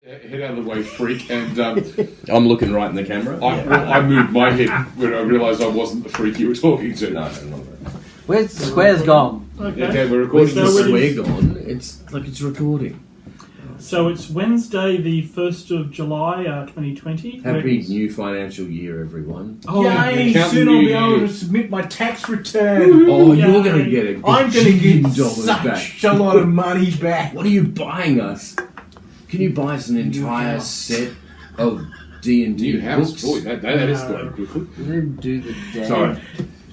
Head out of the way, freak, and I'm looking right in the camera. I moved my head when I realised I wasn't the freak you were talking to. No, not really. Where's Square's gone? Okay, we're recording Where's the this. square gone? It's like it's recording. So it's Wednesday, the 1st of July, 2020. Happy new financial year, everyone. Oh, Yay! Count Soon the I'll new be able year. to submit my tax return. Oh, Yay. you're going to get a I'm going to gajillion get dollars such back. a lot of money back. What are you buying us? Can you buy us an entire house. set of D&D New house. books? Boy, that escalated quickly. Let him do the damn Sorry.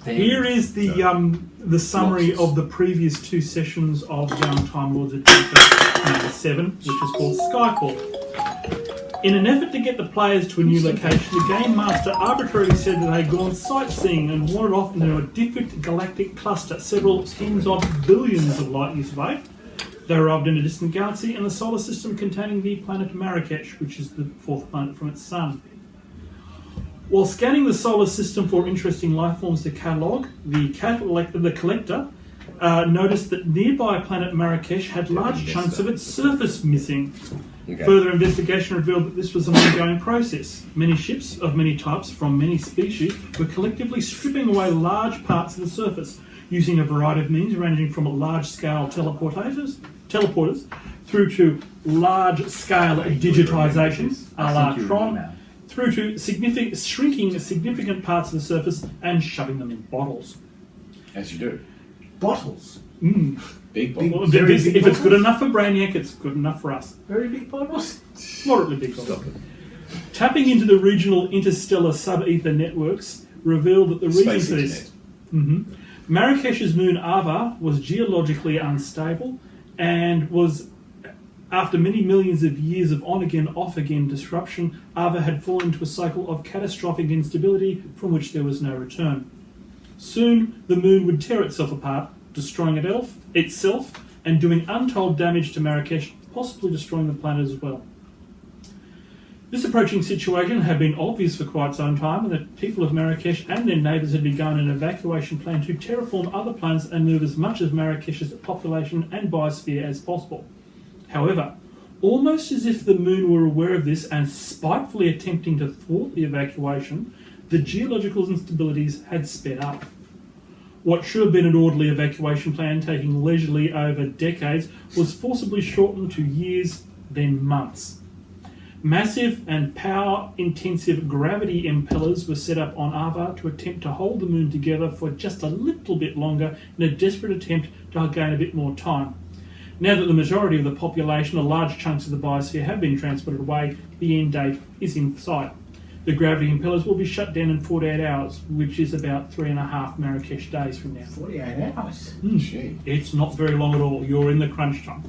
thing. Here is the summary of the previous two sessions of Young Timelords Adventure number 7, which is called Skyfall. In an effort to get the players to a new location, the Game Master arbitrarily said that they had gone sightseeing and wandered off into a different galactic cluster several tens of billions of light years away. They arrived in a distant galaxy in the solar system containing the planet Marrakesh, which is the fourth planet from its sun. While scanning the solar system for interesting life forms to catalogue, the collector noticed that nearby planet Marrakesh had large chunks of its surface missing. Okay. Further investigation revealed that this was an ongoing process. Many ships of many types from many species were collectively stripping away large parts of the surface, using a variety of means ranging from large-scale teleporters through to large-scale digitizations, a la Tron, through to shrinking significant parts of the surface and shoving them in bottles. As you do. Bottles. Big Big- bottles. Very If big it's good bottles? enough for Brainiac, it's good enough for us. Very big bottles. Moderately big bottles. Stop it. Tapping into the regional interstellar sub-ether networks revealed that the reason Space for this... Marrakesh's moon Ava was geologically unstable and was, after many millions of years of on-again, off-again disruption, Ava had fallen into a cycle of catastrophic instability from which there was no return. Soon, the moon would tear itself apart, destroying itself and doing untold damage to Marrakesh, possibly destroying the planet as well. This approaching situation had been obvious for quite some time, and the people of Marrakesh and their neighbours had begun an evacuation plan to terraform other planets and move as much of Marrakesh's population and biosphere as possible. However, almost as if the moon were aware of this and spitefully attempting to thwart the evacuation, the geological instabilities had sped up. What should have been an orderly evacuation plan taking leisurely over decades was forcibly shortened to years, then months. Massive and power-intensive gravity impellers were set up on Ava to attempt to hold the moon together for just a little bit longer in a desperate attempt to gain a bit more time. Now that the majority of the population or large chunks of the biosphere have been transported away, the end date is in sight. The gravity impellers will be shut down in 48 hours, which is about 3.5 Marrakesh days from now. 48 hours. Gee. It's not very long at all. You're in the crunch time.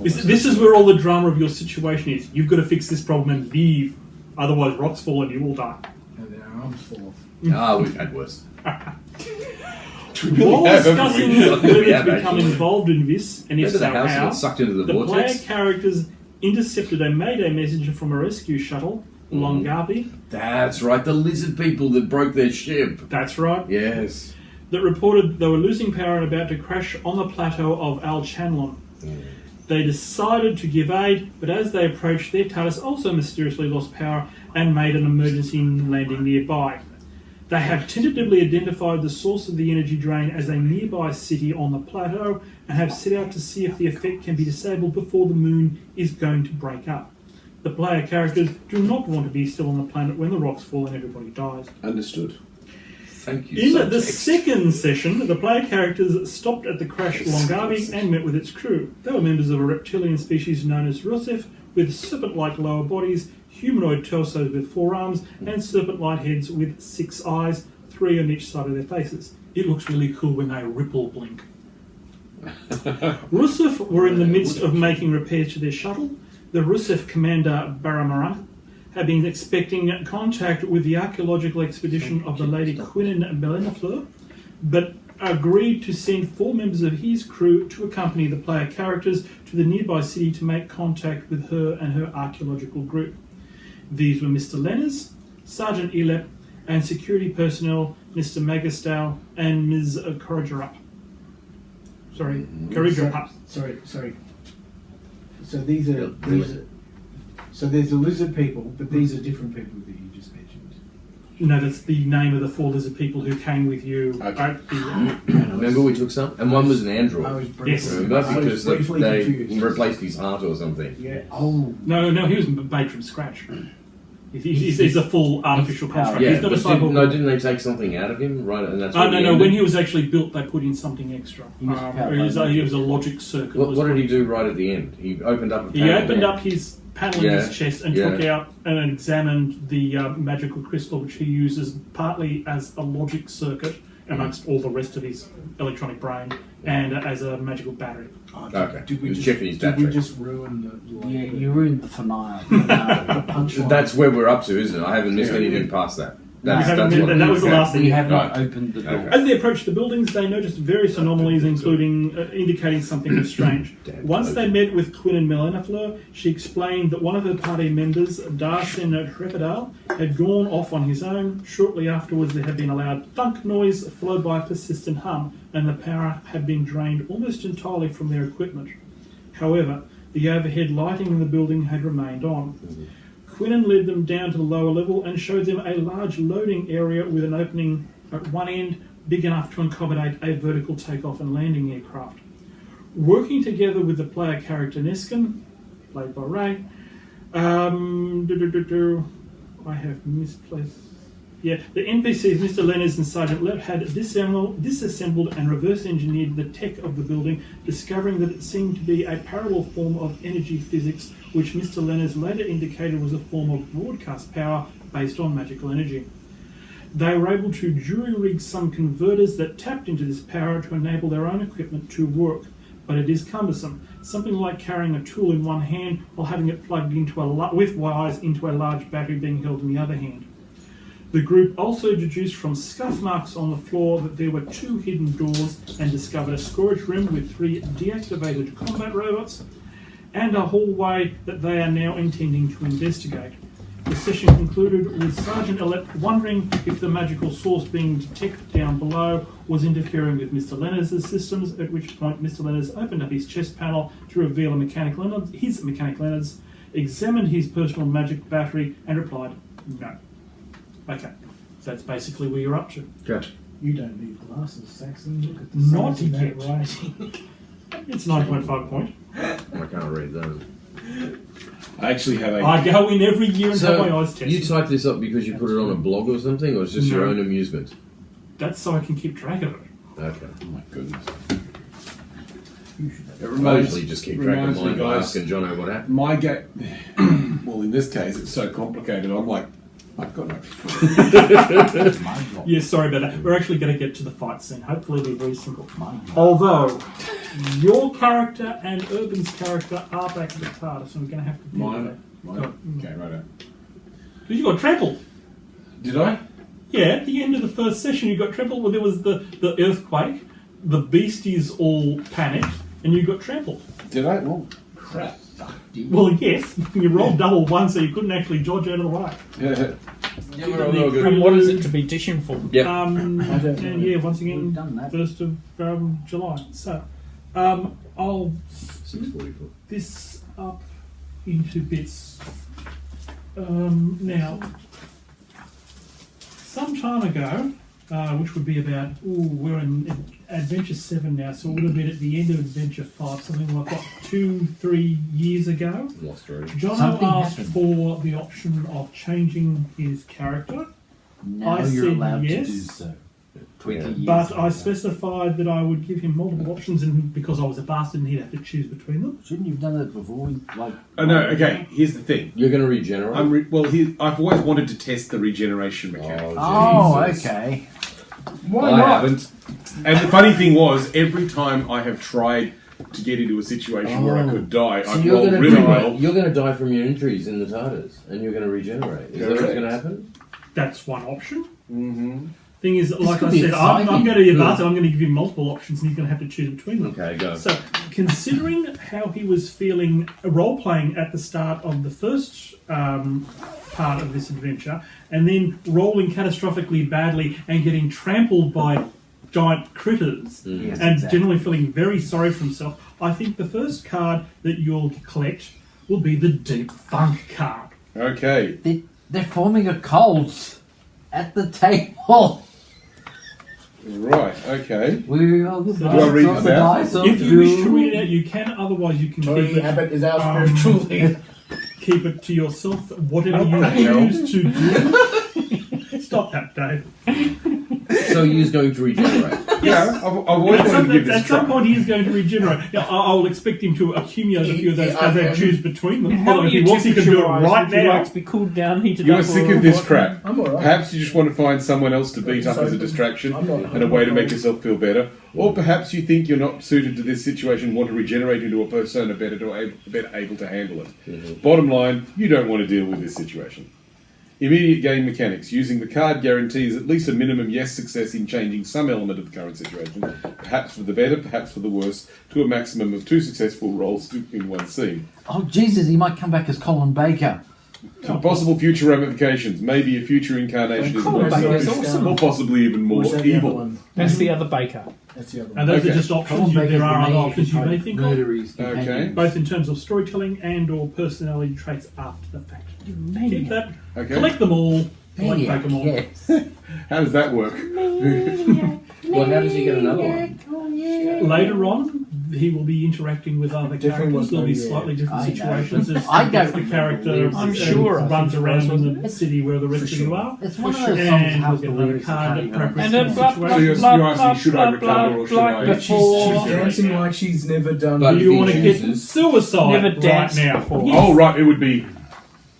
This is where all the drama of your situation is. You've got to fix this problem and leave. Otherwise, rocks fall and you will die. And their arms fall off. We've had worse. While discussing we? whether We to have, become actually. involved in this, and if Remember so the house that how, got sucked into the the player vortex? characters intercepted a Mayday messenger from a rescue shuttle, Longavi. That's right, the lizard people that broke their ship. That's right. Yes. That reported they were losing power and about to crash on the plateau of Al Chanlon. They decided to give aid, but as they approached, their TARDIS also mysteriously lost power and made an emergency landing nearby. They have tentatively identified the source of the energy drain as a nearby city on the plateau and have set out to see if the effect can be disabled before the moon is going to break up. The player characters do not want to be still on the planet when the rocks fall and everybody dies. Understood. Thank you. In the subtext. second session, the player characters stopped at the crash Longavi and met with its crew. They were members of a reptilian species known as Rusef, with serpent-like lower bodies, humanoid torsos with 4 arms, and serpent-like heads with 6 eyes, 3 on each side of their faces. It looks really cool when they ripple blink. Rusef were in the midst of making repairs to their shuttle. The Rusef commander, Baramaran, had been expecting contact with the archaeological expedition of the Lady Quinn and Belenafleur, but agreed to send 4 members of his crew to accompany the player characters to the nearby city to make contact with her and her archaeological group. These were Mr. Lenners, Sergeant Elep, and security personnel Mr. Magistal and Ms. Korigerup. Sorry, Korigerup. Sorry. So these are So there's the lizard people, but these are different people that you just mentioned. No, that's the name of the 4 lizard people who came with you. Okay. At the, Remember we took some? And one was an I android. was briefly, Yes. Remember? I was Because briefly they confused. replaced his heart or something. Yeah. Oh. no, he was made from scratch. He's a full artificial construct. Yeah, He's not a but cyborg. didn't they take something out of him? Right, and that's Oh, what no, he no. ended? When he was actually built, they put in something extra. He was powered He was by a logic circuit. What did he do right at the end? He opened up a He panel. opened up his panel in his chest and Yeah. took out and examined the magical crystal, which he uses partly as a logic circuit amongst all the rest of his electronic brain and as a magical battery. Oh, Okay. Did we He was just, checking his did we battery. just ruin the... Yeah, you ruined the finale. the punchline? That's where we're up to, isn't it? I haven't missed Yeah. anything past that. No, That's, You haven't that's met what that was the last thing. We have not Right. opened the door. Okay. As they approached the buildings, they noticed various anomalies, including indicating something was strange. Damn Once they close. met with Quinn and Melanifleur, she explained that one of her party members, Darcin Trepidal, had gone off on his own. Shortly afterwards, there had been a loud thunk noise followed by a persistent hum, and the power had been drained almost entirely from their equipment. However, the overhead lighting in the building had remained on. Quinnen led them down to the lower level and showed them a large loading area with an opening at one end big enough to accommodate a vertical takeoff and landing aircraft. Working together with the player character Neskin, played by Ray, I have misplaced. Yeah, the NPCs, Mr. Lenners and Sergeant Lepp, had disassembled and reverse engineered the tech of the building, discovering that it seemed to be a parallel form of energy physics, which Mr. Lenners later indicated was a form of broadcast power based on magical energy. They were able to jury-rig some converters that tapped into this power to enable their own equipment to work, but it is cumbersome, something like carrying a tool in one hand while having it plugged into with wires into a large battery being held in the other hand. The group also deduced from scuff marks on the floor that there were 2 hidden doors and discovered a storage room with 3 deactivated combat robots and a hallway that they are now intending to investigate. The session concluded with Sergeant Elect wondering if the magical source being detected down below was interfering with Mr. Lenners' systems, at which point Mr. Lenners opened up his chest panel to reveal his mechanical innards, examined his personal magic battery and replied, no. Okay, so that's basically where you're up to. Okay. You don't need glasses, Saxon. Look at the Not size of that yet. writing. It's 9.5 point. I can't read that. I actually have a. I go in every year and have my eyes So tested. you typed this up because you put it on a blog or something, or it's just your No. own amusement? That's so I can keep track of it. Okay. Oh my goodness. It I reminds, usually just keep track of reminds me, mine by guys, asking Jono what happened. my game. Well, in this case, it's so complicated. I'm like, I've got no. Yeah, sorry about that. We're actually going to get to the fight scene. Hopefully it'll be very simple. Mine. Although, your character and Urban's character are back at the TARDIS, so we're going to have to deal with Mine. Okay, right. Because you got trampled. Did I? Yeah, at the end of the first session you got trampled. Well, there was the earthquake, the beasties all panicked, and you got trampled. Did I? Well, crap. Well, yes, you rolled double one, so you couldn't actually dodge out of the way. Yeah. we're all good. And what is it to be dishing for? Yep. And yeah, once again, We've done that. 1st of July. So, I'll 6:44. this up into bits. Now, some time ago, which would be about, we're in Adventure 7 now, so it would have been at the end of Adventure 5, something like, 2-3 years ago. Lost already. John Something asked happened. for the option of changing his character, Now I you're said allowed yes. to do so. 20 Yeah. years but I later. specified that I would give him multiple options, and because I was a bastard and he'd have to choose between them. Shouldn't you have done that before? Like, Oh no. Okay. Here's the thing. You're going to regenerate? I've always wanted to test the regeneration mechanic. Oh, Jesus. okay. Why I not? haven't. And the funny thing was, every time I have tried to get into a situation where I could die, So I've you're rolled going to really die. well. You're going to die from your injuries in the TARDIS, and you're going to regenerate. Is that what's Correct. going to happen? That's one option. Mm-hmm. Thing is, like could I be said, I'm exciting. going to be a bastard. I'm going to give him multiple options, and he's going to have to choose between them. Okay, go. So, considering how he was feeling role playing at the start of the first part of this adventure, and then rolling catastrophically badly and getting trampled by giant critters, Yes, and exactly. generally feeling very sorry for himself, I think the first card that you'll collect will be the Deep Funk card. Okay. They're forming a cult at the table. Right. Okay. We are the Do I read of this the out? dice of If you wish to doom. read it out, you can. Otherwise, you can Tony keep it. Abbott is our spiritual leader. Keep it to yourself. Whatever you choose to do. Stop that, Dave. So he's going to regenerate. Yeah, I've always wanted to give this a At some try. point, he is going to regenerate. Now, I'll expect him to accumulate a few of those Yeah, cards and okay. choose between them. How Although are if he you wants, he can do it temperature-wise? right Would you now. like to be cooled down, heated You're up? sick or of this what? crap. I'm alright. Perhaps you just want to find someone else to beat up as a distraction I'm not- and a way to make yourself feel better. Or perhaps you think you're not suited to this situation, want to regenerate into a persona better able to handle it. Bottom line, you don't want to deal with this situation. Immediate game mechanics. Using the card guarantees at least a minimum yes success in changing some element of the current situation, perhaps for the better, perhaps for the worse, to a maximum of 2 successful rolls in one scene. Oh, Jesus, he might come back as Colin Baker. Possible future ramifications. Maybe a future incarnation is Colin worse, Baker is or awesome. possibly even more What's that the other evil. one? That's the other baker. That's the other one. And those Okay. are just Colin options. Baker's There are the other man options you who may tried think to of, murder his companion. Okay. both in terms of storytelling and or personality traits after the fact. Keep Maniac. that. Okay. Collect them all. Collect Maniac, them all. yes. How does that work? Well, how does he get another one? Later on, he will be interacting with other Different characters. There'll be ones, slightly different I know. situations as I the don't character remember. I'm sure I runs think it around was, in wasn't the it? city where the rest For of you sure. are. It's one of those songs And that we'll has get the another lyrics that card can't that even represents And then the blah, situation. So you're asking, should I recover or should I- blah, She's before. dancing like she's never done. But Do if you he want to get chooses- suicide Never right danced now? before. Yes, Oh, right, it would be...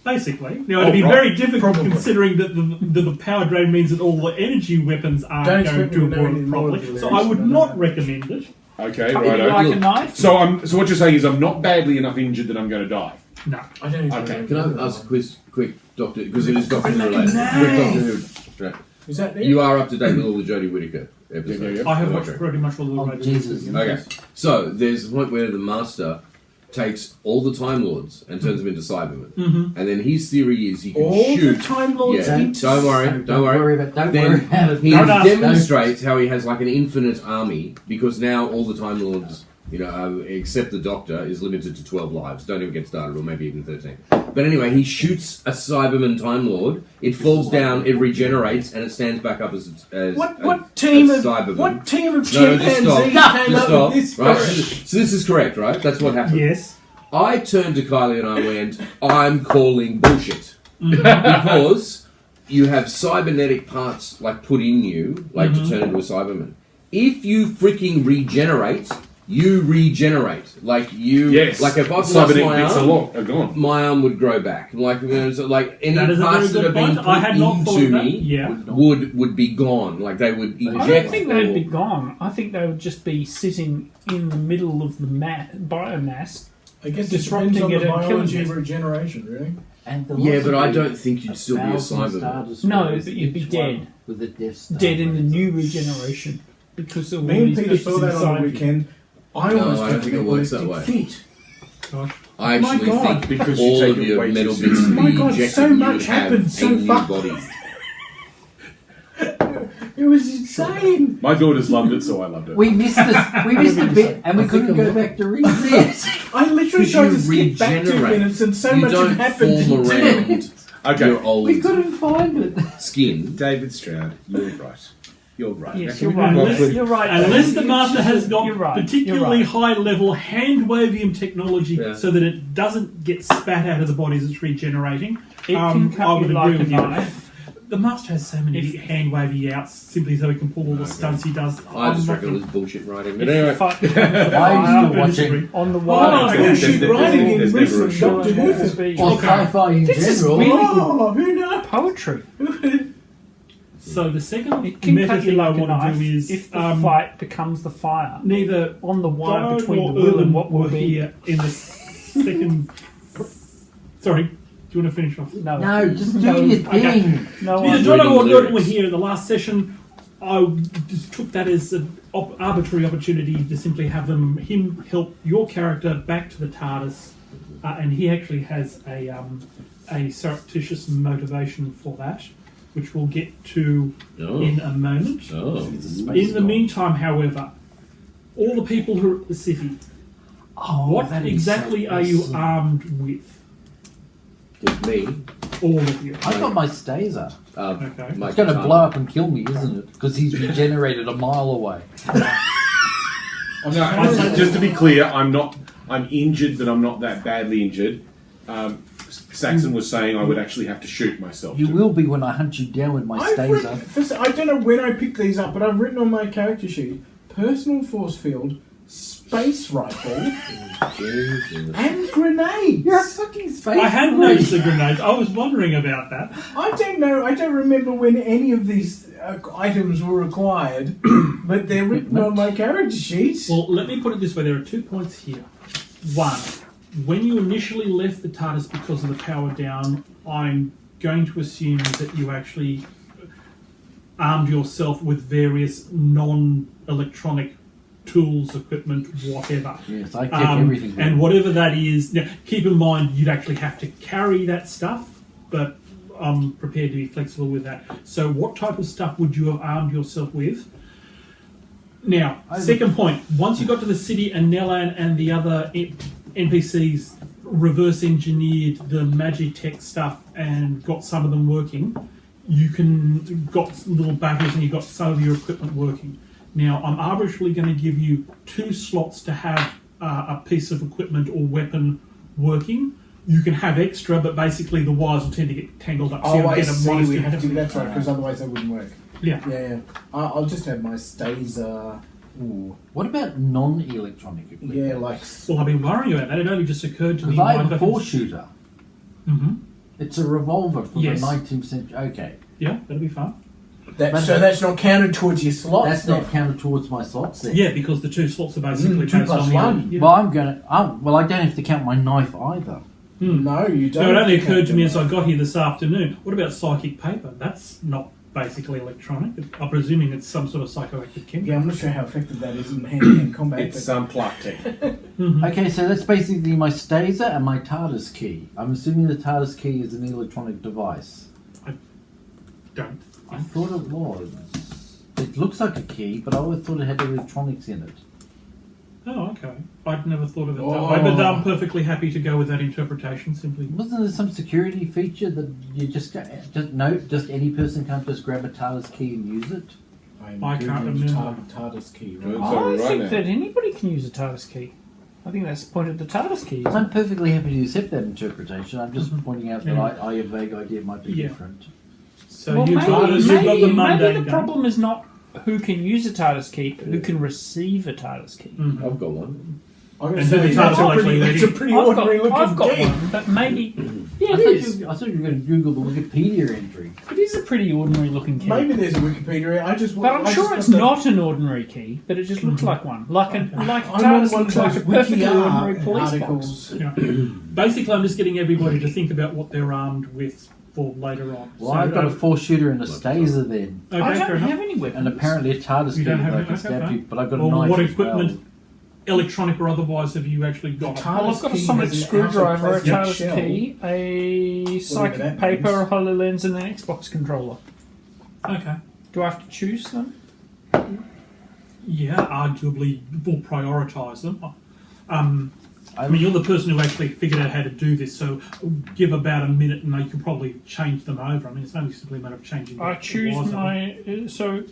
basically. Now, it'd be right. very difficult Probably. considering that the power drain means that all the energy weapons aren't Don't going expect to me to know work any more properly. of the So I lyrics, would but I not don't. recommend it. Okay, Would you righto. like Look, a knife? So what you're saying is I'm not badly enough injured that I'm going to die. No. I don't even Okay. know. Can I ask a quick Doctor, because it is Doctor Who Like a related. Quick Doctor Who. Right. Is that there? You are up to date with all the Jodie Whittaker episodes. Yeah. I have Okay. watched pretty much all the Oh, radio Jesus. seasons. Okay, so there's a point where the Master takes all the Time Lords and turns them into Cybermen, and then his theory is he can All shoot. the Time Lords Yeah, into... don't worry, don't worry. Don't Then worry about it. he Don't ask me. demonstrates how he has like an infinite army because now all the Time Lords, except the Doctor, is limited to 12 lives. Don't even get started, or maybe even 13. But anyway, he shoots a Cyberman Time Lord. It falls down, it regenerates, and it stands back up as What team of Cyberman. what team of No, just chimpanzees stop. came Just up stop. with this? Right, so this is correct, right? That's what happened. Yes. I turned to Kylie and I went, I'm calling bullshit. Because you have cybernetic parts like put in you, like to turn into a Cyberman. If you freaking regenerate, you regenerate. Like you, Yes. like if I've lost Cybernetic my bits arm, are gone. my arm would grow back. Like so like any That is a very parts that good have been point. I had not put thought of into that. me Yeah. would be gone. Like they would eject. I don't think they'd or- be gone. I think they would just be sitting in the middle of the biomass. I guess it Disrupting depends on it the and killing biology it. of regeneration, really. And there Yeah, was but a I don't think you'd still be a 1,000 Star Cyberman. Destroyers, No, but you'd be each dead. one with a Death Star. Dead in the new regeneration because of all Me and these Peter bits saw that on inside the you. weekend. I No, almost I don't think it works that way. Feet. Gosh. I My actually God. think Because you all take of it your way too metal seriously. bits would My be God, ejected so and you much would have happened so a new fast. body. It was insane. My daughters loved it, so I loved it. We missed a bit, and we couldn't go back to read this. I literally Because tried you to skip back 2 regenerate. minutes and so You much don't had happened. form in 2 around minutes. Okay. your old We couldn't find it. skin. David Stroud, you're right. You're right. Yes, Now, you're can we right. move on, Unless- please? You're right. Unless the master has got You're right. particularly You're right. high level hand wavium technology Yeah. so that it doesn't get spat out of the body as it's regenerating, It I can cut would you agree like a with you. knife. The master has so many If- hand wavy outs simply so he can pull all the stunts he does. I just I'm reckon it not- was bullshit writing. If But the anyway, fight becomes the Why are you fire still watching? on the Oh, wire, I there's- shoot there's- writing in there's never a recent show. Doctor Who films. Speech. Or Okay. sci-fi in This is general. really good Oh, who knows? poetry. So the second It can meta cut you thing I like a want to knife do is if the fight becomes the fire. neither On the wire Donald between or the will Erlen and what will were be. here in the second. Sorry, do you want to finish off? No, just do No, your okay. thing. No, Neither I'm John reading or the Norton were lyrics. here in the last session. I just took that as an arbitrary opportunity to simply have him help your character back to the TARDIS, and he actually has a surreptitious motivation for that, which we'll get to oh, in a moment. oh, In the meantime, however, all the people who are at the city, Oh, What that'd be exactly so are you awesome. armed with? Just me. All of you. I got my staser. Okay. My It's going to katana. blow up and kill me, isn't it? Because he's regenerated a mile away. Just to be clear, I'm injured, but I'm not that badly injured. Saxon was saying I would actually have to shoot myself. You will be when I hunt you down with my staser. I don't know when I picked these up, but I've written on my character sheet: personal force field, space rifle, Jesus. and grenades. You're a fucking space. I had noticed the grenades. I was wondering about that. I don't know. I don't remember when any of these items were required, but they're written on my character sheet. Well, let me put it this way. There are 2 points here. One, when you initially left the TARDIS because of the power down, I'm going to assume that you actually armed yourself with various non-electronic tools, equipment, whatever. Yes, I kept everything. And whatever that is, now, keep in mind you'd actually have to carry that stuff, but I'm prepared to be flexible with that. So what type of stuff would you have armed yourself with? Now, second point, once you got to the city and Nellan and the other NPCs reverse engineered the Magitech stuff and got some of them working, you got little batteries and you got some of your equipment working. Now, I'm arbitrarily going to give you 2 slots to have a piece of equipment or weapon working. You can have extra, but basically the wires will tend to get tangled up. Oh, I get a see. minus We 2 have to. heavy. That's right, because otherwise that wouldn't work. Yeah. Yeah. I'll just have my staser. Ooh. What about non-electronic equipment? Yeah, like. Well, I've been worrying about that. It only just occurred to me. Because I have a 4-shooter. Mm-hmm. It's a revolver from Yes. the 19th century. Okay. Yeah, that'll be fun. So that's not counted towards your slots. That's not counted towards my slots then. Yeah, because the 2 slots are basically 2 based plus on 1. Yeah. Well, I don't have to count my knife either. No, you don't. No, it only have to occurred to count me them. as I got here this afternoon. What about psychic paper? That's not basically electronic. I'm presuming it's some sort of psychoactive chemical. Yeah, I'm not sure how effective that is in hand-to-hand combat. It's but plastic. Okay, so that's basically my staser and my TARDIS key. I'm assuming the TARDIS key is an electronic device. Don't. I thought it was. It looks like a key, but I always thought it had electronics in it. Oh, okay. I'd never thought of it that Oh. way, but I'm perfectly happy to go with that interpretation. Simply. Wasn't there some security feature that you just any person can't just grab a TARDIS key and use it? I can't remember. TARDIS key. Good. Right? So I right think now. that anybody can use a TARDIS key. I think that's the point of the TARDIS key. isn't it? I'm perfectly happy to accept that interpretation. I'm just pointing out that Yeah. I have a vague idea it might be Yeah. different. So Well, you've got the maybe mundane the gun. problem is not who can use a TARDIS key, but who can receive a TARDIS key. Mhm. I've got one. I'm going And to do the say TARDIS that's a actually pretty, ready? that's a pretty I've ordinary looking got key. one, but maybe yeah, I it is. thought you were going to Google the Wikipedia entry. It is a pretty ordinary looking key. Maybe there's a Wikipedia. But I'm sure it's not an ordinary key, but it just looks like one. Like a TARDIS looks like a perfectly ordinary police box. articles. Yeah. Basically, I'm just getting everybody to think about what they're armed with for later on. Well, I've got a 4-shooter and a Like staser then. Okay, I fair don't enough. have any weapons. And apparently a TARDIS You key don't that have I any- can okay, stab okay. you, but I've got a Well, knife what as equipment, well. electronic or otherwise, have you actually got? Well, I've got a key sonic has an screwdriver, a outer plastic TARDIS shell. key, a psychic that paper, means. a HoloLens, and an Xbox controller. Okay. Do I have to choose them? Yeah, arguably we'll prioritise them. I mean, you're the person who actually figured out how to do this, so give about a minute and you can probably change them over. I mean, it's only simply a matter of changing I the choose wires of them. my. So,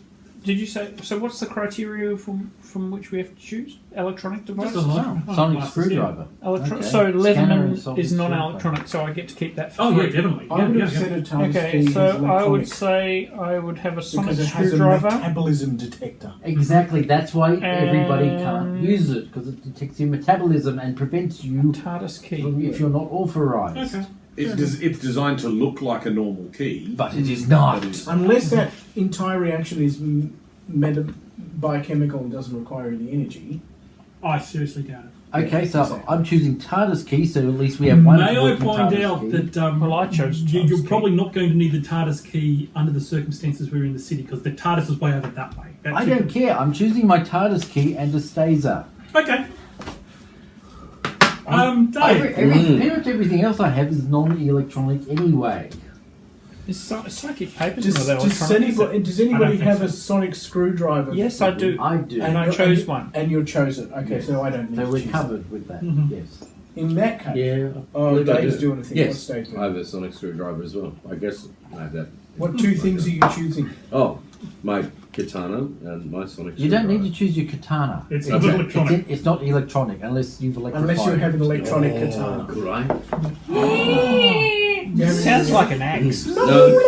did you say? So, what's the criteria from which we have to choose? Electronic devices. Just a light- Sonic glasses, screwdriver. Electronic. Okay. So, Scanner Leatherman and sonic is screwdriver. non-electronic, so I get to keep that for Oh, free. yeah, definitely. I would Yeah, have yeah, said yeah. a TARDIS Okay, key so has I would electronic say I would have a sonic because it has a screwdriver. metabolism detector. Exactly, that's why everybody And- can't use it, because it detects your metabolism and prevents you TARDIS key. from if you're not authorised. Okay. It's designed to look like a normal key. But it is not. But it's- Unless that entire reaction is biochemical and doesn't require any energy. I seriously doubt it. Okay, so I'm choosing TARDIS key, so at least we have one. May I working point TARDIS out key. that Well, I chose you're TARDIS key. probably not going to need the TARDIS key under the circumstances we're in the city because the TARDIS is way over that way. I don't care. I'm choosing my TARDIS key and a staser. Okay. Dave. Pretty much everything else I have is non-electronic anyway. Is psychic papers Does anybody have a sonic screwdriver? Yes, I do. I do. And I chose one. And you'll chose it. Okay, so I don't need So to we're choose covered with that. Mhm. Yes. it. In that case, Yeah. oh, believe I Dave's do. doing a thing. Yes, What's Dave doing? I have a sonic screwdriver as well. I guess I have that. What two things are you choosing? Oh, my katana and my sonic You don't need to screwdriver. choose your katana. It's Okay. electronic. It's not electronic unless you've electrified. Unless you have an electronic Oh, katana. could I? Yeah, Sounds like an axe. No.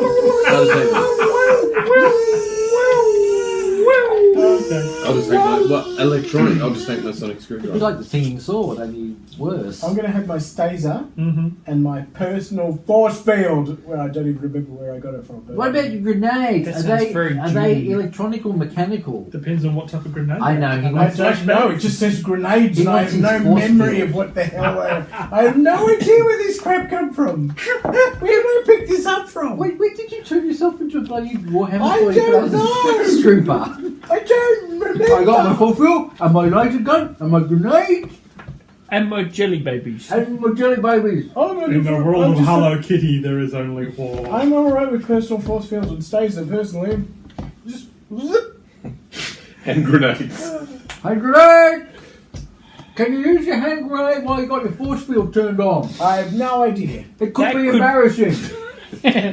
I'll just take electronic. I'll just take my sonic It'd be screwdriver. like the singing sword, only worse. I'm going to have my staser Mm-hmm. and my personal force field. Well, I don't even remember where I got it from. But What about your grenades? That Are sounds they very are they electronic or mechanical? Depends on what type of grenade. I know. He I wants don't know. It just says grenades, He and I wants have his no force memory field. of what the hell. I have no idea where this crap come from. Where did I pick this up from? Wait, did you turn yourself into a bloody Warhammer I 40,000 don't know. trooper? I don't remember. I got my full field, and my laser gun, and my grenade, And my jelly babies. and my jelly babies. In the world of Hello Kitty, there is only war. I'm alright with personal force fields and staser personally. Just zip. Hand grenades. Hand grenade! Can you use your hand grenade while you got your force field turned on? I have no idea. It could That be could- embarrassing.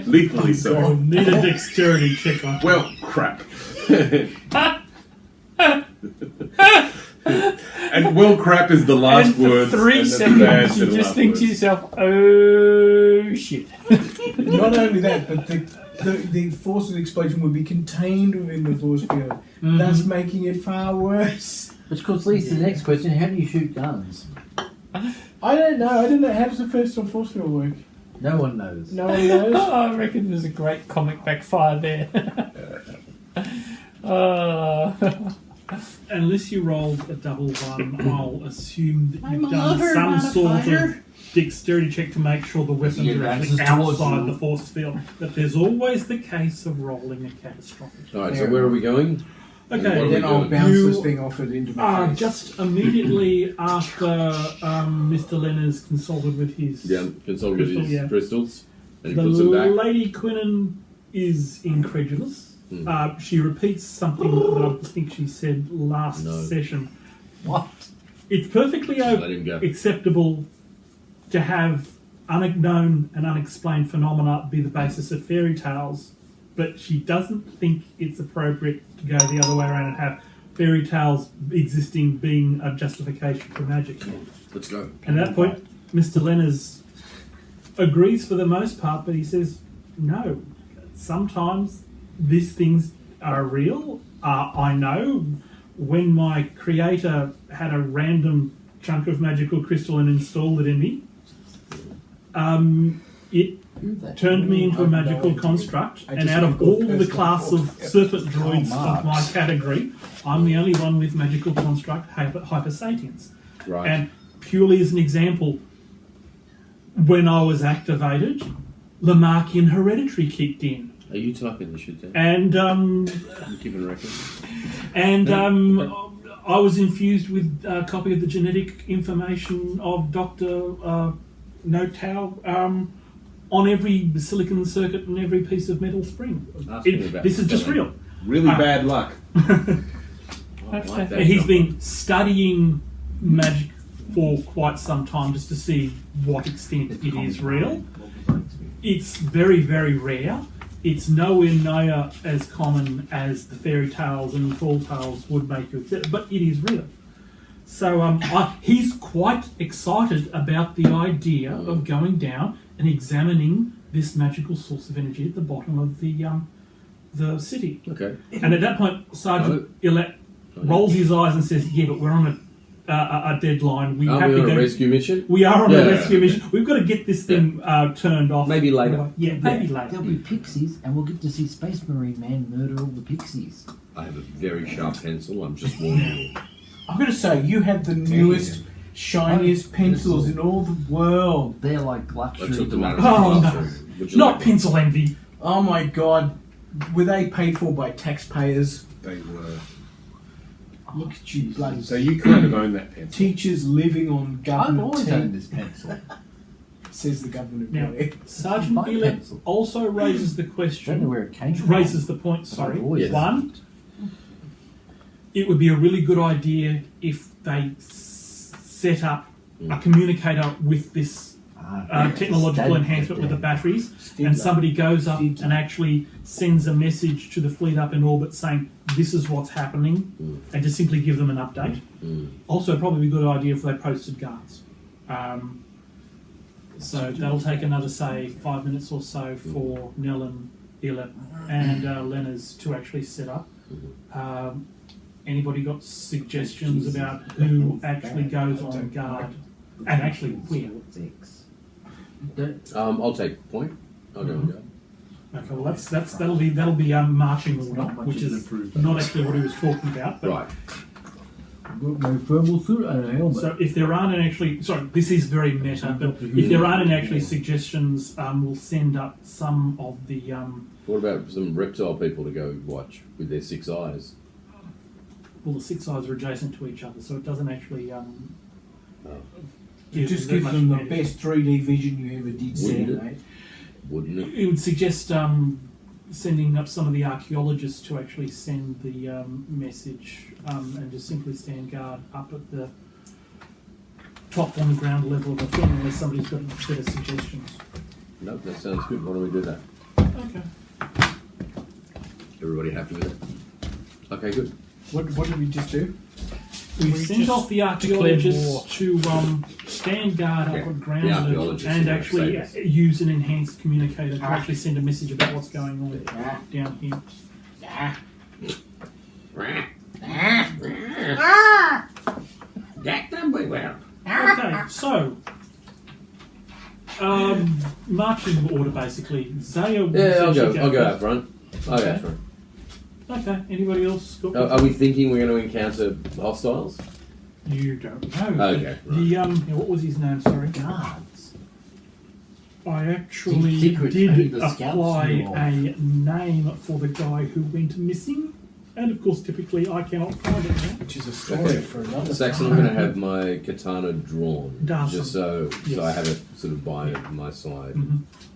Lethally so. I'll need a dexterity check on. Well, crap. And well, crap is the last And for word. 3 and that's bad seconds, for you the just last think word. to yourself, oh shit. Not only that, but the force of the explosion would be contained within the force field, thus making it far worse. Which of course leads to the next question: how do you shoot guns? I don't know. How does the personal force field work? No one knows. No one knows. I reckon there's a great comic backfire there. Unless you rolled a double one, I'll assume that I'm you've a done lover, some not a sort fighter. of dexterity check to make sure the weapons He are actually advances towards outside you. the force field. But there's always the case of rolling a catastrophic. Alright, so where are we going? Okay, What are we Then I'll doing? bounce You this thing off it into my face. just immediately after Mr. Lenners consulted with his Yeah, consult with Crystal, his yeah. crystals. And he the puts them back. Lady Quinnen is incredulous. She repeats something that I think she said last No. session. What? It's perfectly Just let him go. acceptable to have unknown and unexplained phenomena be the basis of fairy tales, but she doesn't think it's appropriate to go the other way around and have fairy tales existing being a justification for magic. Let's go. And at that point, Mr. Lenners agrees for the most part, but he says, no, sometimes these things are real. I know when my creator had a random chunk of magical crystal and installed it in me, it turned me into a magical construct, I and just out of got all the personal class of force. serpent droids Marx. of my category, I'm the only one with magical construct hypersapiens. Right. And purely as an example, when I was activated, Lamarckian hereditary kicked in, Are you typing this shit down? and I'm keeping a record. I was infused with a copy of the genetic information of Dr. Notow on every silicon circuit and every piece of metal spring. Ask me about This is just spelling. real. Really bad luck. I like that He's number. been studying magic for quite some time just to see what extent it is real. It's very, very rare. It's nowhere near as common as the fairy tales and tall tales would make you accept, but it is real. So he's quite excited about the idea of going down and examining this magical source of energy at the bottom of the city. Okay. And at that point, Sergeant Illett rolls his eyes and says, "Yeah, but we're on a deadline. We Are have we to on a go. rescue mission? We are on Yeah. a rescue mission. We've got to get this thing turned off. Maybe later. Yeah, maybe later. There'll be pixies, and we'll get to see Space Marine Man murder all the pixies. I have a very sharp pencil. I'm just warning you. I'm going to say, you have the newest, shiniest pencils in all the world. They're like I luxury. took them out of Oh, the no. classroom. Would you Not like pencil envy. Oh my god. Were they paid for by taxpayers? They were. Look at you, bloody So you kind of own that pencil. teachers living on I've government always tea. owned this pencil. says the government Now, employee. Sergeant Buy a Elliot pencil. also raises the I don't know question, where it came from. raises the point, I've sorry. always One, it would be a really good idea if they set up a communicator with this technological enhancement with the batteries, and somebody goes up and actually sends a message to the fleet up in orbit saying this is what's happening, and just simply give them an update. Also, probably a good idea if they posted guards. So that'll take another, say, 5 minutes or so for Nell and Ila and Lena's to actually set up. Anybody got suggestions about who actually goes on guard and actually where? I'll take point. I'll go and go. Okay, well that'll be marching order, which is not actually what he was talking about. But Right. Got my thermal suit and a helmet. so if there aren't actually, sorry, this is very meta, but if there aren't actually suggestions, we'll send up some of the. What about some reptile people to go watch with their 6 eyes? Well, the 6 eyes are adjacent to each other, so it doesn't actually. It just very gives much them the advantage. best 3D vision you ever did see, Wouldn't it? mate. Wouldn't it? It would suggest sending up some of the archaeologists to actually send the message and just simply stand guard up at the top on the ground level of the thing unless somebody's got better suggestions. No, that sounds good. Why don't we do that? Okay. Everybody happy with it? Okay, good. What did we just do? We've We sent just off the declared war. archaeologists to stand guard up Yeah, at the ground level archaeologists and are actually savers. use an enhanced communicator to actually send a message about what's going on down here. That done very well. Okay, so marching order basically. Zaya. Yeah, I'll said she'd go first. out front. I'll go out front. Okay. Anybody else? Got Are we thinking we're going to encounter hostiles? You don't know. Okay, The what was his name? Sorry. Guards. I actually Secret did Maybe the scouts apply knew of. a name for the guy who went missing, and of course, typically I cannot find it now. Which is a story Okay. for another Saxon, I'm going to have my katana drawn, Darcy. just so Yes. I have it sort of by my side,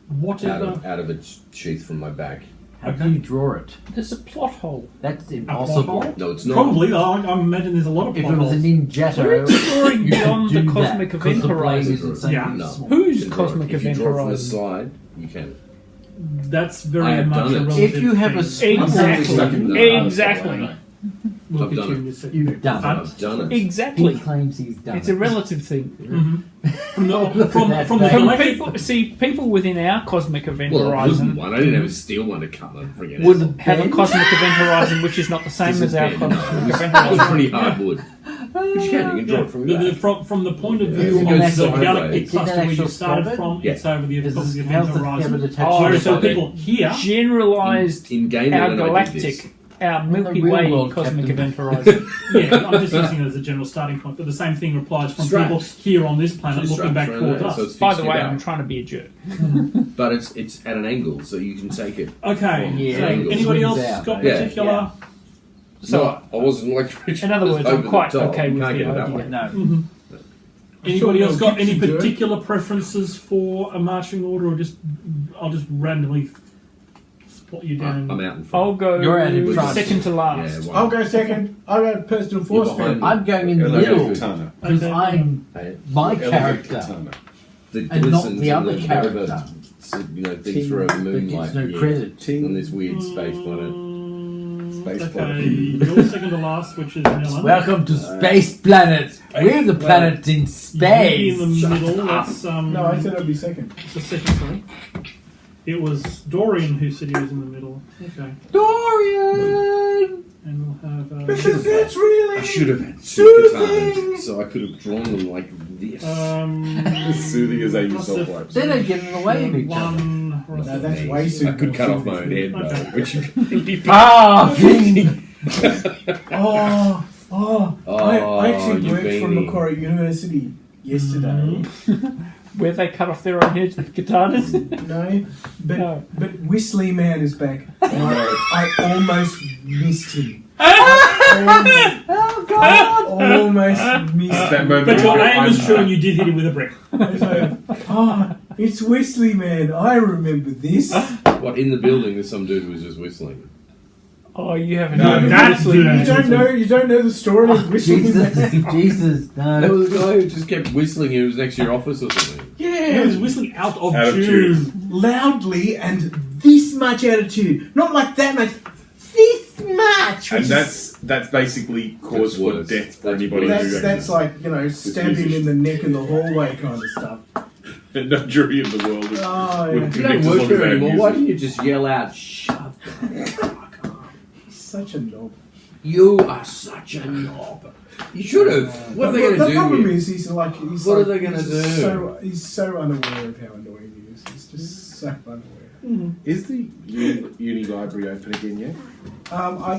Whatever. out of its sheath from my back. How do you draw it? There's a plot hole. That's plot impossible. hole? No, it's not. Probably. I imagine there's a lot of If plot it was a holes. ninjato, We're exploring you beyond could the do cosmic that, event 'cause the blade horizon. is insanely Yeah. No. small. Whose You can draw it. cosmic If you event draw from the horizon? side, you can. That's I very have much done a it. relative If you have a thing. Exactly. Exactly. Look I've at done you it. in a second. You've done I've done it. Exactly. He claims he's done It's it. a relative thing. From the Look at from that the face. From galactic. people within our cosmic event Well, I horizon wouldn't one. I didn't have a steel one to cut the friggin' would asshole. have a cosmic event horizon which is not the same as our No, cosmic it was, event that was horizon. pretty hard wood. But you can draw it from your back. From the point of Yeah. view It of goes the sideways. galactic It's in an cluster where you actual started scabbard? from, Yeah. it's over the Is cosmic this, event how's the horizon. scabbard attached Oh, to Whereas the so body? people here, Generalized In game, our when I did this, galactic, our In the Milky real Way world, cosmic Captain. event horizon. yeah, I'm just using it as a general starting point, but the same thing applies from Straps. people here on this planet Two looking back straps around towards there, us. so it's By fixed the you way, out. I'm trying to be a jerk. But it's at an angle, so you can take it. Okay, Yeah, so it anybody swings else out, got yeah. particular? So, No, I wasn't like Richard. in other was words, over I'm the quite top. okay You with can't the get it that idea. way. No. Anybody else got any Gibson do it. particular preferences for a marching order, or just I'll just randomly spot you down? I'm out in front. I'll go You're out in front. second to Yeah, last. one. I'll go second. I'll go personal force You're behind field. me. I'm going in the And I go middle katana. because Okay. I'm Hey, my Elevate character katana. the and not glistens the and other character. whatever, things for a that moonlight. gets no yeah, credit. on this weird space planet. Space Okay, planet. you're second to last, which is Nella. Welcome to Space Planet. We're the planet in Maybe space. in the middle. That's No, I said I'd be second. the second. Sorry, it was Dorian who said he was in the middle. Okay, Dorian. and we'll have. Because that's really I should have had two soothing. katanas, so I could have drawn them like this. As soothing as 80 soul wipes. They don't get in the way of each other. One. No, that's way I too could cut off my own head, Okay. though, which you Ah, King. I actually you worked from beanie. Macquarie University yesterday. Where they cut off their own heads with katanas. No, but No. but Whistly Man is back. And I almost missed him. Oh, God! Almost missed That moment But your where aim I'm- was true and you did hit him with a brick. It's like, it's Wesley, man. I remember this. What, in the building there's some dude who was just whistling? Oh, you haven't No, heard that's Wesley, good. man. You don't know the story of Wesley. Jesus, Jesus, There no. was a guy who just kept whistling. He was next to your office or something. He was whistling out of Out of tune. Loudly and this much attitude. Not like that much. This much. And which that's basically cause That's for worse. death for That's anybody worse. who that's like, stab him in the neck in the hallway kind of stuff. no jury in the world. Oh, yeah. You don't work here anymore. Why don't you just yell out, "Shut the fuck up"? He's such a knob. You are such a knob. You should have. What are they going to The do? problem here? is he's What are they gonna do? He's so unaware of how annoying he is. He's just so unaware. Is the uni library open again yet?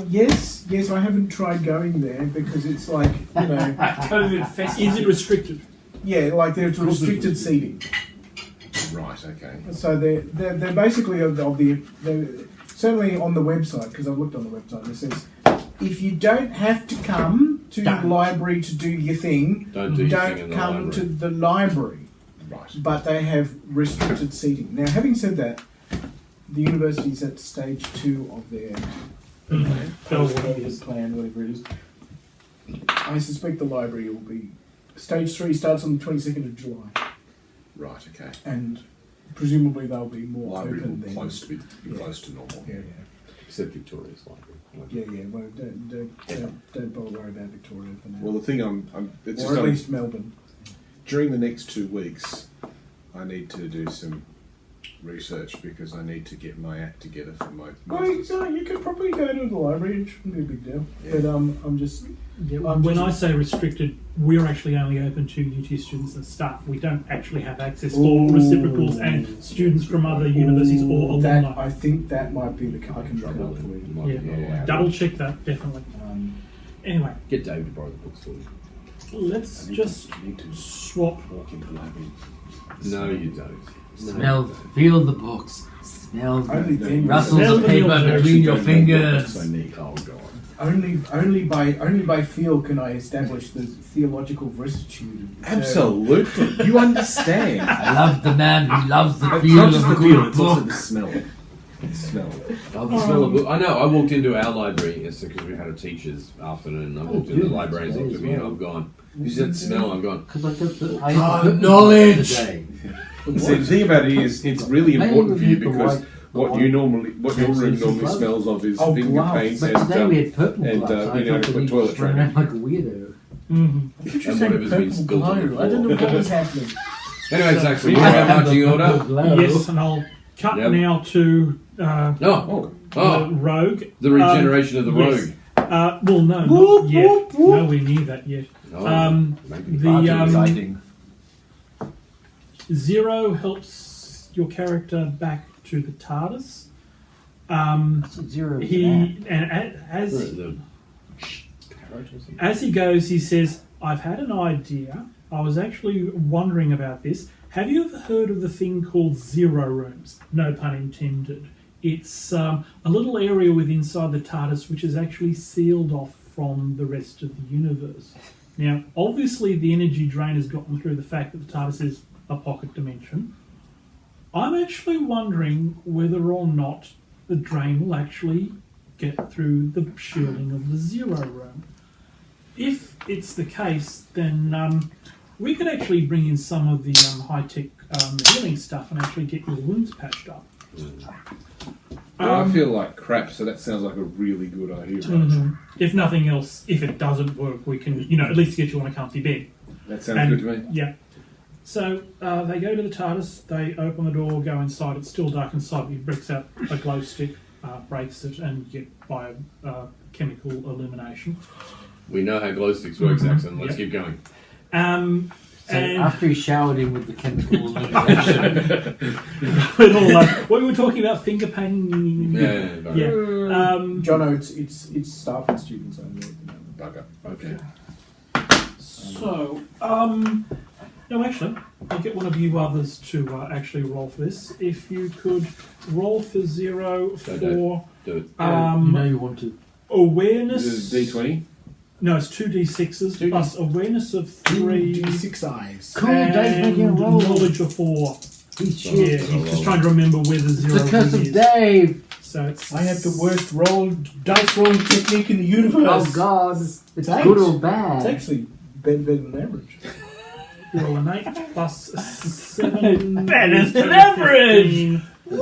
Yes, I haven't tried going there because it's like, COVID festival. Is it restricted? yeah, like there's restricted seating. Right. Okay. So they're basically they're certainly on the website, because I've looked on the website. It says if you don't have to come to the library to do your thing, Don't do your thing in the come library. to the library. Right. But they have restricted seating. Now, having said that, the university's at stage 2 of their post-COVID plan, whatever it is. I suspect the library will be... Stage 3 starts on the 22nd of July, Right. Okay. and presumably they'll be more Library open will then. close to be Yeah. close to normal. Yeah, Except Victoria's library. yeah. Well, don't bother worry about Victoria for now. Well, the thing it's or just at least Melbourne. during the next 2 weeks, I need to do some research because I need to get my act together for my. Well, you could probably go to the library. It shouldn't be a big deal. Yeah. But I'm just... When I say restricted, we're actually only open to UT students and staff. We don't actually have access for reciprocals and students from other universities or that, alumni. I think that might be the... I can look up for you. Might be not Yeah, allowed. double check that, definitely. Anyway, Get David to borrow the books for you. let's just swap. walk into the library. No, you don't. No, Smell, feel the books. Smell Only the then- rustles Smell of the paper meal. between your I fingers. need. Oh God. Only by feel can I establish the theological veritude. of the term. Absolutely. You understand. I love the man who loves the It's feel not of just a the feel, good it's also book. the smell. The smell. Oh, the smell of book. I know. I walked into our library because we had a teacher's afternoon. I walked into the library and looked at me and I'm gone. You said smell. I'm gone. Because I got the knowledge. today. See, the thing about it is, it's really Maybe important for you the because white- what your room normally smells of is Oh, finger gloves. paints But and today we had purple and, gloves. I you know, thought that we toilet just ran training. around like a weirdo. And whatever's been spilled on the glow. I don't know floor. what was happening. Anyway, Zach, so you have a marching order? Yes, and I'll cut Yep. now to No. the rogue. The regeneration of the yes. rogue. Well, no, not yet. Nowhere near that yet. Oh, maybe. The Zero helps your character back to the TARDIS. Zero. He and The parrot or something? as he goes, he says, "I've had an idea. I was actually wondering about this. Have you ever heard of the thing called Zero Rooms? No pun intended. It's a little area within inside the TARDIS which is actually sealed off from the rest of the universe. Now, obviously, the energy drain has gotten through the fact that the TARDIS is a pocket dimension. I'm actually wondering whether or not the drain will actually get through the shielding of the Zero Room. If it's the case, then we could actually bring in some of the high-tech healing stuff and actually get your wounds patched up." I feel like crap, so that sounds like a really good idea. Mhm. If nothing else, if it doesn't work, we can, at least get you on a comfy bed. That sounds good to me. Yeah. So they go to the TARDIS, they open the door, go inside. It's still dark inside, but he breaks out a glow stick, breaks it, and you get biochemical illumination. We know how glow sticks work, Saxon. Let's keep going. So And after he showered him with the chemical illumination, with all that, what we were talking about, finger painting. Yeah. Jono, it's staff and students only. Bugger. Okay. So, no, actually, I'll get one of you others to actually roll for this. If you could roll for Zero Go, for Do it. you know you want to. awareness. This is D20. No, it's 2d6s plus awareness of 3. 3d6 eyes. Cool, Dave's making a roll. Knowledge of 4. He's Yeah, shit. he's just trying to remember where the 0 The curse is. of Dave. So it's I have the worst dice rolling technique in the universe. Oh God, it's Thanks. good or It's bad. actually better than average. roll an 8 plus a 7. Better than total average. 15. So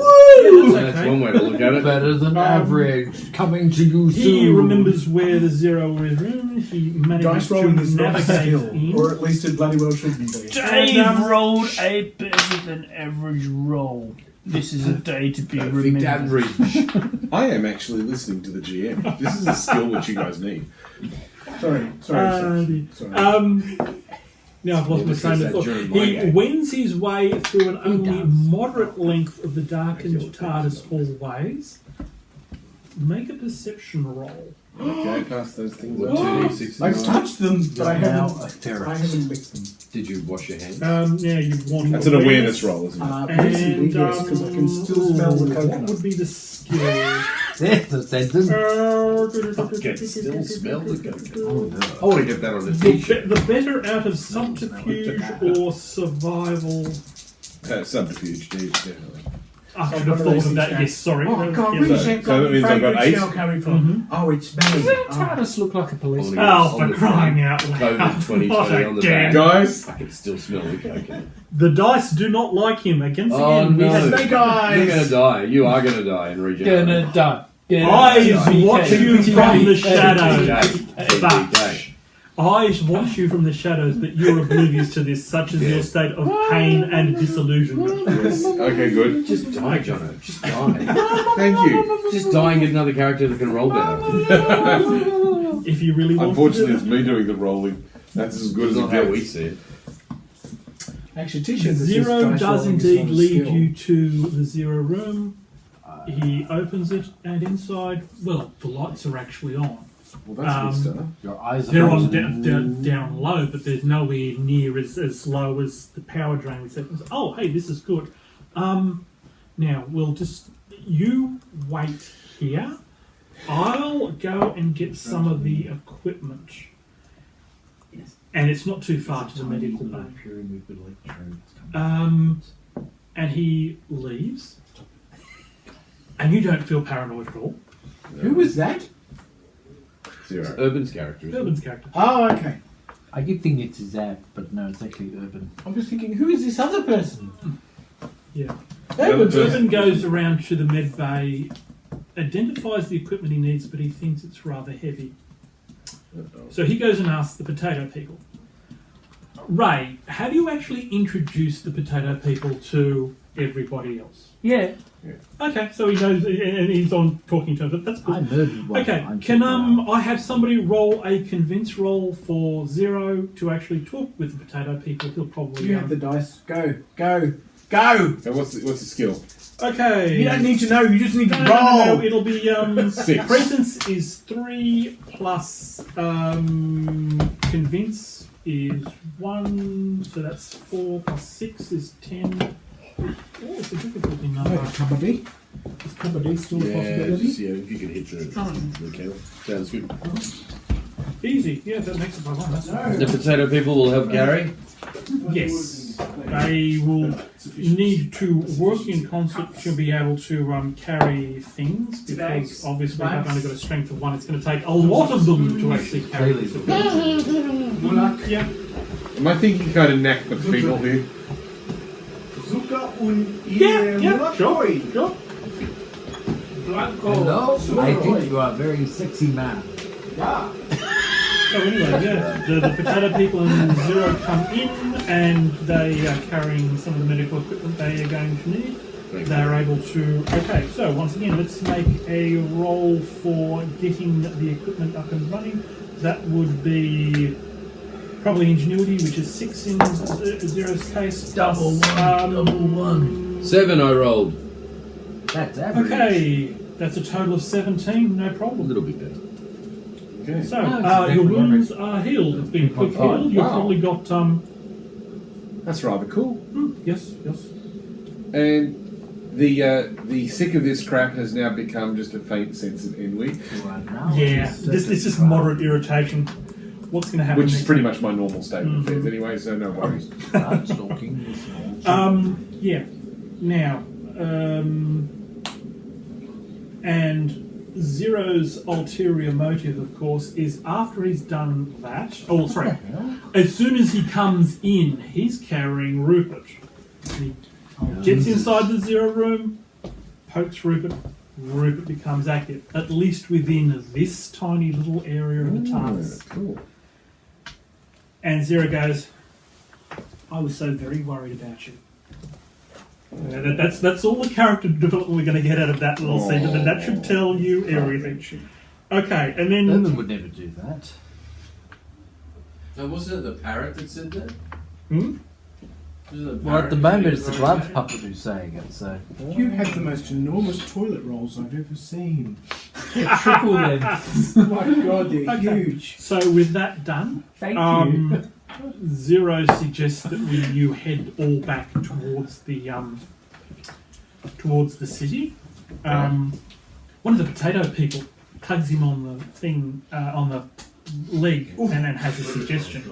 Yeah, that's okay. one way to look at it. Better than average. Coming to you soon. He remembers where the 0 is. He manages Dice rolling to is not a navigate skill, in. or at least it bloody well shouldn't be. Dave rolled a better than average roll. This is a day to be Perfect remembered. average. I am actually listening to the GM. This is a skill which you guys need. Sorry. Now I've lost my train of thought. He wends his way through an only moderate length of the darkened TARDIS hallways. Make a perception roll. Okay, pass those things What, up. 2d6? I've touched them, but I Now haven't. a ferret. I haven't licked them. Did you wash your hands? Yeah, you want That's an awareness roll, isn't it? Recently, yes, because I can still smell the what coconut. would be the skill? There's the sentence. I can still smell the coconut. I want to get that on a t-shirt. The better out of subterfuge or survival. Subterfuge, definitely. I should have thought of that. Yes, sorry. Oh God, Yeah. where's So- that so that means I've got fragrant 8? smell coming from? Oh, it's smelling. Does that TARDIS look like a police? Oh, for crying out loud. COVID 2020 What on the again? back. Guys, I can still smell the coconut. The dice do not like him. Against Oh, again, we no. have Snake eyes. You're going to die. You are going to die and regenerate. Gonna die. Eyes watch you from the shadows. TK. But eyes watch you from the shadows, but you're oblivious to this, such as your state of pain and disillusionment. yes. Okay, good. Just die, Jono. Just die. Thank you. Just die and get another character that can roll better. If you really want Unfortunately, to it's me doing the rolling. That's as good It's as not it how gets. we see it. Actually, t-shirt that says 0 dice does rolling is indeed not a lead skill. you to the 0 room. He opens it, and inside, well, the lights are actually on. Well, that's good stuff. Your eyes are They're on frozen. down low, but there's nowhere near as low as the power drain we set. Oh, hey, this is good. Now we'll just you wait here. I'll go and get some of the equipment, and it's not too far to the medical bay. And he leaves, and you don't feel paranoid at all. Who was that? 0. Urban's character. isn't it? Urban's character. Oh, okay. I keep thinking it's Zap, but no, it's actually Urban. I was thinking, who is this other person? Yeah. other person- Urban goes around to the med bay, identifies the equipment he needs, but he thinks it's rather heavy. So he goes and asks the potato people, Ray, have you actually introduced the potato people to everybody else? Yeah. Okay, so he knows, and he's on talking terms. That's I good. murdered one. Okay, I'm can sure I have somebody roll a convince roll for 0 to actually talk with the potato people? He'll probably. You have the dice. Go, go, go! And what's the skill? Okay. You don't need to know. You just need to No, roll. no, it'll be 6. presence is 3 plus convince is 1, so that's 4 plus 6 is 10. Oh, it's a difficulty number. Maybe Cupboardy. Is Cupboardy still a possibility? Yes, yeah, if you can hit the kettle. Sounds good. Easy, yeah, that makes it by 1. That's The potato people will help Gary. Yes, they will need to work in concert to be able to carry things, because obviously they've only got a strength of 1. It's going to take a lot of them to actually carry Clearly. this. Yeah. Am I thinking kind of knack but feeble here? Zucker und Yeah, sure. Sure. Hello? I think you are a very sexy man. So anyway, yeah, the potato people and 0 come in, and they are carrying some of the medical equipment they are going to need. They are able to. Okay, so once again, let's make a roll for getting the equipment up and running. That would be probably ingenuity, which is 6 in 0's case. Double one. 7 I rolled. That's average. Okay, that's a total of 17. No A problem. little bit better. Okay. So No, it's your exactly wounds are healed. It's been quick Oh, healed. You've wow. probably got That's rather cool. yes. And the sick of this crap has now become just a faint sense of ennui. Right now, Yeah, it's this is just crap. moderate irritation. what's going to happen Which is next? pretty much my normal state of affairs anyway, so no worries. Start stalking this one. Yeah. Now, and Zero's ulterior motive, of course, is after he's done that. Oh, sorry. As soon as he comes in, he's carrying Rupert. He gets inside the Zero room, pokes Rupert. Rupert becomes active, at least within this tiny little area of the TARDIS. Cool. And Zero goes, I was so very worried about you. That's all the character development we're going to get out of that little scene, and that should tell you everything. Okay, and then... Merlin would never do that. So wasn't it the parrot that said that? Hmm? Well, at the moment it's the glove puppet who's saying it, so... You have the most enormous toilet rolls I've ever seen. Triple length. Oh my god, they're Okay. huge. So with that done, Thank you. Zero suggests that you head all back towards the city. One of the potato people tugs him on the thing on the leg and then has a suggestion.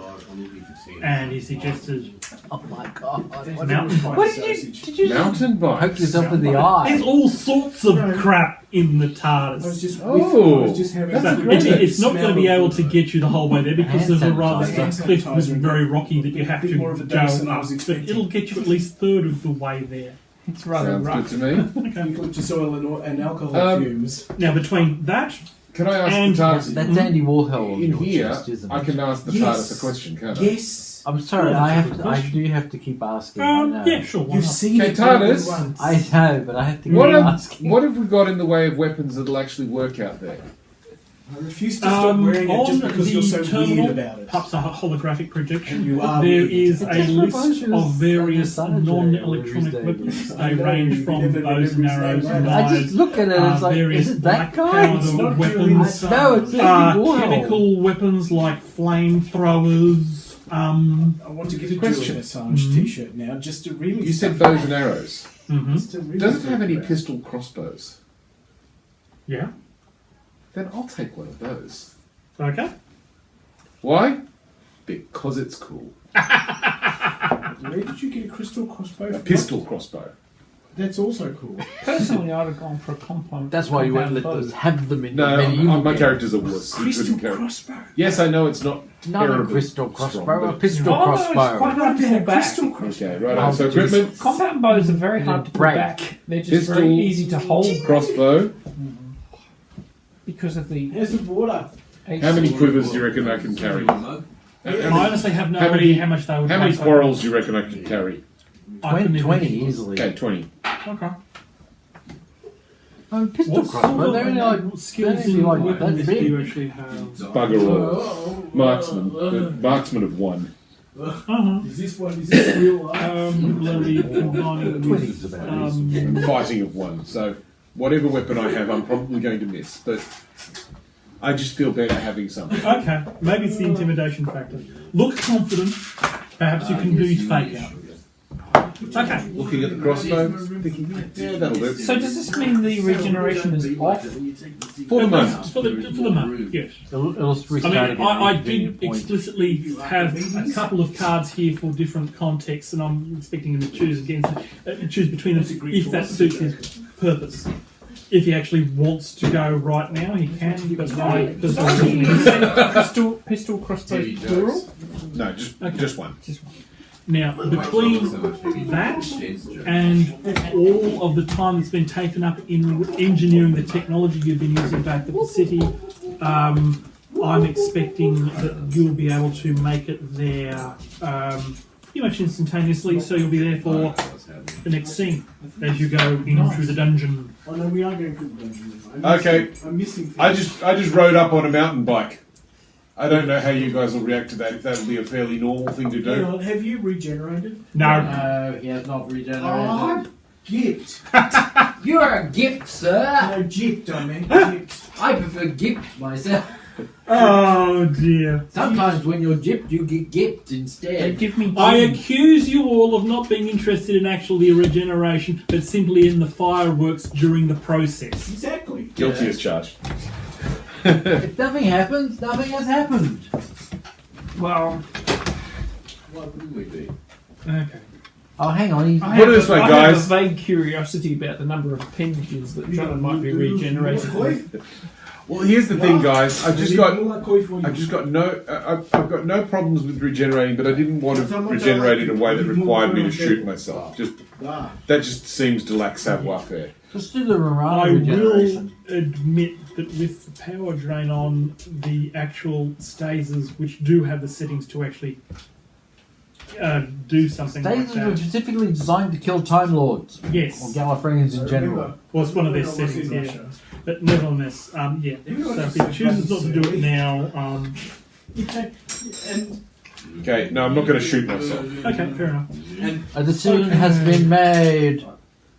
And he suggested Oh my god. mountain bike. What did you Mountain Poke bikes. yourself in the eye. There's all sorts of crap in the I was TARDIS. just, Oh, I was just having that's a great. It's not smell going to be of able to get you the whole way there because there's a rather Hand steep cliff that's sanitizer. very rocky that you have Bit to more of a go dose than I up. was But expecting. it'll get you at least a third of the way there. It's rather Sounds rough. good to me. eucalyptus oil and alcohol fumes. Now between that Can I ask And- the TARDIS That's Andy Warhol on in your here? chest, isn't I it? can ask the Yes. TARDIS a question, can't I? Yes. I'm sorry, Yeah, I that's a have good to, I question. do have to keep asking. I know. yeah, sure. Why You've not? seen Okay, it more than TARDIS. once. I know, but I have to keep What asking. what have we got in the way of weapons that'll actually work out there? I refuse to stop wearing it just on because you're so the terminal, weird about it. perhaps a holographic projection, And you are there weird. is It a just list reminds you of of various Sanjay non-electronic or weapons. I They know, range you from never bows and remember his arrows, name, I knives, just look at it and it's like, various is it that black guy? powder It's not weapons, doing No, it's Andy Warhol. chemical weapons like flamethrowers. I want to get a Julian Assange t-shirt now just to really... You said bows and arrows. Just to really Does it have any think about pistol crossbows? Yeah. Then I'll take one of those. Okay. Why? Because it's cool. it. Where did you get a crystal crossbow? A pistol crossbow. That's also cool. Personally, I'd have gone for a compound. That's why you won't let compound those have them in No, the medieval my game. character's a wuss. He Crystal couldn't carry. crossbow. Yes, I know it's not Not a terribly crystal strong, crossbow, a but- pistol Oh, no, it's crossbow. quite hard to What pull about a back. crystal crossbow? Okay, right. Oh, So jeez. equipment, Compound bows are very hard to pull Break. back. They're just Pistol. very easy to hold crossbow. because of the. Here's the water. How many quivers do you reckon I can carry? I honestly have no How many- idea how much they would How many cost. quarrels do you reckon I can carry? I couldn't 20 even- easily. Okay, 20. Okay. Pistol What crossbow, sort they're only like, of skills they're only and like weapons that do you big. actually have? Bugger all. Marksman. But marksman of one. Uh-huh. Is this real life? Let me combine it 20's with, about easy. And fighting of one. So whatever weapon I have, I'm probably going to miss. But I just feel better having something. okay, maybe it's the intimidation factor. Look confident. Perhaps you can do fake out. Okay. Looking at the crossbow, thinking, yeah, that'll do. So does this mean the regeneration is off? For the moment. For the month, yes. It'll I restart mean, again I at any did point. explicitly have a couple of cards here for different contexts, and I'm expecting him to choose choose between them if that suits his purpose. If he actually wants to go right now, he can. But my personal opinion is Pistol crossbow plural? No, just one. Just one. now between that and all of the time that's been taken up in engineering the technology you've been using back at the city, I'm expecting that you'll be able to make it there pretty much instantaneously, so you'll be there for the next scene as you go in through the dungeon. Oh no, we are going through the dungeon. Okay. I'm missing things. I just rode up on a mountain bike. I don't know how you guys will react to that, if that'll be a fairly normal thing to Hang do. on, have you regenerated? No. No, he has not regenerated. Oh, gipped. You are a gip, sir. No, gypped, I meant. Gypped. I prefer gip myself. Oh dear. Sometimes when you're gypped, you get gipped They instead. give me. I gin. accuse you all of not being interested in actually regeneration, but simply in the fireworks during the process. Exactly. Guilty as charged. If nothing happens, nothing has happened. Well, Why wouldn't we be? Okay. Oh, hang on. I Put it this way, have guys. a vague curiosity about the number of appendages that John might be regenerated with. Well, here's the thing, guys. I've just got no I've got no problems with regenerating, but I didn't want to regenerate in a way that required me to shoot myself. That just seems to lack savoir-faire. Just do the I Mirage will regeneration. admit that with the power drain on, the actual stases, which do have the settings to actually do something Stasis like were that, specifically designed to kill Time Lords. Or yes, Gallifreyans in general. was one of their settings. Yeah. But nevertheless, yeah. So if he chooses not to do it now, Okay, no, I'm not going to shoot myself. okay, fair enough. A decision has been made.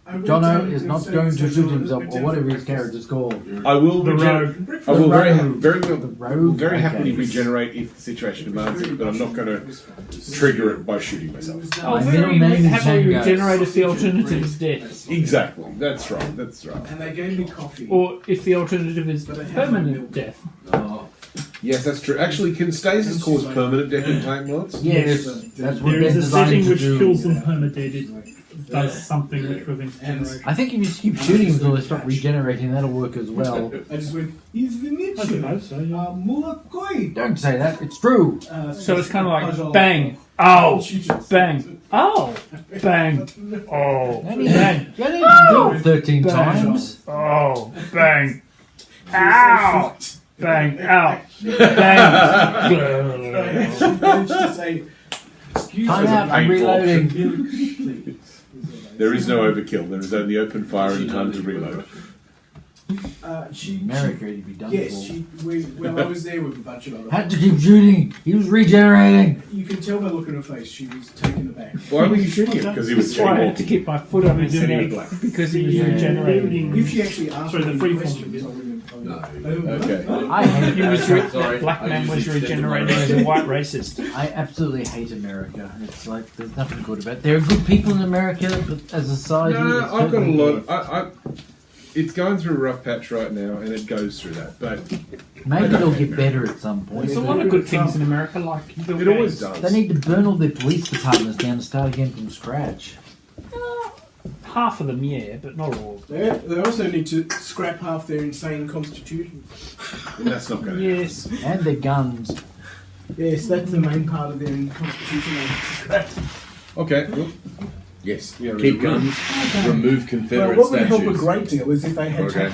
Jono is not going to shoot himself, or whatever his character's called. I will The I will rogue. very Rogue, happily okay. regenerate if the situation demands it, but I'm not going to trigger it by shooting myself. My Oh, middle very name is happily Django. regenerate if the alternative is death. Exactly. That's right. That's right. And they gave me coffee. Or if the alternative is permanent death. Yes, that's true. Actually, can stasis cause permanent death in Time Lords? Yes, that's what There they're is a designed setting to which do. kills them permadead. It does something which prevents generation. I think if you just keep shooting until they stop regenerating, that'll work as well. I just went, he's I Vinicius. suppose so, yeah. Mulakoi. Don't say that, it's true. So it's kind of like bang, oh, bang, oh, bang, oh, You only bang, you only have to do it 13 Bang. times. oh, bang, ow, bang, ow, bang. to say, excuse Time me. out, I'm painful. reloading. There is no overkill. There is only open fire and time to reload. America, you'd be done Yes, for. I was there with a bunch of other Had to keep shooting. He was regenerating. You can tell by looking at her face, she was taken aback. Why were you shooting him? Because he was That's why I had to shooting. keep my foot on his Said he was neck black. because he was Yeah. regenerating. If she actually asked Sorry, the me free form questions, bit. I wouldn't. Okay. I hate He was Sorry. black man I was usually send them regenerating as a white racist. I absolutely hate America. It's like there's nothing good about it. There are good people in America, but as a society, No, it's I've got a totally- lot. It's going through a rough patch right now, and it goes through that. But Maybe it'll get better at some point. There's a lot of good things in America, like Bill it always Gates. does. They need to burn all their police departments down and start again from scratch. Half of them, yeah, but not all. They also need to scrap half their insane constitution. And that's not going to. Yes. And their guns. Yes, that's the main part of their constitution. Okay. Well, Yes. Yeah, Keep remove- guns. Remove Confederate What would help a statues. great deal is if they had, Okay.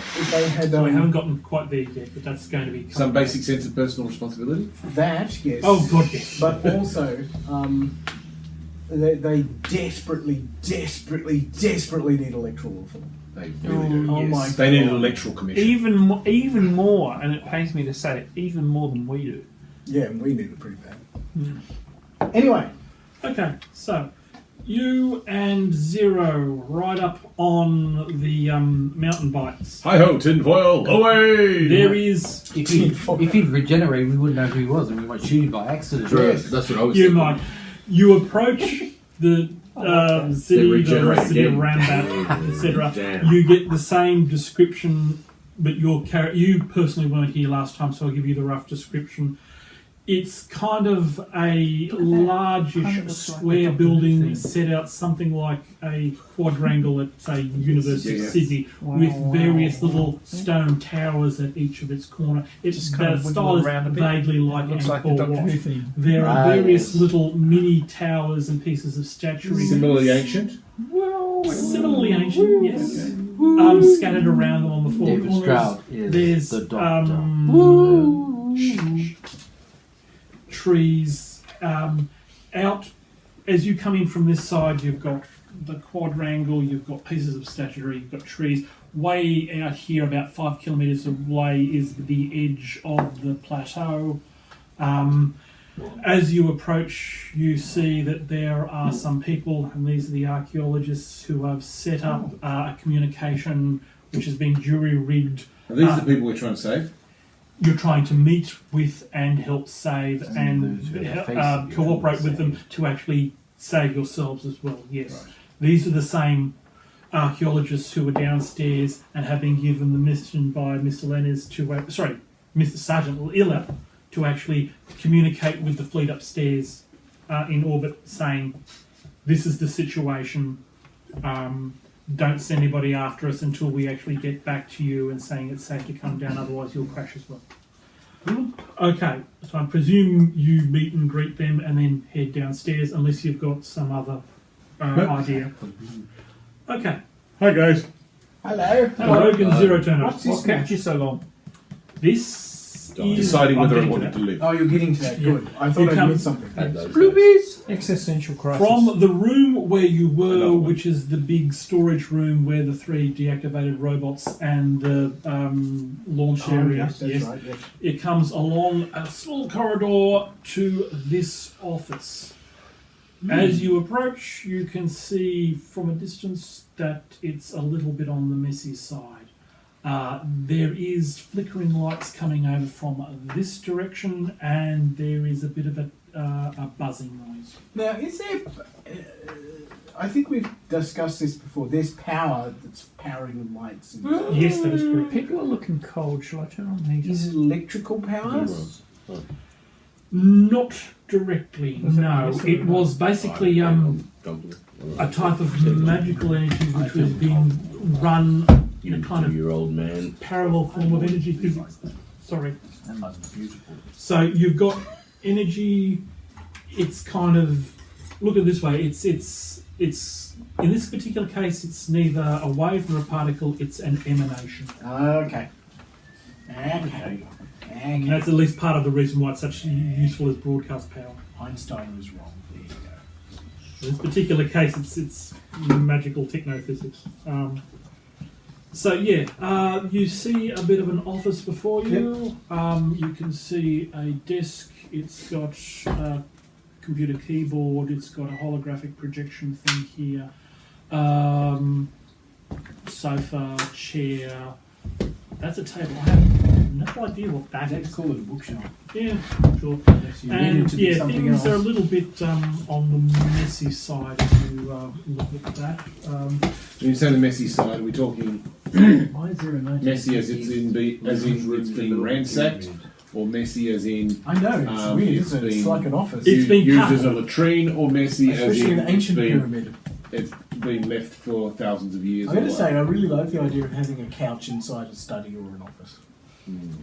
So we haven't gotten quite there yet, but that's going to be some basic sense of personal responsibility. that, yes. Oh god, yes. But also, they desperately need electoral reform. They really do. Oh my They need an God. electoral commission. Even more, and it pains me to say it, even more than we do. Yeah, and we need it pretty bad. Anyway, Okay, so you and Zero ride up on the mountain bikes. Hi ho, tinfoil, away! There is If he'd regenerated, we wouldn't know who he was, and we might shoot him by accident. Yes, that's what I was you thinking. might. You approach the city, the regenerate city of again. Rambat, etc. Damn. You get the same description, but you personally weren't here last time, so I'll give you the rough description. It's kind of a largish Kind of looks like square a building thing. set out something like a quadrangle at, say, University Yeah. of Sydney, with various little stone towers at each of its corner. It's Just kind of the wiggle style is around a bit. vaguely like Looks like the Angkor Doctor Wat. Who theme. There are various yes. little mini towers and pieces of statuary. Similarly ancient. Similarly ancient, yes. Scattered around them on the four David corners. Stroud is There's the doctor. trees. Out as you come in from this side, you've got the quadrangle, you've got pieces of statuary, you've got trees. Way out here, about 5 kilometres away, is the edge of the plateau. As you approach, you see that there are some people, and these are the archaeologists, who have set up a communication which has been jury-rigged. Are these the people we're trying to save? You're trying to meet with and help save and those who have faced you cooperate and with them saved. to actually save yourselves as well, yes. Right. These are the same archaeologists who were downstairs and have been given the mission by Mr. Lenners to, Mr. Sergeant Illa to actually communicate with the fleet upstairs in orbit, saying, "This is the situation. Don't send anybody after us until we actually get back to you and saying it's safe to come down, otherwise you'll crash as well." Okay, so I presume you meet and greet them and then head downstairs, unless you've got some other idea. Okay. Hi guys. Hello. Rogan Zero turn up. What's this What kept you so long? This is Deciding whether I I'm getting wanted to to live. Oh, you're getting to that. Yeah. Good. I thought You I'd come- missed something. Had those Bluebees! Existential crisis. From the room where you were, Another one. which is the big storage room where the 3 deactivated robots and the launch area, Yes, that's right. Yes. it comes along a small corridor to this office. As you approach, you can see from a distance that it's a little bit on the messy side. There is flickering lights coming over from this direction, and there is a bit of a buzzing noise. Now, is there? I think we've discussed this before. There's power that's powering the lights. And Yes, that is correct. People are looking cold. Shall I turn on the heater? Is it electrical power? Not directly, Was it no. yes or It no? was basically a type of magical energy which was being run in a kind of 2-year-old man. parallel form of energy physics. Sorry. That must be beautiful. So you've got energy. It's kind of, look at it this way. It's in this particular case, it's neither a wave nor a particle. It's an emanation. Okay. Okay. And that's at least part of the reason why it's such useful as broadcast power. Einstein was wrong. There you go. In this particular case, it's magical technophysics. You see a bit of an office before you. You can see a desk. It's got a computer keyboard. It's got a holographic projection thing here. Sofa, chair. That's a table. I have no idea what that Let's is. call it a bookshop. Yeah, sure. Unless you need it And to be yeah, something things else. are a little bit on the messy side if you look at that. When you say the messy side, are we talking Why is there a messy as it's it's been ransacked, or messy as in I know, it's weird, it's isn't it? It's been- like an office. It's been used cut. as a latrine, or messy Especially as in in the ancient it's been, pyramid. it's been left for thousands of years. I'm going or to what? say, I really like the idea of having a couch inside a study or an office.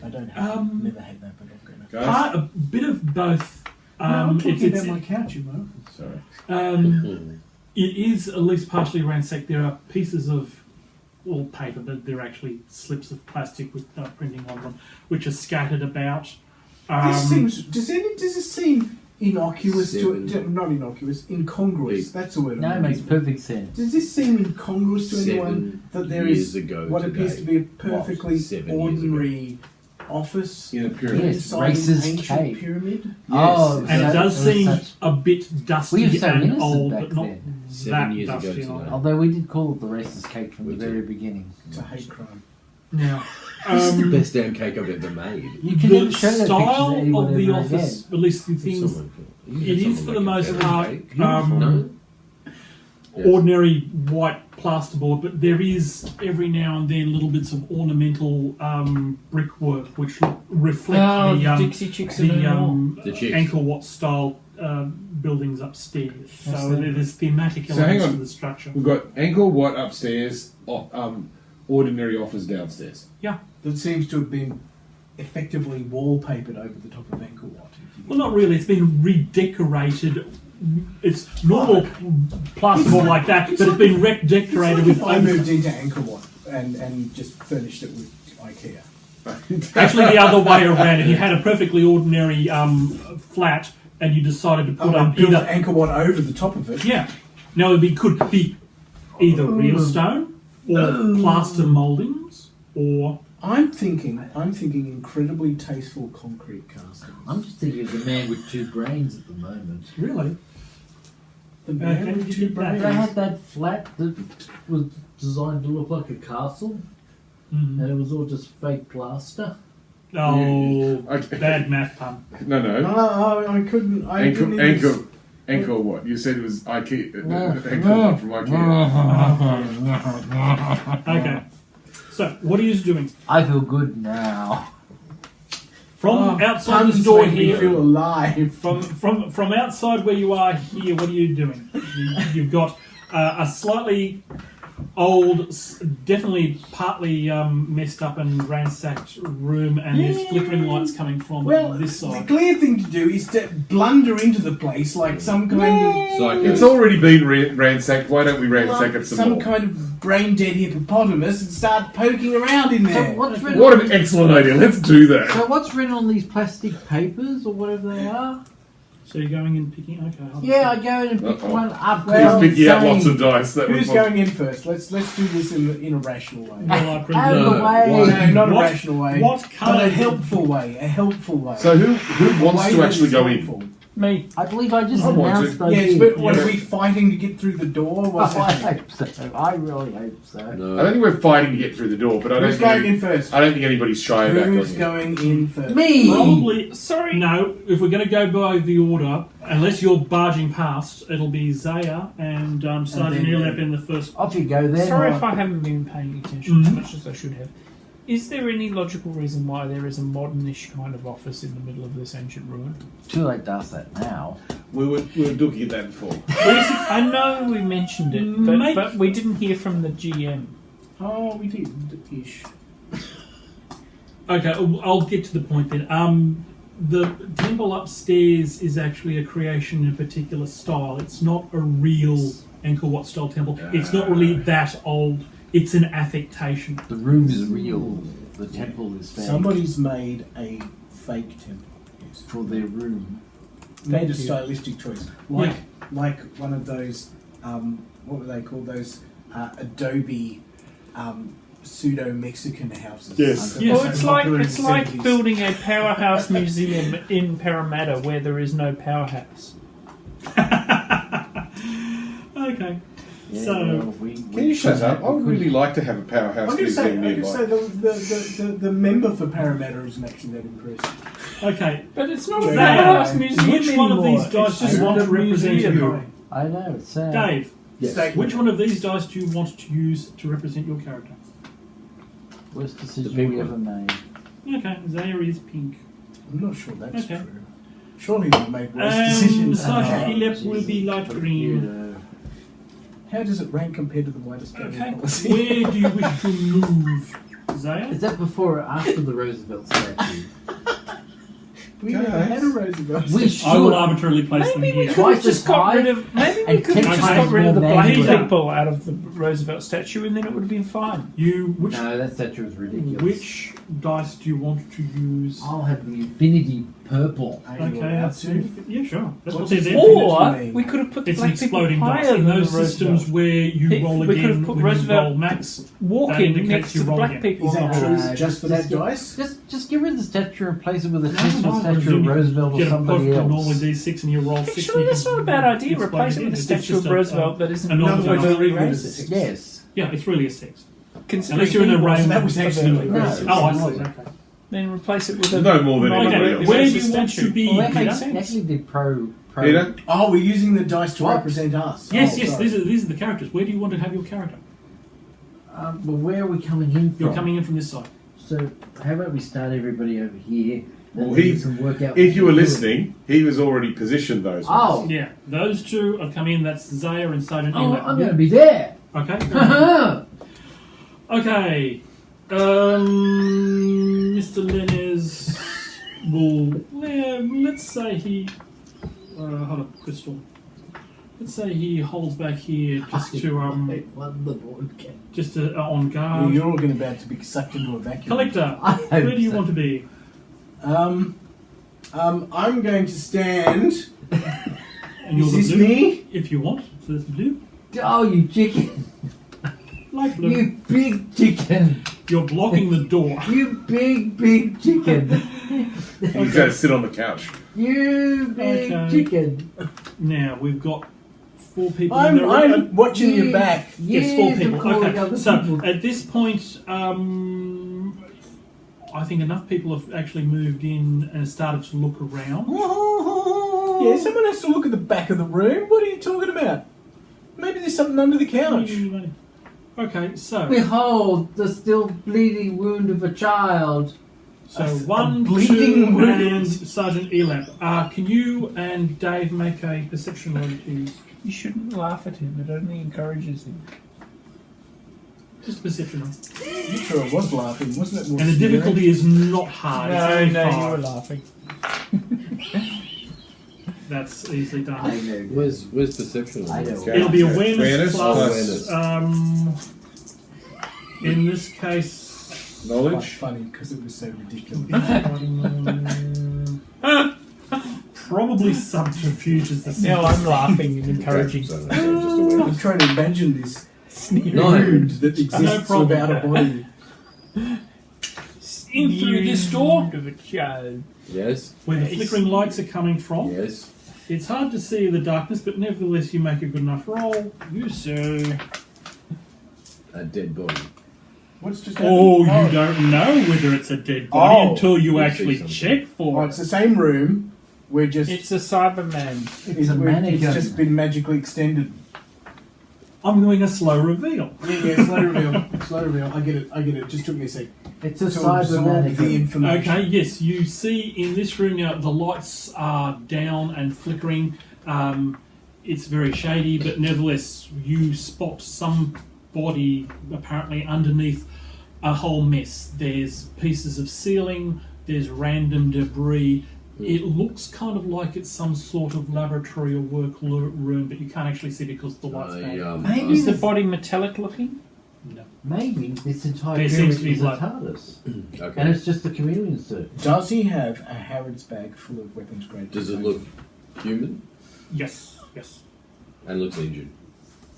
I don't have, never had that, but I'm going to. Guys, A bit of both. I'm talking it's- about my couch, you know. sorry. It is at least partially ransacked. There are pieces of paper, but they're actually slips of plastic with printing on them, which are scattered about. This seems. Does this seem innocuous Seven. not innocuous, incongruous? Eight. That's the word. No, I'm it makes looking for. perfect sense. Does this seem incongruous to anyone 7 that there years is ago what appears to today. be a perfectly 7 years ordinary office In a pyramid. Yes. inside an Racist ancient cave. pyramid? Oh, and that- it does was seem such- a bit We were dusty so and innocent old, back but not then. 7 that years ago dusty. today. Although we did call it the racist cake from We the very did. beginning. It's a hate crime. Now, This is the best damn cake I've ever made. You can the never show that picture to style anyone of the ever office, at least the things, Someone- it is for the someone most make a part cake. No? Yes. ordinary white plasterboard, but there is every now and then little bits of ornamental brickwork which reflect Dixie Chicks are the no more. The chicks. Angkor Wat style buildings upstairs. Yes, So they- there's thematic So hang elements on. to the structure. We've got Angkor Wat upstairs, ordinary office downstairs. That seems to have been effectively wallpapered over the top of Angkor Wat. if you Well, not really. It's been redecorated. It's normal plasterboard like that, but it's been redecorated with. if I moved into Angkor Wat and just furnished it with IKEA. Actually, the other way around. If you had a perfectly ordinary flat and you decided to put I up built either, Angkor Wat over the top of it. yeah, now could be either real stone or plaster mouldings or I'm thinking incredibly tasteful concrete castings. I'm just thinking of the man with 2 brains at the moment. really. The man how with did two you do that? brains. They had that flat that was designed to look like a castle, and it was all just fake plaster. Oh, Okay. bad math pun. No, no. No, I couldn't. I didn't even- Angkor what? You said it was IKEA. No. Angkor Wat from IKEA. Okay. So, what are you doing? I feel good now. From outside Puns this door make me here, feel alive. from outside where you are here, what are you doing? You've got a slightly old, definitely partly messed up and ransacked room, and there's flickering lights coming from this the side. clear thing to do is to blunder into the place like some kind Psycho. It's already been ransacked. Why don't we ransack it of some more? kind of brain dead hippopotamus and start poking around in So there. what's written? What an excellent idea. Let's do that. So what's written on these plastic papers or whatever they are? So you're going and picking. Okay. I'll Yeah, I go in and pick Uh-oh. one up. Well, He's picking out saying, lots of dice. That Who's was going in first? Let's do this in a rational way. Well, I Out of presume. the way. No, not a What- rational way. What But colour? a helpful way. A helpful way. So who wants A way to that actually is go helpful. Me. I believe I just I want announced to. I Yes, did. but what Yeah. are we fighting to get through the door? Oh, What's I happening? hope so. I really hope so. in? I No. don't think we're fighting to get through the door, but I don't Who's going think in first? I don't think anybody's shy about going Who's in. going in first? Me. Probably. Sorry. No, if we're going to go by the order, unless you're barging past, it'll be Zaya and Sergeant then- Neilnap in the first. Off you go then. Sorry or- if I haven't been paying attention as Mhm. much as I should have. Is there any logical reason why there is a modernish kind of office in the middle of this ancient ruin? Too late to ask that now. We were looking at that before. I know we mentioned it, Mate. but we didn't hear from the GM. Oh, we did. Ish. Okay, I'll get to the point then. The temple upstairs is actually a creation in a particular style. It's not a real Angkor Wat style temple. It's not really that old. It's an affectation. The room is real. The temple is fake. Somebody's made a fake temple. Yes. For their room. Made a you. stylistic choice, like one of those. What were they called? Those Adobe pseudo Mexican houses. Yes. Yes. Well, it's like Popular in it's the like 70s. building a powerhouse museum in Parramatta where there is no powerhouse. Okay. Yeah, So- well, Can you shut up? I would really like to have a powerhouse I'm going to say, museum I'm nearby. gonna say the member for Parramatta isn't actually that impressed. Okay. But it's not a Jay, powerhouse Jay, museum Which one of anymore. these dice It's do you just want a to represent museum. you? I know, it's sad. Dave, Yes. Statement. which one of these dice do you want to use to represent your character? Worst The decision pink we one. ever made. Okay, Zaya is pink. I'm not sure that's Okay. true. Surely they've made worse decisions. Sergeant Okay. Elep will be light green. How does it rank compared to the white Australian Okay, policy? where do you wish to move, Zaya? Is that before or after the Roosevelt statue? We never had a Roosevelt. We I will should. arbitrary place them Maybe we here. could have Twice just as got high rid of. Maybe we and could have 10 just got times rid of the more black manual. people out of the Roosevelt statue, and then it would have been fine. Which No, that statue is ridiculous. which dice do you want to use? I'll have the infinity purple. Are you Okay, allowed that's to? yeah, sure. That's What's what it it is. for? Or mean? we could have put the It's an black people exploding dice. higher In than those the systems Roosevelt. where you If roll we could again have put when you Roosevelt roll max, that walking indicates next to you the roll black again. people. Is on that the true? Roosevelt. Just for that dice? Just get rid of the statue and replace it with a No, tasteful I statue presume of you Roosevelt or get a somebody perfect normally else. D6 and you roll 6. Actually, that's not a bad idea. Explode Replace it with a It's statue just of Roosevelt that isn't another Another way dice. to really read it racist. is Yes. Yeah, it's really a 6. Considering Unless you're in a he range. wasn't That was actually very No. racist. Oh, I see. Wasn't. Okay. Then replace it with a No more than non-racist anybody Okay, else. where do you want statue. to be? Well, that Peter? makes They sense. actually did pro. Peter? Oh, we're using the dice to What? represent us. Yes, Oh, yes, sorry. these are the characters. Where do you want to have your character? But where are we coming in from? You're coming in from this side. So how about we start everybody over here? Well, and then he- we can work out. If you were what we're listening, he was already positioned those ones. Oh. Yeah, those two have come in. That's Zaya and Sergeant doing. Oh, Elep. I'm going to be there. Okay. Haha. Okay. Mr. Lenez will. Let's say he. Hold on, Crystal. Let's say he holds back here just to Won the board game. just to, on Yeah, guard. you're all going to about to be sucked into a vacuum. Collector, I hope where do you so. want to be? I'm going to stand. And you're Is the this blue, me? if you want. So that's blue. Oh, you chicken! Light blue. You big chicken! You're blocking the door. You big chicken! He's going to sit on the couch. You big Okay. chicken! Now we've got 4 people. in there. I'm watching your back. Yes, 4 Years of people. calling Okay, other so people. at this point, I think enough people have actually moved in and started to look around. Yeah, someone has to look at the back of the room. What are you talking about? Maybe there's something under the couch. Okay, so Behold the still bleeding wound of a child. So A 1, bleeding 2, wound. and Sergeant Elap. Can you and Dave make a perception roll, please? You shouldn't laugh at him. It only encourages him. Just a perception roll. You sure I was laughing, wasn't it? More And the scary? difficulty is not hard. it's only No, you 5. were laughing. That's easily I done. know. Where's perception? I know. Okay. It'll be awareness, Awareness plus. In this case. Quite Knowledge. funny because it was so ridiculous. Probably subterfuge is the Now I'm laughing and encouraging. So, just awareness. I'm trying to imagine this No. wound that exists problem. without a body. In through this door, Of a child. Yes. where the flickering lights are coming from. Yes. It's hard to see in the darkness, but nevertheless you make a good enough roll. You sir. A dead body. What's just Oh, happened? you don't know whether it's a dead body Oh. until you You actually see something. check Oh, for it's the same room. We're just It's a Cyberman. It's a mannequin. It's just been magically extended. I'm doing a slow reveal. Yeah, slow reveal. Slow reveal. I get it. It just took me a sec It's a to cyber absorb the mannequin. information. Okay, yes, you see in this room now the lights are down and flickering. It's very shady, but nevertheless you spot some body apparently underneath a whole mess. There's pieces of ceiling, there's random debris. It looks kind of like it's some sort of laboratory or work room, but you can't actually see because the lights are down. Maybe Is the this- body metallic looking? No. Maybe this entire There pyramid seems to be is a blood. TARDIS. Okay. And it's just the chameleon suit. Does he have a Harrods bag full of weapons grade? Does it look human Yes, yes. and looks injured?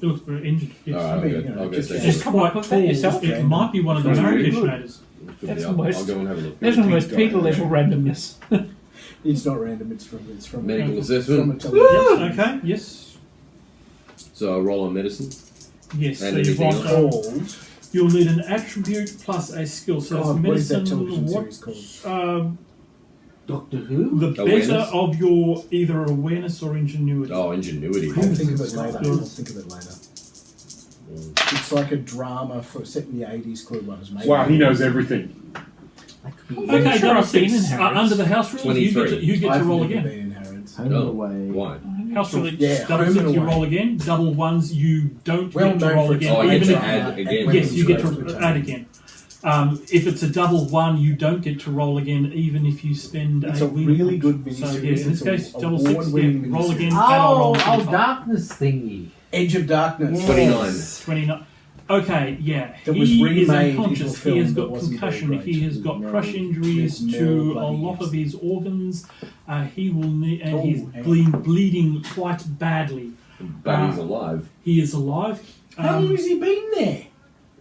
It looks very injured. Yes. All right, I I'll mean, go. you know, I'll go just- take It's it. Come on, quite look at tall. yourself. It might be one of the That's really Marrakesh good. natives. Could That's be. almost- I'll go and have a look. There's almost Peter level randomness. It's not random. It's from Medical Okay. assessment. from a television. Yes, okay, yes. So I roll on medicine. Yes, so And you've anything got, Called. you'll need an attribute plus a skill. So God, it's what is that medicine, television what, series called? Doctor Who? the better Awareness? of your either awareness or ingenuity. Oh, ingenuity. I'll think of it later. Skills. I'll think of it later. It's like a drama set in the 80s called what was made. Wow, he knows everything. That could be Okay, sure double I've been six. in Harrods. Under the house rules, you get 23. to I've roll never again. been in Harrods. home and Oh, away. why? House rules, Yeah, double home six, and you away. roll again. Double ones, you don't Well get to known roll for again. Oh, I get even to if- add again. Yes, you get Weapons to grade add again. If it's a double one, you don't get to roll again, even if you spend It's a a win really point. good So miniseries. yes, in this It's case, a double six, yeah, award-winning roll miniseries. again. add on, Oh, roll to the top. darkness thingy. Edge of Darkness. Yeah. 29. 29. Okay, yeah. That was He is remade into a unconscious. film He has that got wasn't very concussion. great. He has got With crush Mel- injuries with to Mel a bloody lot yes. of his organs. He will need, and Oh, he's hang on. bleeding quite badly. But he's alive. He is alive. How long has he been there?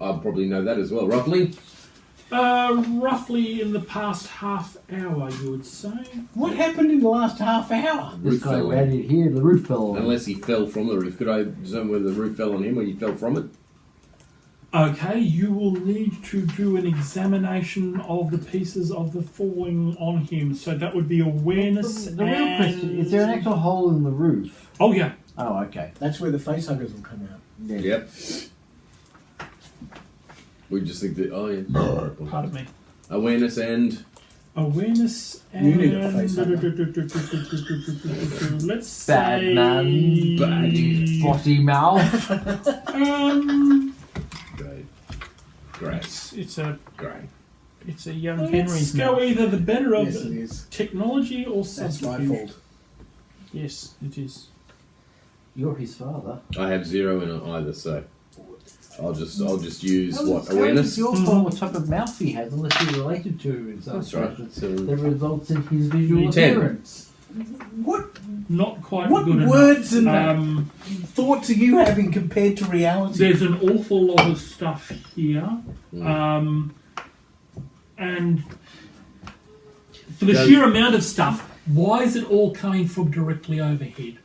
I'll probably know that as well. Roughly. Roughly in the past half hour, you would say. What happened in the last half hour? This Roof guy fell ran on. it here, the roof fell on. Unless he fell from the roof. Could I determine whether the roof fell on him or he fell from it? Okay, you will need to do an examination of the pieces of the falling on him. So that would be awareness. The real question, is there an actual hole in the roof? Oh yeah. Oh, okay. That's where the facehuggers will come out. Yeah. Yep. We just think that, oh yeah. Pardon me. Awareness and Awareness and You need a face let's Bad say man. Potty mouth. great. Great. Great. It's a young Let's Henry's go mouth. either the better of Yes, it is. technology or That's my subterfuge. fault. Yes, it is. You're his father. I have 0 in either, so I'll just use How what is- how awareness. is your fault what type of mouth he has, unless you're related to him in some That's right. fashion, So, that results in his visual 10. appearance. What Not quite What good words enough. and thoughts are you having compared to reality? There's an awful lot of stuff here, Mm. and for the Does- sheer amount of stuff, why is it all coming from directly overhead?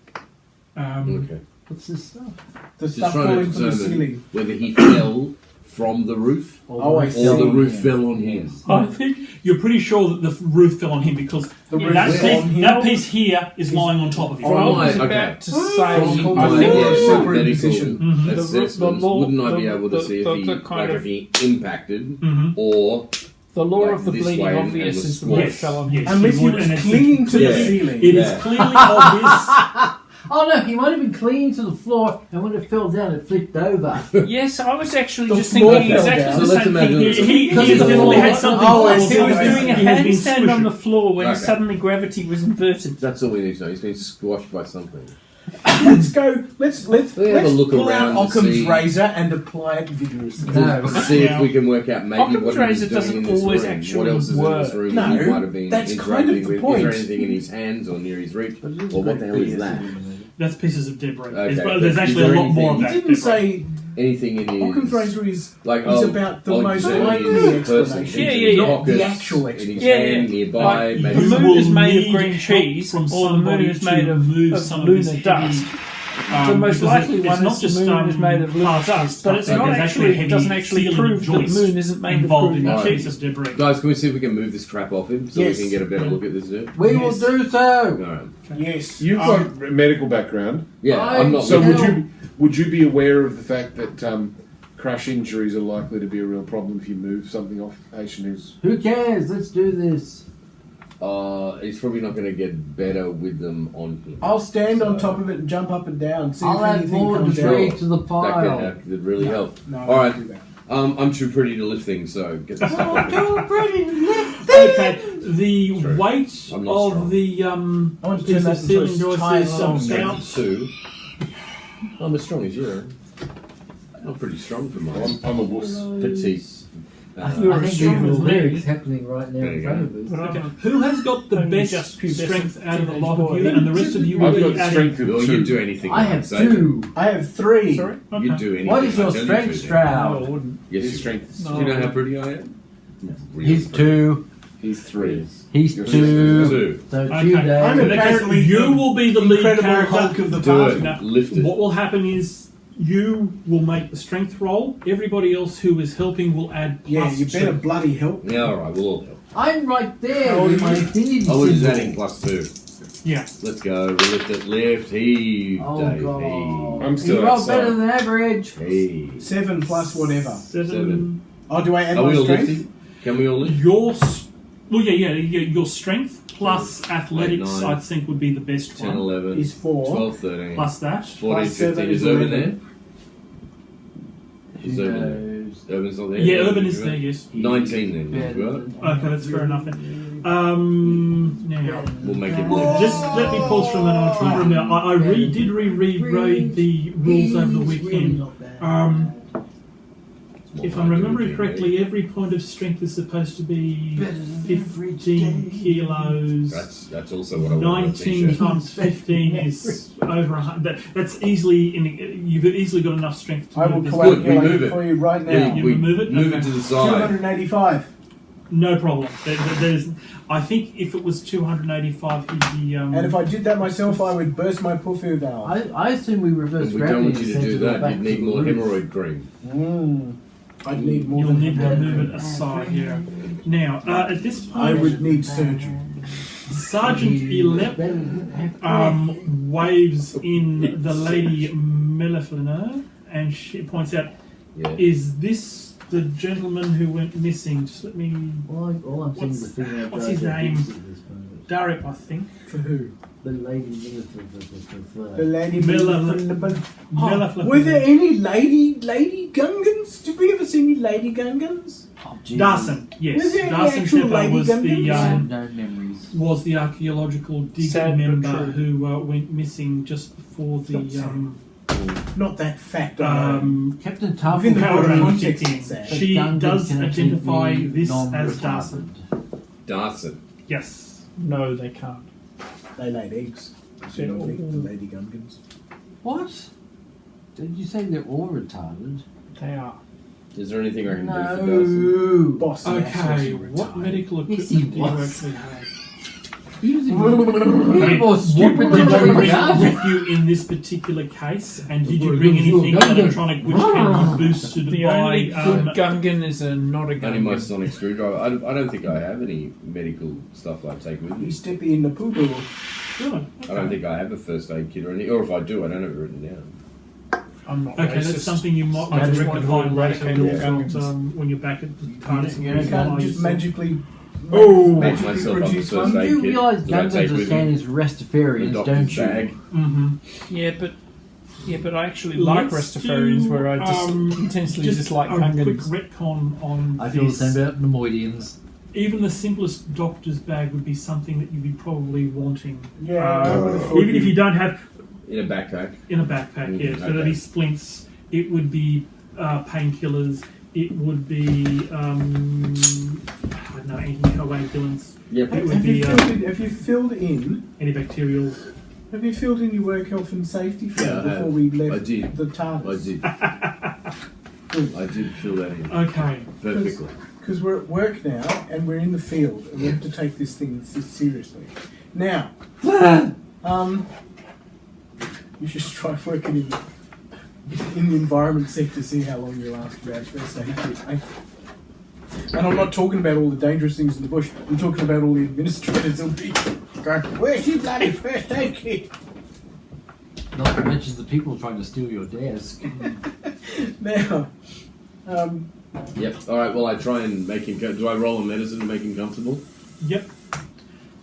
okay. What's this stuff? The Just stuff trying falling to from the determine ceiling. whether he fell from the roof Oh, I see. or the roof Yeah. fell on him. I think you're pretty sure that the roof fell on him because The roof that, fell piece, on him. that piece here is lying on top of him. From I my- was okay. about to Oh, say, it's I called think the the- superimposition. Mhm. The assessments law- wouldn't I be the- able to the- see the- if he, the kind like of- if he impacted Mhm. or The law like of the this bleeding way and obvious was is the one that squashed. fell on Yes. Unless you he would, was and it's- clinging to Yeah. the ceiling. It is Yeah. clearly obvious. Oh no, he might have been clinging to the floor, and when it fell down, it flipped over. Yes, I was actually The just floor thinking fell exactly down. the So let's same imagine thing. it's a- He Because definitely the had floor- something. Oh, I He see was what you're doing a saying. He was handstand on the floor when Okay. suddenly gravity was inverted. That's all we need to know. He's been squashed by something. Let's go. Let's We have a look pull around out to Occam's see- razor and apply it vigorously. No. See if we can work out maybe Occam's what he was razor doing doesn't in this always room. actually What else is in this work. room No, that he might have been that's kind of interacting the with? point. Is there anything in his hands or near his reach? But it is Or what great the hell is beer, that? isn't it? That's pieces of debris. Okay, There's but actually is a there lot more of He that didn't debris. say Anything in his... Occam's razor is like, is I'll- about the I'll most examine likely his person, explanation. Yeah, in yeah, his yeah. Not the pockets, actual in his explanation. Yeah, hand, yeah. nearby, Like, maybe... the moon will is made of need green help cheese, from or the moon somebody is made to of move some of this lunar heavy, dust. The most because likely it's one not is just the moon is made of lunar parts and dust, but it's stuff, not there's actually. heavy It doesn't actually ceiling prove that the joists moon isn't made of involved in green that Alright. piece of debris. Guys, can we see if we can move this crap off him so Yes. we can get a better look at this dude? We Yes. will do so. Alright. Yes. You've got a medical background, Yeah, I- I'm not... so Yeah. would you be aware of the fact that crash injuries are likely to be a real problem if you move something off a patient who's... Who cares? Let's do this. He's probably not going to get better with them on him. I'll stand on So- top of it and jump up and down. See I'll if add anything more comes debris out. to the That pile. could really help. No, I All won't right. do that. I'm too pretty to lift things, so get the stuff off me. Oh, pretty lift Okay, the True. weight I'm not of strong. the I want to piece turn of that into a ceiling joist tire is song. about 2. I'm as strong as you are. I'm pretty strong for mine. I'm a wuss. Petite. I You're think as strong the as me. lyrics happening right now There in you front go. of us. But Okay. I'm Who has got the Only best just pubescent strength out of the teenage lot of boy. you, and the rest of you will I've be got adding. strength of Well, 2. you'd do anything. I I'd have say. 2. I have 3. Sorry? You'd Okay. do anything. What is I your tell you strength, to, then. No, I Stroud? wouldn't. Yes, His you- strength. Do you know how pretty I am? Real He's pretty. 2. He's 3. He's You're 2. 2. So Okay. 2 I'm days. a- In that case, Apparently you the will be the lead Incredible character. Hulk of the Do party. it. Now, Lift it. What will happen is you will make the strength roll. Everybody else who is helping will add plus Yeah, you better 2. bloody help. Yeah, alright, we'll all help. I'm right there How with are my you? infinity I was symbol. adding +2. Yeah. Let's go. We lift it. Lift. Heave. Oh Dave. god. I'm still You roll outside. better than average. Heave. 7 plus whatever. 7. Oh, do I add Are my we all strength? lifting? Can we all lift? Well, yeah. Your strength plus athletics, 9, I think, would be the best 10, one. 11, Is 4. 12, 13, Plus that. 14, plus 7 15. Is is Urban 11. there? Is Urban there? Urban's not there? Yeah, Urban is there, yes. 19 then. Better Right? than Okay, that's fair enough then. Now, We'll make it lift. just let me pause for a minute. I'll try and remember. I did reread the rules over the weekend. If I'm remembering correctly, every point of strength is supposed to be 15 kilos. That's also what I want on a 19 t-shirt. times 15 is over 100. That's easily you've easily got enough strength to I will move this. Good, we calculate move it it. for you right now. Yeah, You we move it? Move Okay. it to the side. 285. No problem. There's, I think if it was 285, he'd be. And if I did that myself, I would burst my puffy valve. I assume we reverse And we gravity. don't want you to and do send it that. back You'd to need the more roof. hemorrhoid cream. I'd need more You'll than need to that. move it aside here. Now, at this I point, would need surgery. Sergeant Elep waves in the Lady Mellifleur, and she points out, Yeah. "Is this the gentleman who went missing?" Just let me. All I'm seeing is the female what's his driver name? at this moment. Darip, I think. For who? The lady The minister. lady Mellifleur. Were there any lady Gungans? Did we ever see any lady Gungans? Oh, Jesus. Darson, yes. Was there any Darson actual Pepper Lady was the Gungans? No memories. was the archaeological dig Sad but member true. who went missing just before the Not that fact. Captain Within Tarple the power Power round context, kicked in. it's sad. She Gungan does can actually identify be this as non-retarded. Darson. Darson. Yes. No, they can't. They laid eggs. Presumably, the lady Gungans. What? Did you say they're all retarded? They are. Is there anything I can do for Darson? No. Boss. Okay, what medical Yes, equipment he do you was. actually have? He was even more What stupid did than you Johnny bring Gargano. with you in this particular case? And did you bring anything electronic which can be boosted The by... only good Gungan is not a Only my Gungan. sonic screwdriver. I don't think I have any medical stuff I take with me. You steppy in the poodle. Really? I don't think I have a first aid kit or anything. Or if I do, I don't have it written down. I'm not Okay, racist. that's something you might I want just to want to rectify eradicate later all on, guns. when you're back at the TARDIS. Yeah, You yeah, can't just magically Make magically myself up produce the first one. aid You kit realise that I Gungans take are with scanning me. as The Rastafarians, doctor's don't you? bag. Yeah, but I actually like Let's Rastafarians, do, where I just intensely just dislike a quick Gungans. retcon on I feel the this. same about Nemoidians. Even the simplest doctor's bag would be something that you'd be probably wanting. Yeah, I would have thought Even if you don't have In a backpack. in a backpack, yes. So okay. there'd be splints. It would be painkillers. It would be I don't know, anticoagulants, Yep. It would Have be you filled in? antibacterials. Have you filled in your work health and safety form Yeah, I before have. we left I did. the TARDIS? I did fill that in Okay. perfectly. Because we're at work now and we're in the field and we have to take this thing seriously. Now, you should try working in the environment sector, see how long you last without first aid kit. Eh? And I'm not talking about all the dangerous things in the bush. I'm talking about all the administrators who'll be going, "Where's your bloody first aid kit?" Not to mention the people trying to steal your desk. Now, Yep. All right. Well, I try and make him. Do I roll a medicine to make him comfortable? Yep.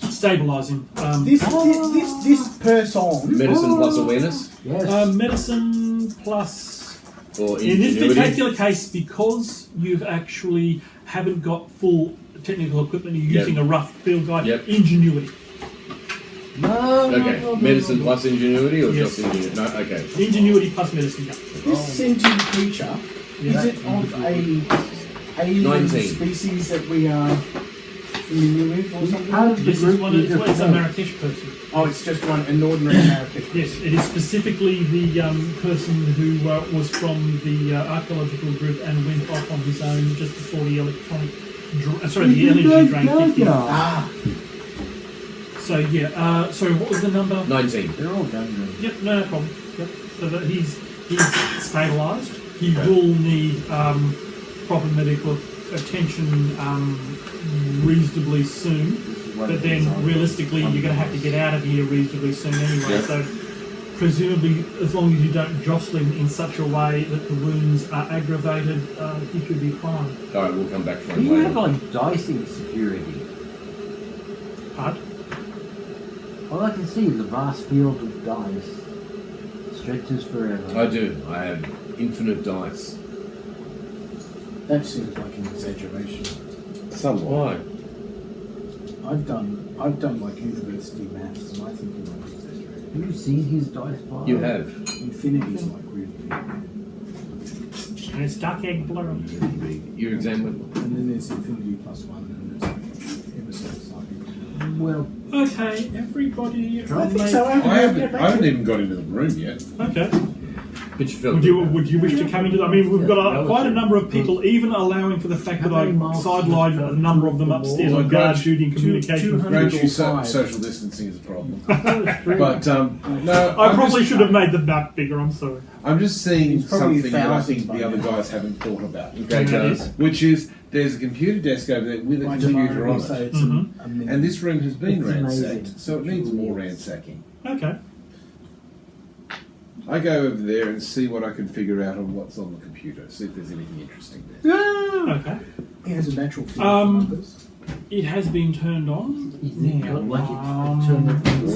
Stabilising. this person. Medicine plus awareness Yes. Medicine plus. or In this ingenuity? particular case, because you've actually haven't got full technical equipment, you're using a rough field guide. Yep. Ingenuity. No. Okay. Medicine plus ingenuity or Yes. just ingenuity? No. Okay. Ingenuity plus medicine. Yeah. This sentient creature, is it of a alien 19. species that we are familiar with or something? How does This the is group one. It's use a it? Marrakesh person. Oh, it's just an ordinary Marrakesh. Yes, it is specifically the person who was from the archaeological group and went off on his own just before the electronic, the energy drain kicked in. Ah, So yeah, sorry, what was the number? 19. They're all Gungans. Yep, no problem. Yep. So that he's stabilised. He will need proper medical attention reasonably soon. But then realistically, you're going to have to get out of here reasonably soon anyway. Yeah. So presumably, as long as you don't jostle him in such a way that the wounds are aggravated, he should be fine. All right. We'll come back for him You have later. like dicing security. But All I can see is a vast field of dice. Stretches forever. I do. I have infinite dice. that seems like an exaggeration. Why? I've done like university maths, and I think you might be exaggerating. Have you seen his dice pile? You have. Infinity's like really big. and it's dark egg blur. Really big. Your exam went well. And then there's infinity plus one, and there's like ever so slightly. Well, Okay, everybody. I think so. I haven't even got into the room yet. Okay. But you felt Would you wish to come into? I mean, we've got quite a number of people, even allowing for the fact that I sidelined a number of them upstairs on guard duty and communication. 200 Grant you or five. social distancing is a problem. But no, I I'm probably just- should have made the map bigger. I'm sorry. I'm just seeing It's probably something that I 1,000 think by the other now. guys haven't thought about. Okay, guys. Which is there's a computer desk over there with a By computer tomorrow, on we say it, it's a minute. and this room has been It's ransacked, amazing. so it needs more ransacking. Okay. I go over there and see what I can figure out on what's on the computer, see if there's anything interesting there. Okay. He has a natural feel Um, for numbers. It has been turned on. he's got like Um, a turn of I'm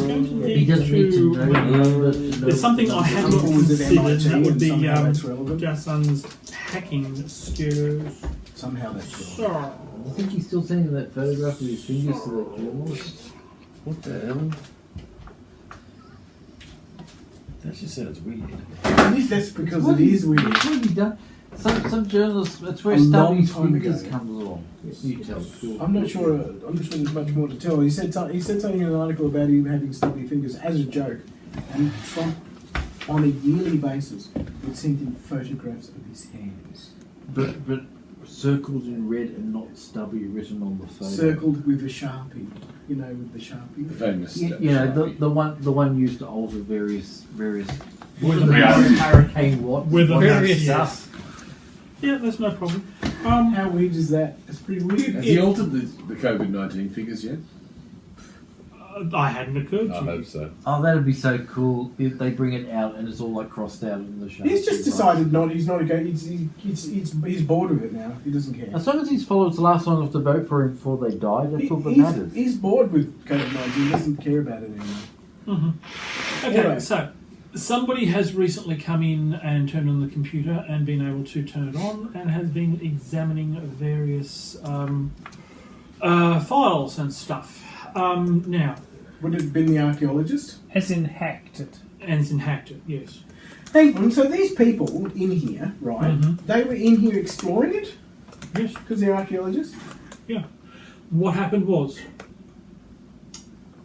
going to He need doesn't need to know numbers to know. There's something I have not Some was at considered, and MIT, that would and be somehow that's relevant. Jason's hacking skills. Somehow that's relevant. So, I think he's still sending that photograph of his fingers to that journalist. What the hell? That just sounds weird. At least that's because it is weird. What have you done? Some journalists, that's where A long Stubby's time fingers ago. comes along. You tell. I'm not sure. I'm not sure there's much more to tell. He said something in an article about him having stubby fingers as a joke, and Trump, on a yearly basis, would send him photographs of his hands, But circled in red and not Stubby written on the photo. circled with a sharpie. You know, with the sharpie. The famous You know, the one used to alter various With reality. hurricane what With the various various- stuff. yeah, that's no problem. How weird is that? It's pretty weird. Has he altered the COVID-19 figures yet? I hadn't occurred I to me. hope so. Oh, that'd be so cool if they bring it out and it's all like crossed out in the show. He's just decided not. He's not a go. He's bored with it now. He doesn't care. As long as his followers last long off the boat for him before they die, that's all that matters. He's bored with COVID-19. He doesn't care about it anymore. Okay, Alright. so somebody has recently come in and turned on the computer and been able to turn it on and has been examining various files and stuff. Now, Would it have been the archaeologist? As in hacked it. and it's in hacked it, yes. Hang on. So these people in here, right? Mhm. They were in here exploring it Yes. because they're archaeologists. Yeah. What happened was,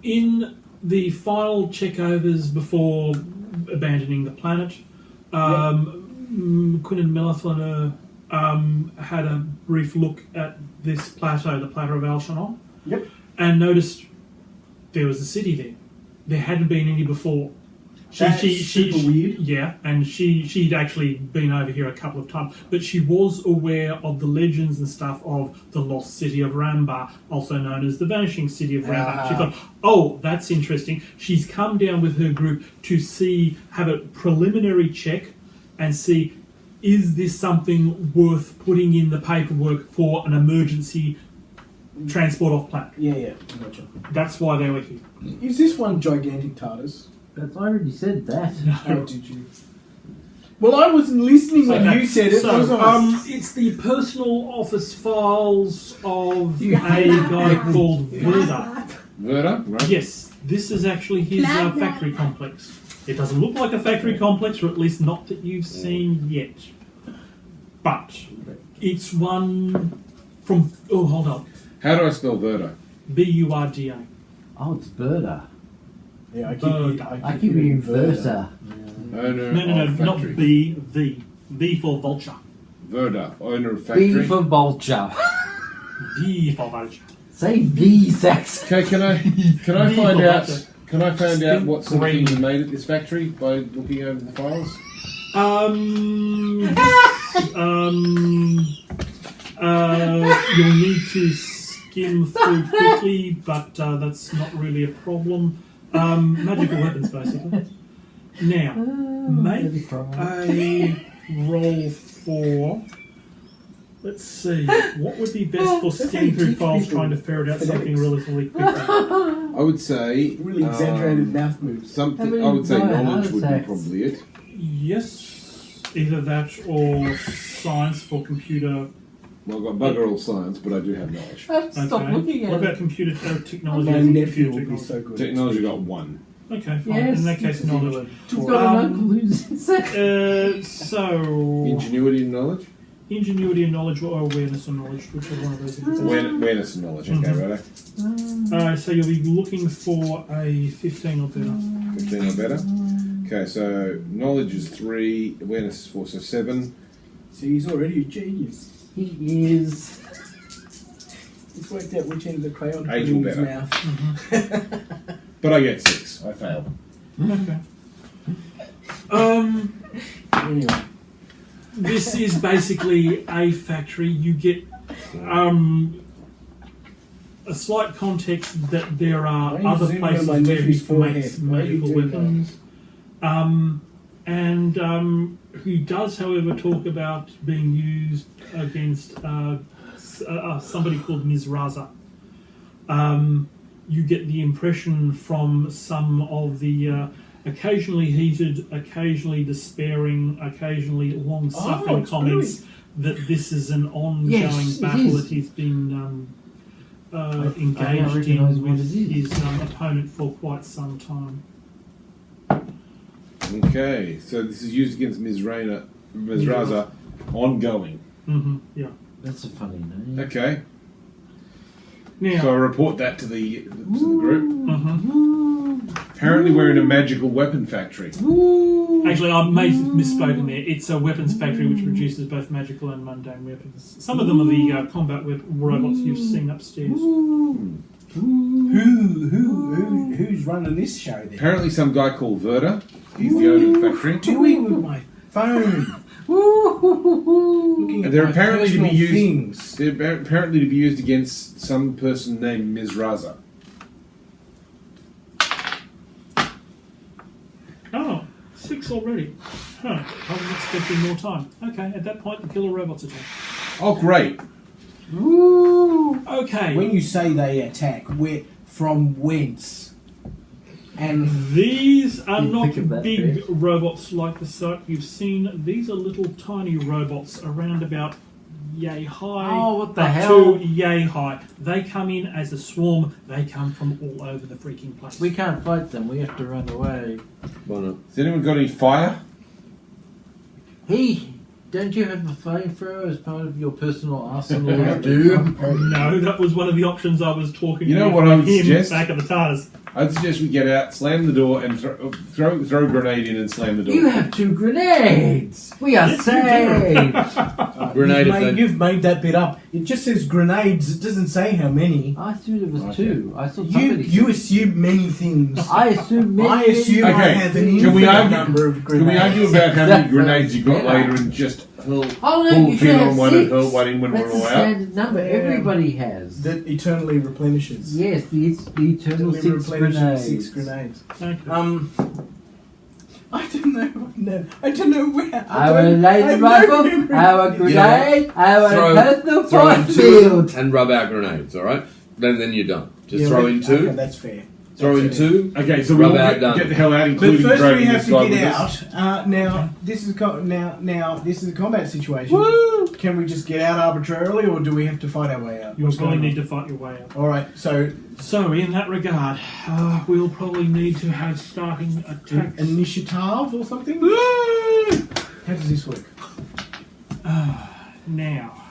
in the final checkovers before abandoning the planet, Quinn and Melithana had a brief look at this plateau, the plateau of Alshanon, Yep. and noticed there was a city there. There hadn't been any before. That's super weird. Yeah, and she'd actually been over here a couple of times, but she was aware of the legends and stuff of the lost city of Rambar, also known as the vanishing city of Rambar. She thought, oh, that's interesting. She's come down with her group to see, have a preliminary check and see, is this something worth putting in the paperwork for an emergency transport off planet? Yeah. Gotcha. That's why they were here. Is this one gigantic TARDIS? That's, I already said that. Oh, did you? Well, I wasn't listening when Okay, you said it. so, was I? it's the personal office files of a guy called Verda. Verda, right? Yes, this is actually his factory complex. It doesn't look like a factory complex, or at least not that you've seen yet. But it's one from... Oh, hold on. How do I spell Verda? Burda. Oh, it's Berta. Yeah, I keep reading Versa. Owner No, of not factory. B, V. V for vulture. Verda, owner of factory. V for vulture. V for vulture. Say V, Sax. Okay, can I V find for out? vulture. Can I find out what sort of Green. things are made at this factory by looking over the files? You'll need to skim through quickly, but that's not really a problem. Magical weapons, basically. Now, make a roll for... Let's see, what would be best for That's scanning how you through teach files people trying to ferret out something phonetics. relatively quickly? I would say Really exaggerated math moves. something. I would say How many knowledge would be attacks? probably it. Yes, either that or science for computer. Well, I've got bugger all science, but I do have knowledge. Stop Okay. looking What at about it. computer technology? My and nephew computer would be so good. Technology got 1. Okay, fine. Yes, In that case, it's knowledge. He's got an uncle who's So, Ingenuity and knowledge. ingenuity and knowledge, or awareness and knowledge, whichever one of those. It is. Awareness and knowledge. Okay, Mhm. righto. So you'll be looking for a 15 or better. 15 or better. Okay, so knowledge is 3, awareness is 4, so 7. See, he's already a genius. He is. He's worked out which end of the crayon to put Age in or his better. mouth. But I get 6. I failed. Okay. Anyway, This is basically a factory. You get a slight context that there are Why are you other zooming on places my where nephew's he forehead? makes Why are you magical doing that? weapons. And he does, however, talk about being used against somebody called Ms. Raza. You get the impression from some of the occasionally heated, occasionally despairing, occasionally long-suffering it's comments that this is an ongoing Yes, it battle is. that he's been I engaged recognise in what with it is. his opponent for quite some time. Okay, so this is used against Ms. Raza, ongoing. Yeah. That's a funny name. Okay, Now, so I report that to the group. mhm. Apparently, we're in a magical weapon factory. Actually, I may have misspoken there. It's a weapons factory which produces both magical and mundane weapons. Some of them are the combat robots you've seen upstairs. who's running this show then? Apparently, some guy called Verda. He's the owner of the factory. Doing with my phone. Looking at And they're my apparently to be personal used. things. They're apparently to be used against some person named Ms. Raza. 6 already. Huh. I was expecting more time. Okay, at that point, the killer robots attack. Oh, great. Woo! Okay. When you say they attack, where from whence? And These are You not think of that big fish. robots like the site you've seen. These are little tiny robots around about yay high. Oh, what the up hell? to yay high. They come in as a swarm. They come from all over the freaking place. We can't fight them. We have to run away. Why not? Has anyone got any fire? Hey, don't you have a flamethrower as part of your personal arsenal of doom? No, that was one of the options I was talking You know with what I would him suggest? back at the TARDIS. I'd suggest we get out, slam the door, and throw a grenade in and slam the door. You have 2 grenades. We are Yes, you saved. Grenade if they- you've made that bit up. It just says grenades. It doesn't say how many. I assumed it was Okay. 2. I thought You somebody. you assume many things. I assumed many. I assume I Okay, have an can we infinite argue- number of Can grenades. we argue about how many grenades you got Yeah. later and just Oh no, pull you the should pin have on one 6. and hurl one in when That's we're the all out? standard number. Yeah. Everybody has. that eternally replenishes. Yes, the eternal Eternally 6 replenishes grenades. 6 grenades. Okay. I don't know. No, I don't know where. Our I laser no rifle, memory. our grenade, our Throw- personal Throw force in 2 field. and rub out grenades, alright? Then you're done. Just Yeah, throw in 2. Okay, that's fair. Throw in That's fair. 2. Okay, so we'll Rub out, done. get the hell out, But including first dragging we have this to guy get with us. out. Now this is now this is a combat situation. Woo! Can we just get out arbitrarily, or do we have to fight our way out? You'll What's probably going need to fight your way out. on? All right. So So, in that regard, we'll probably need to have starting attacks. initiative or something. How does this work? Now,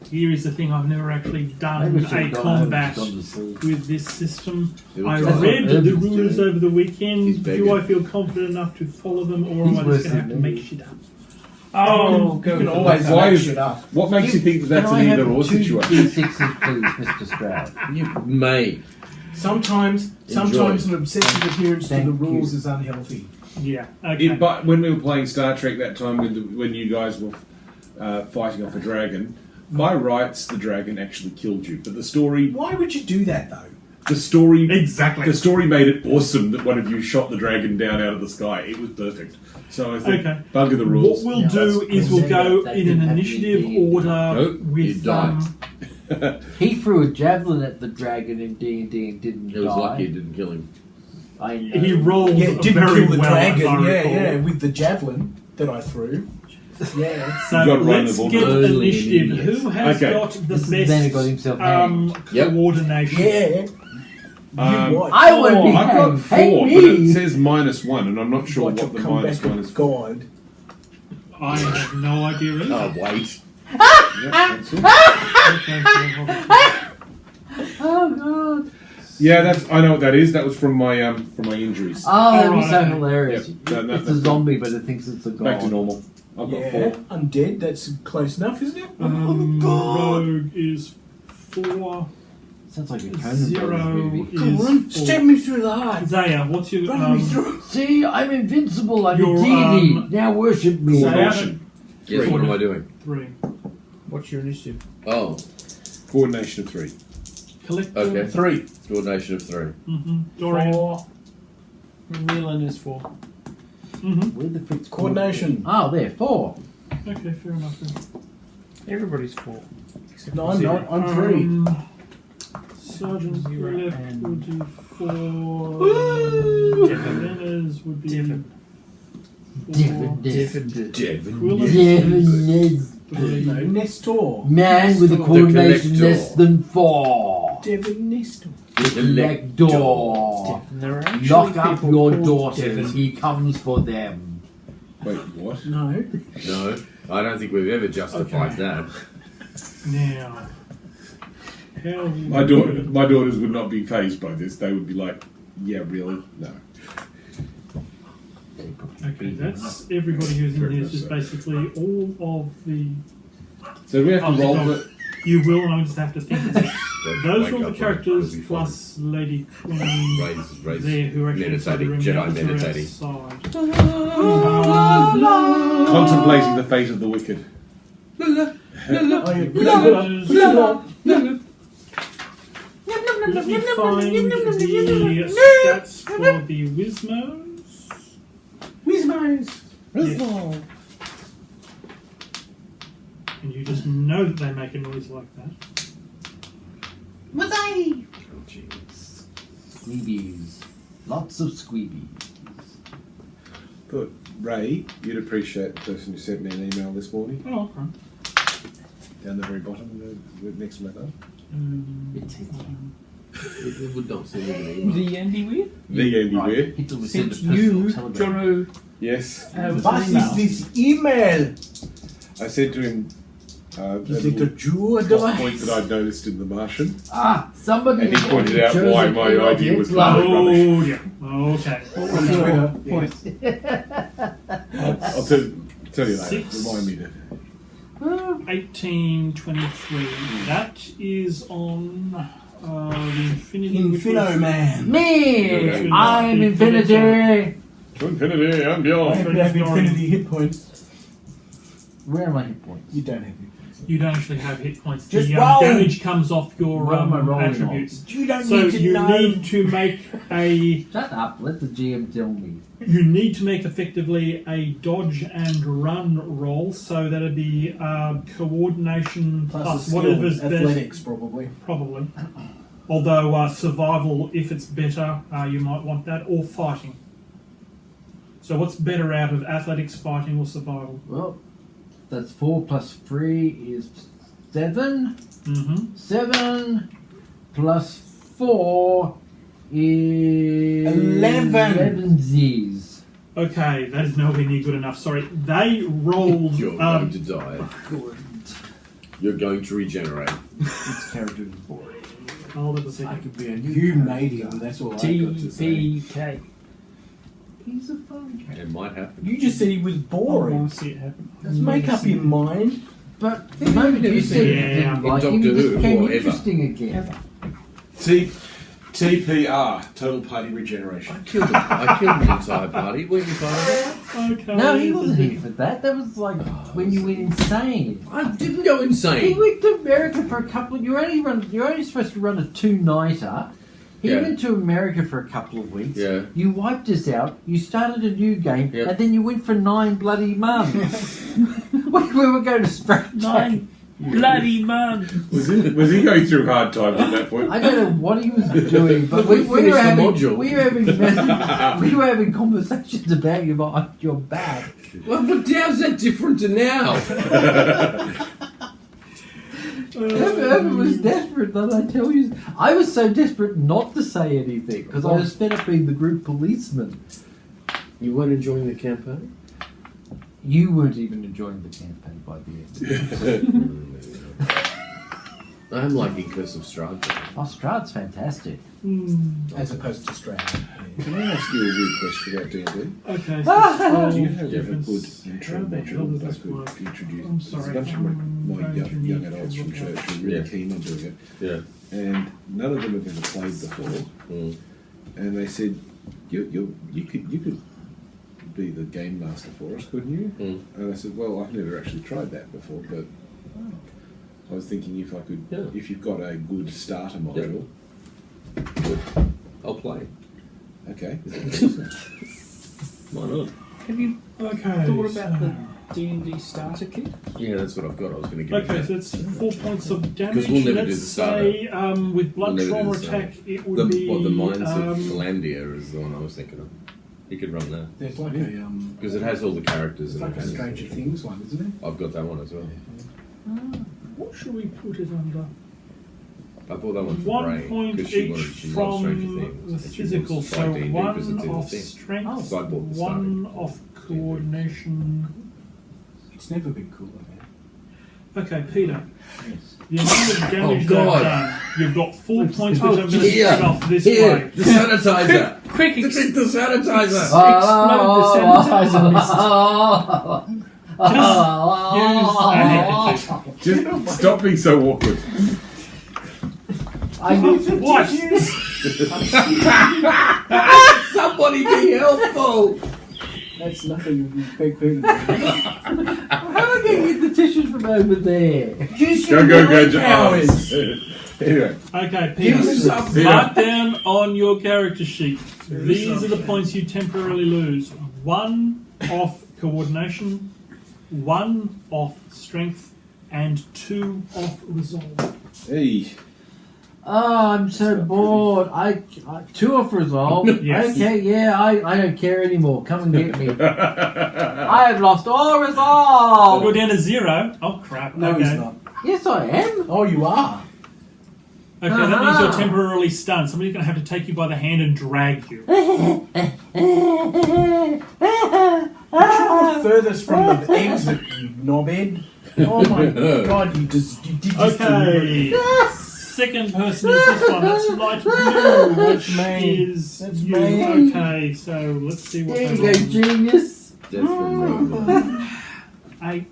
here is the thing: I've never actually done Maybe we should a have gone combat home and gone to sleep. with this system. It'll I drive. read That's the what rules doing. over the He's weekend. begging. Do I feel confident enough to follow them, or He's am I worse just going to have to than me. make shit up? Oh, you can always Why make is- shit up. What makes you think that that's Can an I have either or 2 situation? D6s, please, Mr. Stroud? You may. Sometimes an obsessive adherence to Thank the rules you. is unhealthy. Yeah. Okay. But when we were playing Star Trek that time, when you guys were fighting off a dragon, by rights the dragon actually killed you. But the story Why would you do that though? Exactly. The story made it awesome that one of you shot the dragon down out of the sky. It was perfect. So I think Okay. bugger the rules. What we'll Yeah, do that's is we'll go that in didn't an happen initiative indeed. order Nope, you with died. He threw a javelin at the dragon in D&D and didn't It was die. lucky it didn't kill him. I know. He rolled Yeah, it didn't very kill the well, dragon. if I Yeah, recall. yeah, with the javelin that I threw. Yeah. So You got right let's in the get ball. Early initiative. idiots. Who has Okay. got the This is the man who got best himself hanged. Yep. coordination? Yeah. Um, you watch. I want to be I've got hanged. Hang 4, me. but it says -1, and I'm not sure Watch what it the come minus back one with is. God. I have no idea either. Oh, wait. Yeah, that's it. Okay, so hold on. Oh god. Yeah, I know what that is. That was from my injuries. Oh, that was Alright, so okay. hilarious. Yep. No, It's a that's zombie, but it thinks it's a god. Back to normal. I've got Yeah. 4. Undead, that's close enough, isn't it? Rogue is 4. Sounds like a Conan Zero Brothers movie. is Come on, 4. stab me through the heart. Zaya, what's your Run me through. See, I'm invincible. I'm Your, a deity. um, Now worship me. Coordination. Yes, Three. what am I doing? 3? What's your initiative? Oh, Coordination of 3. Collective. okay. 3. Coordination of 3. Mm-hmm. Dorian. 4. Milan is 4. Mm-hmm. Where the frick's Coordination. Oh, there, 4. Okay, fair enough. Then. Everybody's 4. Except No, for I'm zero. not. I'm 3. Sergeant Zero left and- would be 4. Devon. Devon would be Devon. 4. Devon. Devon. Quillen. Devon. No, Nestor. Man with a The coordination collector. less than 4. Devon Nestor. Collector. There are actually Lock up people your called daughters. Devon. He comes for them. Wait, what? No. No, I don't think we've ever justified Okay. that. Now, how My daughters would not be phased by this. They would be like, yeah, really? No. Okay, that's everybody who's in here. It's just basically all of the. So we have to roll for... You will, and I just have to think. Of it. Those Wake are all the up, characters it'll be plus Lady Queen Raise there who are actually inside the meditating, room. Jedi The others are meditating. outside. Contemplating the fate of the wicked. Oh, yeah. Those- Let me find the stats for the Wismos. Where's my Guys, Yes. And you just know that they make a noise like that. Mazai! Oh, jeez. Squeebies. Lots of squeebies. But Ray, you'd appreciate the person who sent me an email this morning. Oh, okay. Down the very bottom, next to my name. It's Hitler. It would not send me an email. The Andy Weird? The Andy Right, Weir. Hitler was sent Sent a you, personal telegram. Jono, Yes. what is this email? I said to him Is a it a little Jew plot point device? that I'd noticed in The Martian. Ah, somebody And he pointed out chose why an my email idea was Hitler. complete rubbish. Oh, yeah. Okay. On Twitter. point. I'll tell you later. Six. Remind me to. 1823. That is on the Infinity. which Infino was- Man. Me! Yeah. I'm Infinity! To infinity and I beyond. happen to have infinity hit points. Where are my hit points? You don't have hit points. You don't actually have hit points. Just The roll. damage comes off your What am I rolling attributes. You don't So need to you know. need to make a. Shut up, let the GM tell me. You need to make effectively a dodge and run roll, so that'd be coordination Plus plus a skill, whatever's best, athletics, probably. probably. Although survival, if it's better, you might want that, or fighting. So what's better out of athletics, fighting, or survival? Well, that's 4 plus 3 is 7. Mm-hmm. 7 plus 4 is 11. Z's. Okay, that is nowhere near good enough. Sorry, they rolled. You're going to die. You're going to regenerate. This character is boring. Hold it a I second. could be a new You made him, that's all I got to say. TPK. He's a fun character. It might happen. You just said he was I boring. want to see it happen. Let's make up your mind. But the moment you said you Yeah, didn't like him, in he Doctor just Who became or ever. interesting again. TPR, Total Party Regeneration. I killed the entire party. Were you part of that? Okay. No, he wasn't here for that. That was like when you went insane. I didn't go He insane. went to America for a couple. You're only supposed to run a 2-nighter. He Yeah. went to America for a couple of weeks. Yeah. You wiped us out. You started a new game, Yeah. and then you went for 9 bloody months. we were going to Stranger. 9 bloody months. Was he going through hard times at that point? I don't know what he was doing, but We we finished were the having module. we were having conversations about you behind your back. Well, but how's that different to now? Herbert was desperate, but I tell you, I was so desperate not to say anything because I was fed up being the group policeman. You weren't enjoying the campaign? You weren't even enjoying the campaign by the end. I'm liking Curse of Strahd. Oh, Strahd's fantastic. As opposed to Strand. Can I ask you a weird question about D&D? Okay. Do you have a different good intro module that I could introduce? I'm sorry. There's a bunch of my young adults from church who are really Yeah. keen on doing it, Yeah. and none of them have ever played before. Mm. And they said, you could be the game master for us, couldn't you? Mm. And I said, well, I've never actually tried that before, but I was thinking if I could, if you've got a good starter module, Good. I'll play. okay. Why not? Have you Okay. thought about the D&D starter kit? Yeah, that's what I've got. I was going to give Okay, you so that's 4 points of damage. we'll never Let's do the starter. say with blood We'll never do trauma the starter. attack, it would be the Mines of Philandia is the one I was thinking of. You could run that. There's like Because it has all the characters it's and like a everything. Stranger Things one, isn't it? I've got that one as well. What should we put it under? I bought that one for 1 Ray point because she each loves Stranger from Things. the and she physical, wants to so try D&D because it's 1 in the of thing. strength, So I bought the 1 starter. of coordination. It's never been cooler, man. Okay, Peter. Yes. The amount of damage Oh, God. they've done, you've got 4 points, which I'm going to Here, spread off this here, way. the sanitizer. Quick, Drink the sanitizer. explode the sanitizer mist. Use Just stop being so awkward. I need to What? Somebody be helpful. That's nothing you beg Peter. How am I going to get the tissues from over there? Use Go, your mind powers. Anyway, Okay, Give Peter. us something. Mark down on your character sheet. These are the points you temporarily lose. 1 off coordination, 1 off strength, and 2 off resolve. Hey. Oh, I'm so bored. I 2 off resolve. Yes. Okay, yeah, I don't care anymore. Come and get me. I have lost all resolve. We're down to 0. Oh crap. No, okay. he's not. Yes, I am. Oh, you are. Okay, that means you're temporarily stunned. Somebody's going to have to take you by the hand and drag you. You're the furthest from the exit, you knobhead. Oh my god, you did just Okay. Second person is this one. That's light blue, which me. is That's you. me. Okay, so let's see what There they you go, roll. genius. Desperate. 8.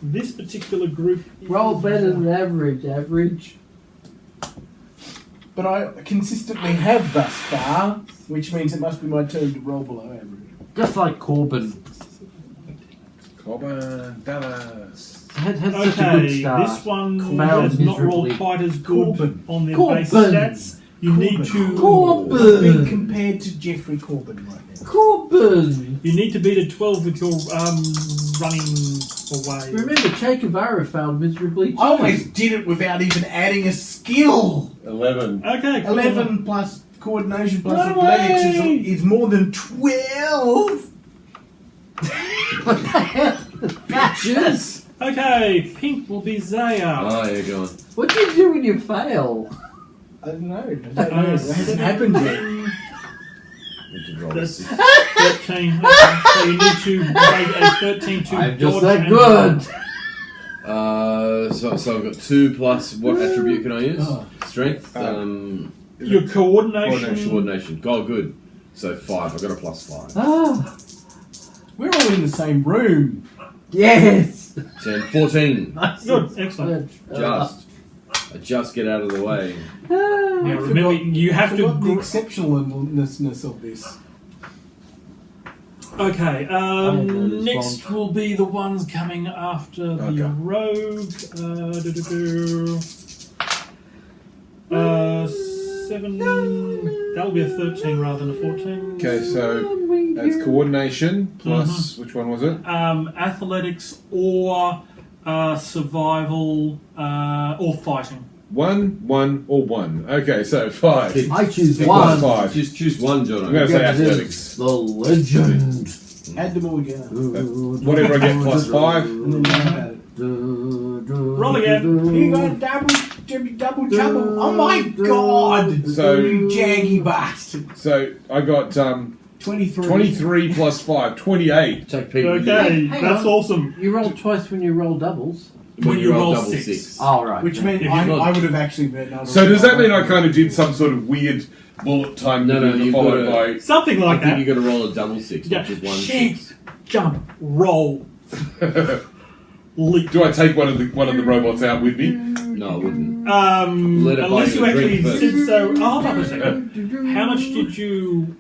This particular group Roll is- better than average. Average. But I consistently have thus far, which means it must be my turn to roll below average. Just like Corbin. Corbin, Dallas. Had such a good Okay, start. this one Failed has not rolled miserably. quite as good Corbin. on their Corbin. base stats. You need to Being Corbin. compared to Jeffrey Corbin right now. Corbin. beat a 12 with your running away. Remember, Che Guevara failed miserably too. I always did it without even adding a skill. 11. Okay, cool. 11 plus coordination plus Run athletics away! is more than 12. Bitches. Okay, pink will be Zaya. Oh, yeah, go on. What do you do when you fail? I don't know. It hasn't happened yet. We should roll a That's 6. 13. Okay, so you need to make a 13 to I'm just dodge that and good. So I've got 2 plus what attribute can I use? Oh. Strength. Your coordination. Coordination. Oh, good. So 5. I've got a +5. Ah, We're all in the same room. yes. 10, 14. Good, excellent. I just get out of the way. Now remember, you have to. Forgot the exceptionalness of this. Okay, that is next will be the ones coming after the Okay. rogue. 7. That'll be a 13 rather than a 14. Okay, so that's coordination plus, which one was it? Athletics or survival or fighting. 1, 1, or 1. Okay, so 5. I choose Plus one. 5. Just choose one, John. I'm going to say Because athletics. it's the legend. Add them all together. Whatever I get plus 5. And then you have at it. Roll again. You got double trouble. Oh my god! So- You jaggy bastard. So I got 23. 23 plus 5, 28. Take people with you. Okay, Hang that's on. awesome. You roll twice when you roll doubles. When you roll double 6. Oh, right. Which meant If I you're would have actually been able to So does that mean I roll. kind of did some sort of weird bullet time No, maneuver you've followed gotta- by... Something I like think that. you got to roll a double 6, Yeah. which is 1 Shit. 6. Jump, roll, leap. Do I take one of the robots out with me? No, I wouldn't. Let it buy Unless you you a drink actually first. said so. Oh, hold on a second. How much did you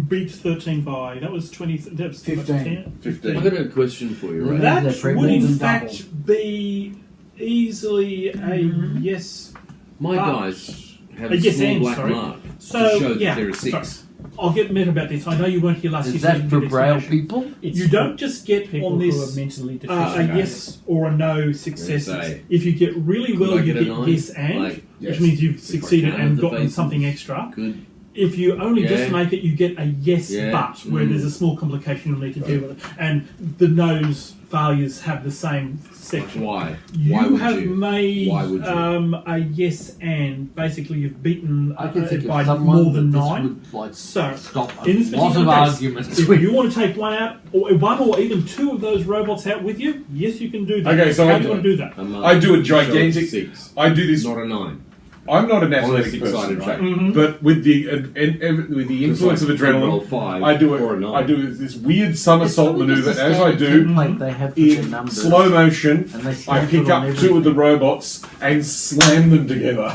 beat 13 by? That was 20. That was 15. 15. I've got a question for you, right? Yeah. That They're would in more than fact be easily a yes. My Ah. dice have A a yes small and, black sorry. mark So, to show yeah, that there are 6. sorry. I'll get meta about this. I know you weren't here last year. Is so you that can for get braille explanation. people? It's You don't just get people on who are this mentally a deficient. yes or a no successes. say, If you get really could well, I you get a get 9? yes and, Like, yes. which means you've If I succeeded can't and have the gotten faces, something extra. Good. If you only just Yeah. make it, you get a yes Yeah. but, where Mm. there's a small complication you'll need to deal with it. And the no's failures have the same section. Why? You Why would have you? made Why would you? a yes and. Basically, you've beaten I can think it of by someone more than that this 9. would, like, So, stop a in this lot of particular case, arguments. if you want to take one out, or one or even 2 of those robots out with you, yes, you can do that. Okay, so How I do you do want to do that? A mark. I do a Show it's gigantic... 6, I do this... not a 9. I'm not an On a athletic 6-sided person, right? track. But with the influence of Because I could roll adrenaline, 5 I do or a 9. I do this weird somersault It's only maneuver. just a As I standard do, template they have for their in numbers. slow motion, And they I stamp pick it on up 2 of the robots and slam them together.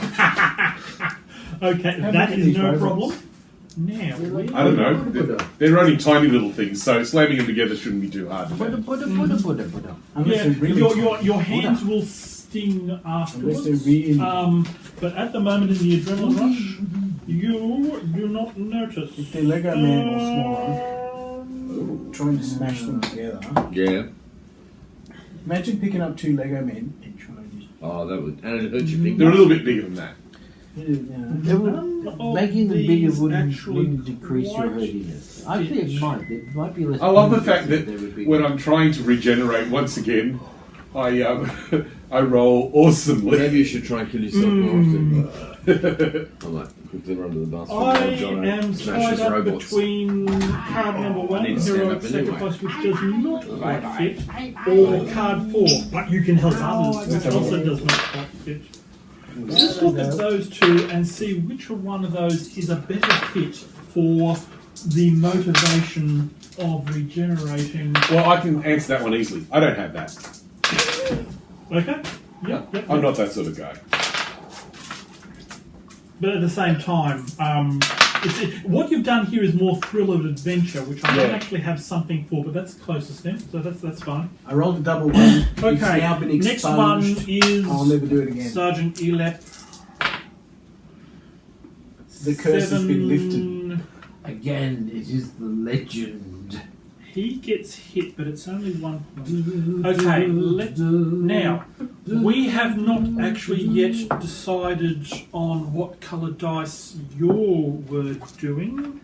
Okay, How that big are is these no robots? problem. Now, I don't know. They're only tiny little things, so slamming them together shouldn't be too hard. to Buddha, do. Buddha, Buddha, Buddha, Buddha. Unless yeah, they're really your tiny. hands will sting afterwards. Unless they're really... But at the moment in the adrenaline rush, you do not notice. If they're Lego Man or smaller. trying to smash them together. Yeah. Imagine picking up 2 Lego men and trying to Oh, that would, and it hurt your They're finger. a little bit bigger than that. Making them bigger these wouldn't actually decrease your quite hardiness. Actually, it might. It might be less. I love the painful fact if that they were bigger. when I'm trying to regenerate once again, I I roll awesomely. Maybe you should try and kill yourself more often. I might quickly run to the bathroom. I while John am smashes tied up robots. between card number I 1, need to stand Heroic up anyway. Sacrifice, which does not quite fit, or card 4, but you can help others, which also does not quite fit. Let's look at those two and see which one of those is a better fit for the motivation of regenerating. Well, I can answer that one easily. I don't have that. Okay? Yep. I'm not that sort of guy. But at the same time, what you've done here is more thrill of adventure, which I don't actually have something for, but that's closest then, so that's fine. I rolled a double 1. It's Okay, now been next one expunged. is I'll never do it again. Sergeant Elep. The curse has been lifted. 7. Again, it is the legend. He gets hit, but it's only 1 point. Okay, now, we have not actually yet decided on what colour dice you were doing.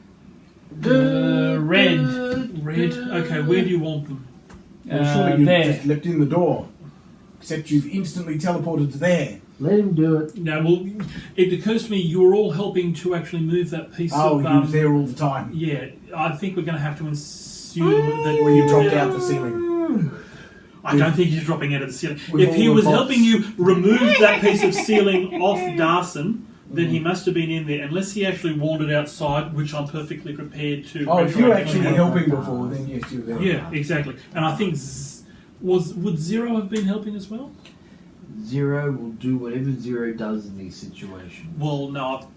Red. Red. Okay, where do you want them? Well, surely you there. just leapt in the door. Except you've instantly teleported to there. Let him do it. Now, well, it occurs to me you were all helping to actually move that piece Oh, of... he was there all the time. Yeah, I think we're going to have to assume that... Where you dropped out the ceiling. I don't think he's dropping out of the ceiling. With If he all the was bolts. helping you remove that piece of ceiling off Darson, then he must have been in there, unless he actually wandered outside, which I'm perfectly prepared to... Oh, if you were retroactively actually have. helping before, then yes, you were there. Yeah, exactly. And I think... would Zero have been helping as well? Zero will do whatever Zero does in these situations. Well, no.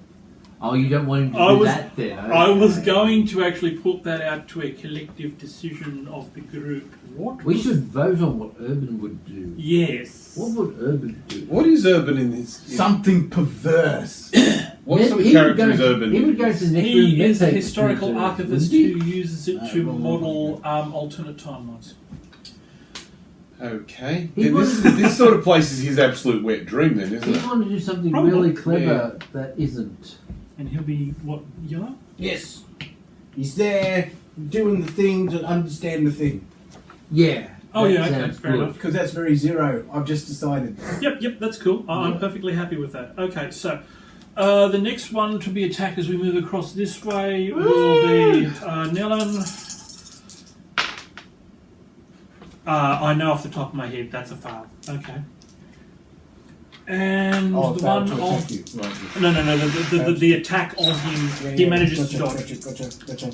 Oh, you don't want him to I do was- that then? I was okay. going to actually put that out to a collective decision of the group. What We was- should vote on what Urban would do. Yes. What would Urban do? What is Urban in this? Something perverse. What sort of He would character go is to- Urban? He would go to the next room He and is a take historical the archivist wouldn't who he? uses it to model alternate timelines. Okay. He Then this sort of place is his absolute wet dream, then, isn't He it? wanted to do something Probably. really clever that isn't. And he'll be, what, yellow? Yes. He's there doing the thing to understand the thing. Yeah. Oh, that yeah, okay, sounds fair good. enough. Because that's very Zero. I've just decided. Yep, that's cool. I'm perfectly happy with that. Okay, so the next one to be attacked as we move across this way will be Nellen. I know off the top of my head that's a fail. Okay. And Oh, the failed one to of... attack you. Right. No, the attack of him, Yeah, he yeah, manages gotcha, to dodge. Gotcha.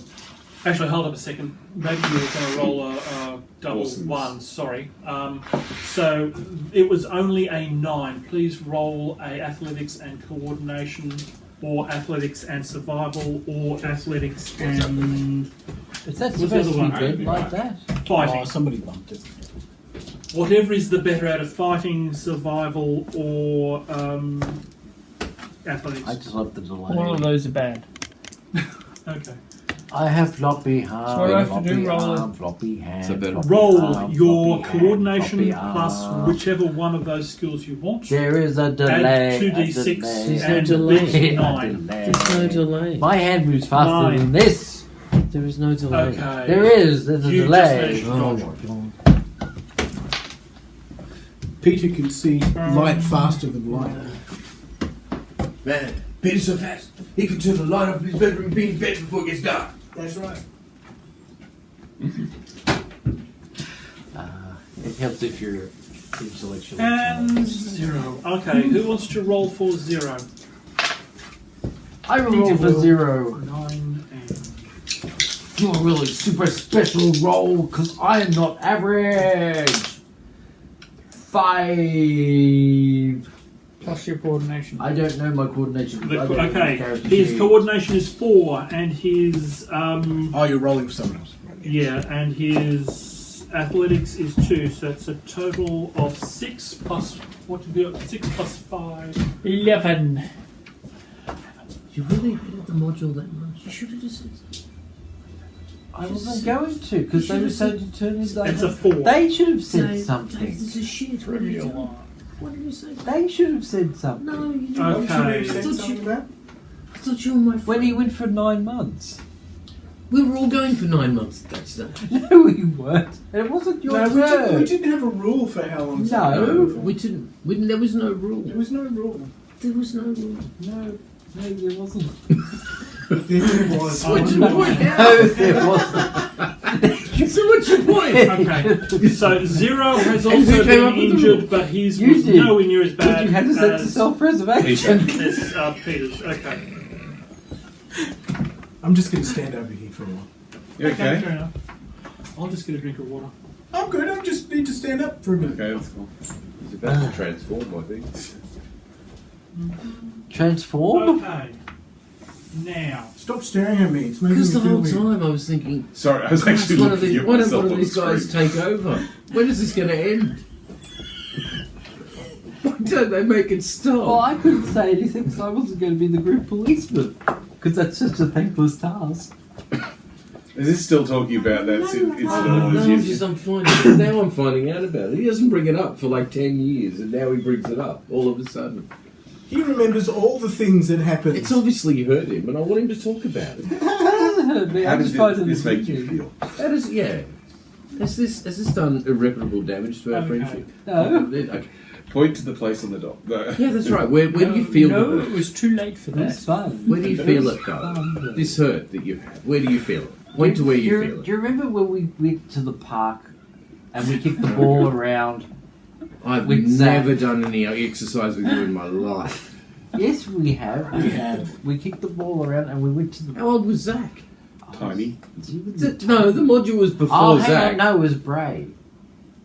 Actually, hold up a second. Maybe you were going to roll a double Awesomeness. 1, sorry. So it was only a 9. Please roll a athletics and coordination, or athletics and survival, or athletics and Is that What's the supposed other to one? be dead like that? fighting. Oh, somebody bumped it. Whatever is the better out of fighting, survival, or athletics. I just love the delay. All of those are bad. Okay. I have floppy arm, So what do I have to floppy do? Roll it? arm, floppy hand. So better. floppy Roll arm, your floppy coordination hand, floppy plus arm. whichever one of those skills you want. There is a Add delay. 2d6 There's no and delay. beat A 9. delay. There's no delay. My hand moves faster 9. than this. There is no delay. Okay. There is. There's a You just delay. managed to Oh dodge. my god. Peter can see light faster than light. Man, Peter's so fast. He can turn the light off in his bedroom being in bed before it gets dark. That's right. It helps if you're intellectually And challenged. 0. Okay, who wants to roll for 0? I will roll for 0. 9 and... Do a really super special roll because I am not average. 5. Plus your coordination. I don't know my coordination. I don't know my Okay, character his sheet. coordination is 4, and his Oh, you're rolling for someone else. and his athletics is 2, so it's a total of 6 plus what did we got? 6 plus 5. 11. You really hated the module that much. You should have just said I wasn't going to because they were so determined. It's a 4. They should have said Dave, something. Dave, this is shit. What did you do? What did you say? They should have said something. No, you didn't. What should we have Okay. said something about? I thought you were my friend. When he went for 9 months. We were all going for 9 months. That's No, we weren't. It wasn't your No, turn. we didn't have a rule for how long. No. we didn't. There was no rule. There was no rule. There was no rule. No, there wasn't. There was. What's your point? No, there wasn't. So what's your point? Okay. So Zero has And who also came up been with the injured, but his You was did. nowhere near as bad Because you had to set to as self-preservation. Peter's. Okay. I'm just going to stand over here for a while. You okay? Fair enough. I'll just get a drink of water. I'm good. I just need to stand up for a minute. Okay, that's cool. He's about to transform, I think. Transform? Okay. Now. Stop staring at me. It's making me Because the feel whole weird. time I was thinking, Sorry, I was Christ, actually one of looking the, at why don't myself one of on these the guys screen. take over? When is this going to end? Why don't they make it stop? Well, I couldn't say anything because I wasn't going to be the group policeman. Because that's just a thankless task. Is this still talking about that incident? No, or is it- just now I'm finding out about it. He doesn't bring it up for like 10 years, and now he brings it up all of a sudden. He remembers all the things that happened. It's obviously hurt him, and I want him to talk about it. It doesn't hurt me. How I does just find it this make you amusing. feel? That is, yeah. Has this done irreparable damage to our Okay. friendship? No. Okay. Point to the place on the dock. No. Yeah, that's right. Where do you feel No, the it was too late for It was that. fun. Where do you feel it, Fun. though? This hurt that you've had. Where do you feel it? Point to where you feel Do you it. remember when we went to the park and we kicked the ball around? I've with never Zach. done any exercise with you in my life. Yes, we have. We have. We kicked the ball around and we went to the. How old was Zach? Tiny. No, the module was before Oh, hang Zach. on. No, it was Bray.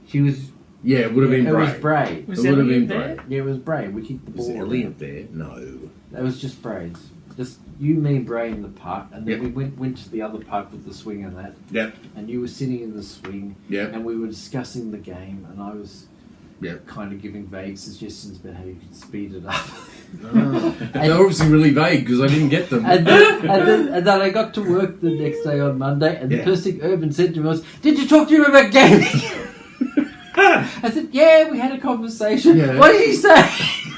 She was. Yeah, it would have been It was Bray. Bray. Was It would have Elliot been there? Bray. Yeah, it was Bray. We kicked the Was ball. Elliot there? No. It was just Brays. Just you, me, and Bray in the park, and then Yep. we went to the other park with the swing and that. Yep. And you were sitting in the swing, Yep. and we were discussing the game, and I was Yep. kind of giving vague suggestions about how you could speed it up. They're obviously really vague because I didn't get them. and then I got to work the next day on Monday, and Yeah. the first thing Urban said to me was, "Did you talk to him about gaming?" I said, "Yeah, we had a conversation." Yeah. What did he say?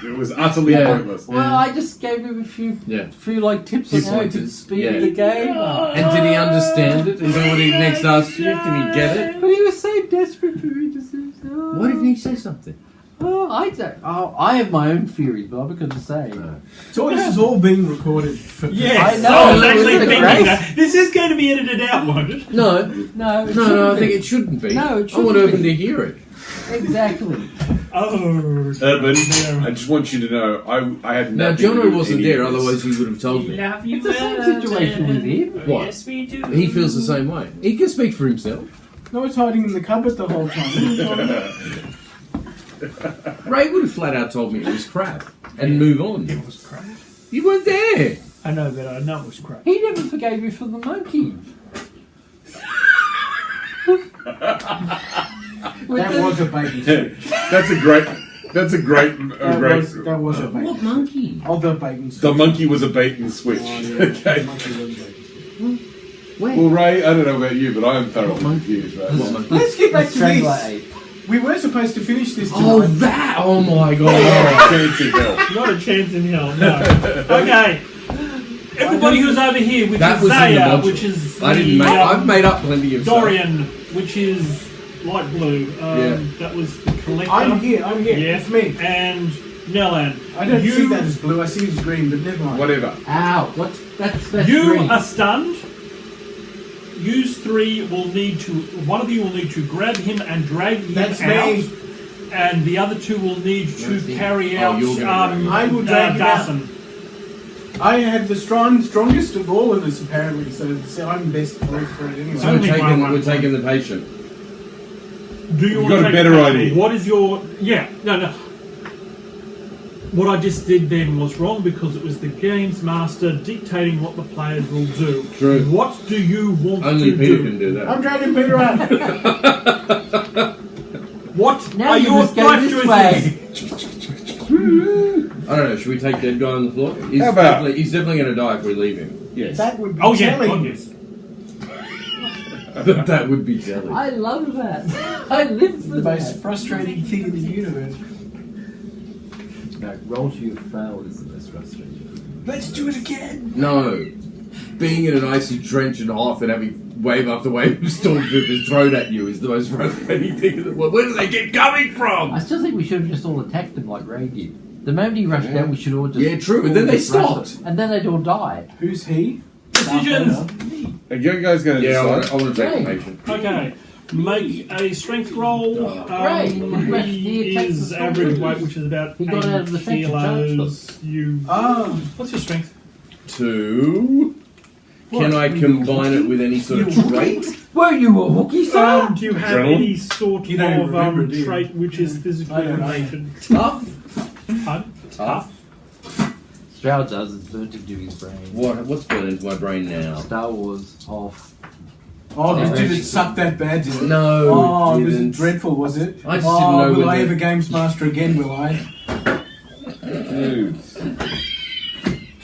It was utterly Yeah. pointless. Well, I just gave him a few Yeah. like tips on Few how he could pointers. speed Yeah. the game up. And did he understand it? Is that what he next asked you? Did he get it? But he was so desperate for me to say so. Why didn't he say something? Oh, I don't. Oh, I have my own theories, but I'm not going to say. No. So this is all being recorded. For Yes, I know, I was isn't actually it thinking great? that. This is going to be edited out, won't it? No. No, it No, shouldn't I be. think it shouldn't be. No, it I want shouldn't Urban be. to hear it. Exactly. Oh. Urban, I just want you to know, I had Now, nothing to do Jono with wasn't any there, of this. otherwise he would have told me. Love you, It's the same situation with him. Oh, What? Yes, we do. He feels the same way. He can speak for himself. I was hiding in the cupboard the whole time. Ray would have flat out told me it was crap and move on. It was crap. You weren't there. I know, but I know it was crap. He never forgave you for the monkey. That was a bait and switch. That's a great. That's a great. That was a bait. What monkey? Oh, the bait and switch. The monkey was a bait and switch. Oh, yeah. The Okay. monkey was a bait and switch. Where? Well, Ray, I don't know about you, but I am thoroughly What monkey? confused. Right? What monkey? Let's get back to Strangler this. ape. We were supposed to finish this Oh, tonight. that! Oh my god! Oh, chance in hell. Not a chance in hell, no. Okay. Everybody who's over here, which That is was in the Zaya, module. which is I didn't make. I've made up plenty of stuff. Dorian, which is light blue. Yeah. That was the collector. I'm here. Yes, It's me. And Nellan. I don't you, see that as blue. I see it as green, but never mind. Whatever. Ow! What's that's You green. are stunned. You three will need to. One of you will need to grab him and drag him That's out. me. And the other two will need to That's me. carry Oh, out. you're gonna drag him. I will drag him out. Darson. I had the strongest of all of us, apparently, so I'm best placed for it anyway. So Only one. we're taking the patient. Do you You've want got to a take better the- idea. What is your? Yeah, no. What I just did then was wrong because it was the games master dictating what the players will do. True. What do you want Only to Peter do? can do that. I'm dragging Peter out. What Now are you your must go life this choices? way. I don't know. Should we take dead guy on the floor? He's How about- definitely going to die if we leave him. Yes. That would be Oh yeah, telling. God, yes. That would be jelly. I love that. I live for The most that. frustrating thing in the universe. No, roll to your fail is the most frustrating. Let's do it again. No. Being in an icy trench and Hoth and having wave after wave of stormtroopers thrown at you is the most frustrating thing in the world. Where do they get coming from? I still think we should have just all attacked him like Ray did. The moment he rushed out, we should all just... Yeah, true, and then they just rush stopped. them. And then they'd all die. Who's he? Decisions. Are you guys going to Yeah, decide? I want to take Hey. information. Okay. Make a strength roll. Great. He is average weight, which is about He got out of the 8 trench and kilos. You. What's your strength? 2. Can I combine it with any sort of trait? Were you a Wookiee, sir? Do you have Adrenaline? any sort You don't of remember, do you? trait which is physically I don't know. related? Tough. Tough. Stroud does. It's burnt into his brain. What's going into my brain now? Star Wars off. Oh, Yeah. did it suck that bad, did it? No. Oh, it was it didn't. dreadful, was it? I just oh, didn't know will I whether- ever Games Master again, will I? Dude.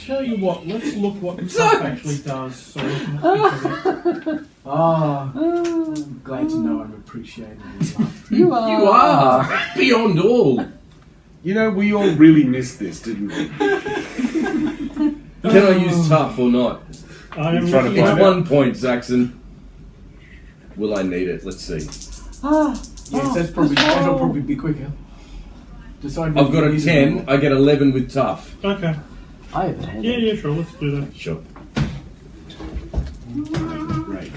Tell you what, let's look what tough actually does. So we can Oh, I'm glad to know I'm appreciated. You are. You are beyond all. You know, we all really missed this, didn't we? Can I use tough or not? I am You're trying to looking find It's at- 1 point, Saxon. Will I need it? Let's see. Yes, that'll probably be quicker. Decide I've got whether a you use it 10. or not. I get 11 with tough. Okay. I haven't had Yeah, it. yeah, sure. Let's do that. Sure. Right.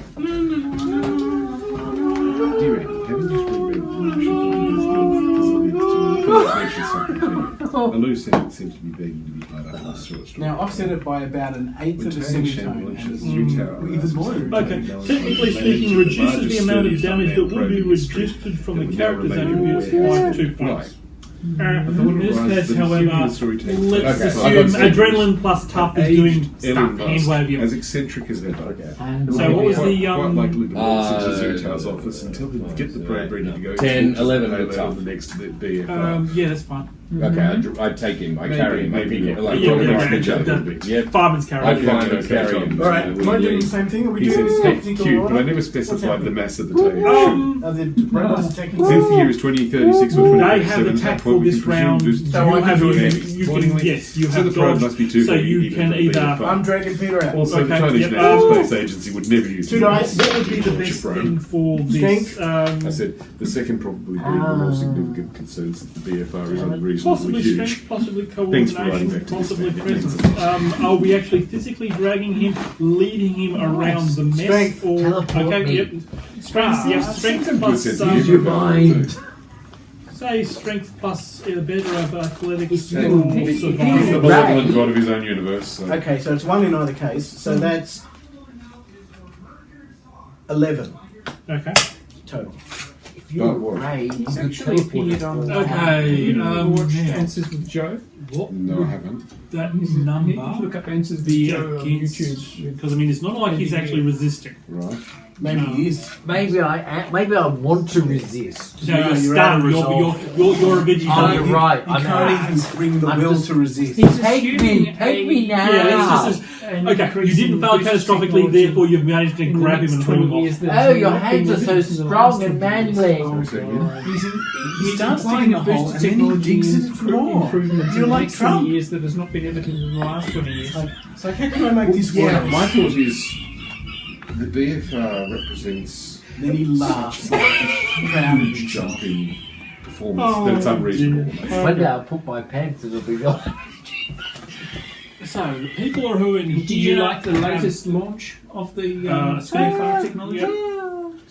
Dear Annie, having just reread the descriptions of these skills, a loose end seems to be begging to be tied up in a short story. Now, I've set it by about an eighth of a Returning semitone. Shambolish as and you tower. even more. Okay. Technically speaking, reduces the amount of damage that would be registered from the character's attributes by 2 points. In this case, however, let's Okay, assume so I got adrenaline plus tough is doing stuff, hand waving. as eccentric as ever. And So what was the Quite likely to waltz into Uh, Zuta's office and tell him to get the probe ready to go. 10, 11 Payload with tough. on the next BFR. Yeah, that's fine. Okay, I take him. I carry him. Maybe not. Like, Yeah, like, yeah, like, yeah, like, yeah. like, Yep. Fireman's I carry. find and carry him. Alright, am I doing the same thing? Are we He doing says this heck technical cute, but I order? never specified the mass of the tail. Are the robots attacking? Cynthia is 20, 36 or 20. They have attack for this round. You So I have can you join can, in you can yes, you So have the probe dodge. must be too So heavy you even can for the either. BFR. I'm dragging Peter out. Also, the Okay, Chinese yep, National Space Agency would never use Two the dice. What would be the launch best probe. thing for this? Strength. I said the second probably being the more significant concerns that the BFR is unreasonably Possibly huge. strength, possibly Thanks for writing coordination, back to possibly this, man. presence. Are we actually physically dragging him, leading him around the mess, Strength. or Teleport okay, me. yep, strength, yes, strength Good plus sense of Use humour. your mind. say strength plus either better of athletics He's or He's the survival. malevolent god of his own universe. So. Okay, so it's 1 in either case. So that's 11 Okay. total. But what? Ray, you He's could actually teleport appeared us on all. Okay. watched Now, Answers with Joe. what No, I would haven't. that You number look up Answers with be Joe on against? YouTube. Because I mean, it's not like he's actually resisting. Right. Maybe he is. Maybe I want to resist. No, you're you're out stunned. of You're resolve. a Veggie. Oh, Dog. you're right. You I'm can't out. even bring the I'm will just- to resist. He's Take assuming me now. Yeah, let's just. an Okay, you increase didn't in fail boost catastrophically, technology therefore you've managed to in the grab him next and pull 20 him off. years that Oh, has your not hands been are so used in the strong last and 20 years. manly. So again, He's starts implying digging a a hole boost and then he technology digs and it for more. improvements in You're the like next 20 Trump. years that has not been evident in the last 20 years. So how can I make this yeah, work? my thought is the BFR represents Then he laughs. Proud of huge himself. jump in performance that it's unreasonable. One day I'll put my pants, it'll be gone. So the people who are in Did you like the latest launch of the Skyfire technology?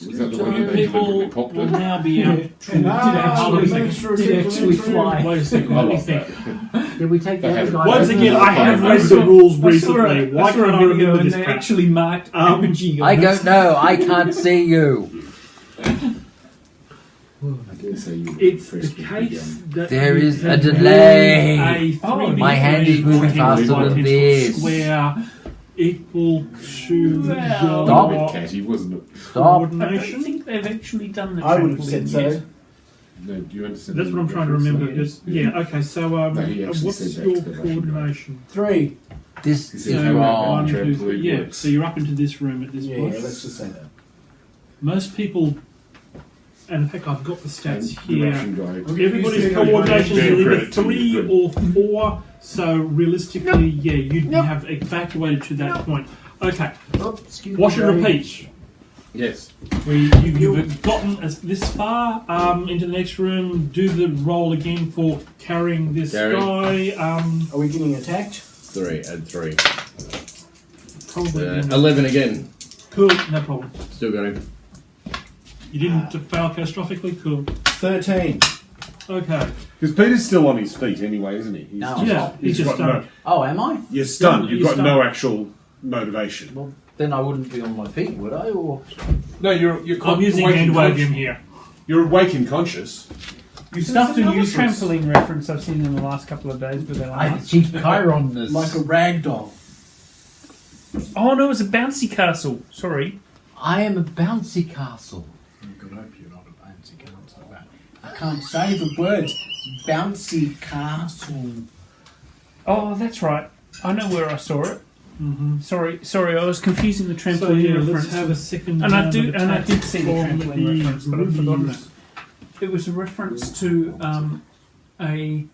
Is that the So one that they people deliberately popped will it? now be able to. Did Hold actually fly. Wait a second. I Let me like think. that. Did we take the They other have- guy? Once over? again, I have I read the saw- rules I saw recently. Why a can't I video remember and this they crap? actually marked apogee on I it. don't know. I can't see you. I dare say you It's the impressed with case that There you is can a build delay. a Oh, 3D my hand is moving faster than potential this. Square equal to Stop. a your bit catty, wasn't it? Stop. I don't coordination. think they've actually done the I would have said trampoline so. yet. No, do you understand? That's what I'm trying to remember. Just yeah. Okay. So No, he actually what's said that your to the Russian guy. coordination? 3. This He is said, So "How about wrong. one, two, trampoline three. Yeah. works." So you're up into this room at this Yeah, point. let's just say that. most people, and in fact I've got the stats The here. Russian guy. Everybody's coordination is Fair either credit to 3 you, or 4, so realistically, yeah, you'd have evacuated to that point. Okay, Oh, excuse wash me, and Ray. repeat. Yes. You've gotten this far into the next room. Do the roll again for carrying this Carry. guy. Are we getting attacked? 3. Add 3. Probably 11 again. Cool, no problem. Still got him. You didn't fail catastrophically. Cool. 13. Okay. Because Peter's still on his feet anyway, isn't he? No. Yeah, he's just got no. done. Oh, am I? You're stunned. You're You've got stunned. no actual motivation. Well, then I wouldn't be on my feet, would I? Or No, you're I'm using awake and hand wave conscious. him here. You're awake and conscious. You There's stuffed and another useless. trampoline reference I've seen in the last couple of days with I that. achieved Chironness. Like a rag doll. Oh no, it was a bouncy castle. Sorry. I am a bouncy castle. God, I hope you're not a bouncy castle. I can't say the words. Bouncy castle. Oh, that's right. I know where I saw it. Mm-hmm. Sorry, I was confusing the trampoline So yeah, reference. let's have a second. And I round do, of and I attack did see the from trampoline reference, but I've forgotten it. reviews. It was a reference to a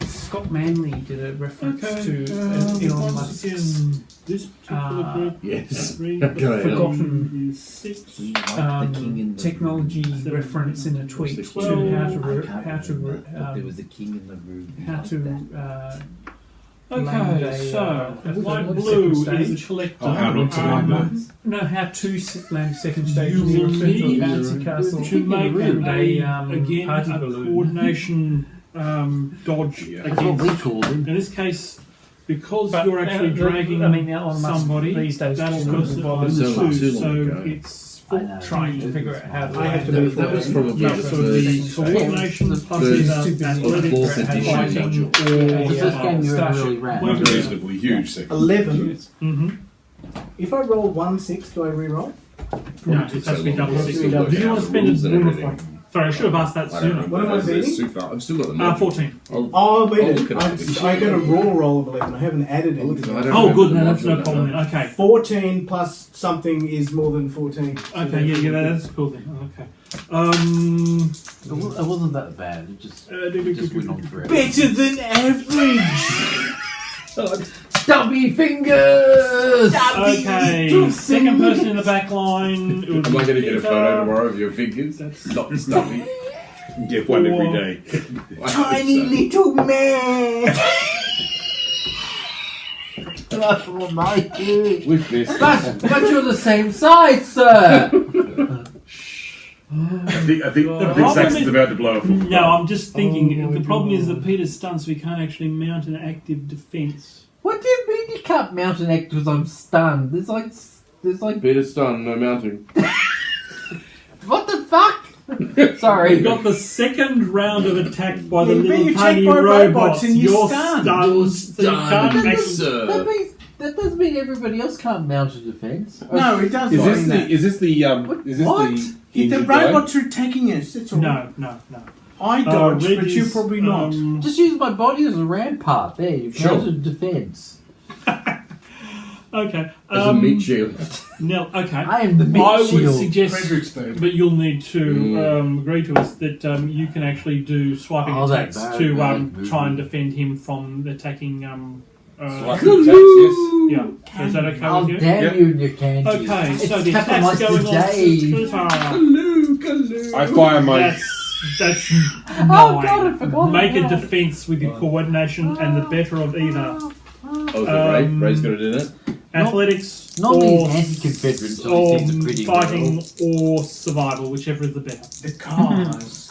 Scott Manley did a reference to Elon once Musk's again, this particular group. Yes. 3 Okay. Forgotten. is 6. The king in the technology room. reference in a tweet to Well, how I to can't remember, but there was a king in the room. how to land Okay, a, so a light second blue stage. is a collector. Oh, how not to land that. No, how to land second stage. You will reference to a need bouncy castle to make and again party a balloon. coordination dodge Yeah. That's what we against. called him. In this case, because But, you're actually dragging Elon Musk somebody, these days that'll couldn't cost be it bothered by So long 2, ago. so it's I know. trying to figure out how to I have to land be That was probably Yeah, the so the first. coordination plus First- either athletic fourth edition fighting module. The first game you ever Starship. really ran. Well, Reasonably huge second. 11. Mm-hmm. If I roll 1 6, do I re-roll? No, it has to be double Has to 6. be double Do you want to spend rules and a everything. Sorry, I should have asked that I don't sooner. know. What am I beating? I've still got the module. 14. Oh, I beat I'll it. look it up. I got a raw roll of 11. I haven't added I'll look it anything. up. I don't Oh, good, remember no, that's the no module, problem no. then. Okay. 14 plus something is more than 14. Okay, yeah, that's cool then. Okay. It wasn't that bad. It just went on forever. Better than average! Stubby fingers! Okay, second person in the back line. It would Am I be going to get a Peter. photo tomorrow of your fingers? That's not stuffy. Get one every day. Tiny little man! That's what I do. With this. But you're the same size, sir! I think problem Saxon's is- about to blow a full. No, I'm just thinking. Oh, the problem is God. that Peter's stunned, so he can't actually mount an active defence. What do you mean you can't mount an act because I'm stunned? There's like, Peter Stun, no mounting. what the fuck? You Sorry. got the second round of attack by the Yeah, but little you're tiny attacked by robots. robots and you're You're stunned. stunned. You're So you can't stunned, actually. sir. That doesn't mean everybody else can't mount a defense. No, it does Is not this mean the? that. Is this the? What? Is this What? the? The injured guy? robots are attacking us, that's all. No. I dodge, Red but you is, probably not. Just use my body as a rampart. There, you've Sure. mounted defense. Okay. As a meat shield. No. Okay. I am the meat I would shield. suggest, Fredericksburg. but you'll need to agree to us that you can actually do swiping Oh, that attacks bad to movie. try and defend him from attacking. Swiping attacks, yes. Yeah. So is that okay I'll with you? damn Yep. you and your candy. Okay. It's So the Pepper attack's Monster going on to Dave. Scooter. I fire my. That's Oh God, I nine. forgot Make a about that. defense with your coordination and the better of either Oh, Ray? Ray's got to do that? athletics Not or, these anti-Confederates. or These things are pretty fighting or survival, whichever is the better. The cars.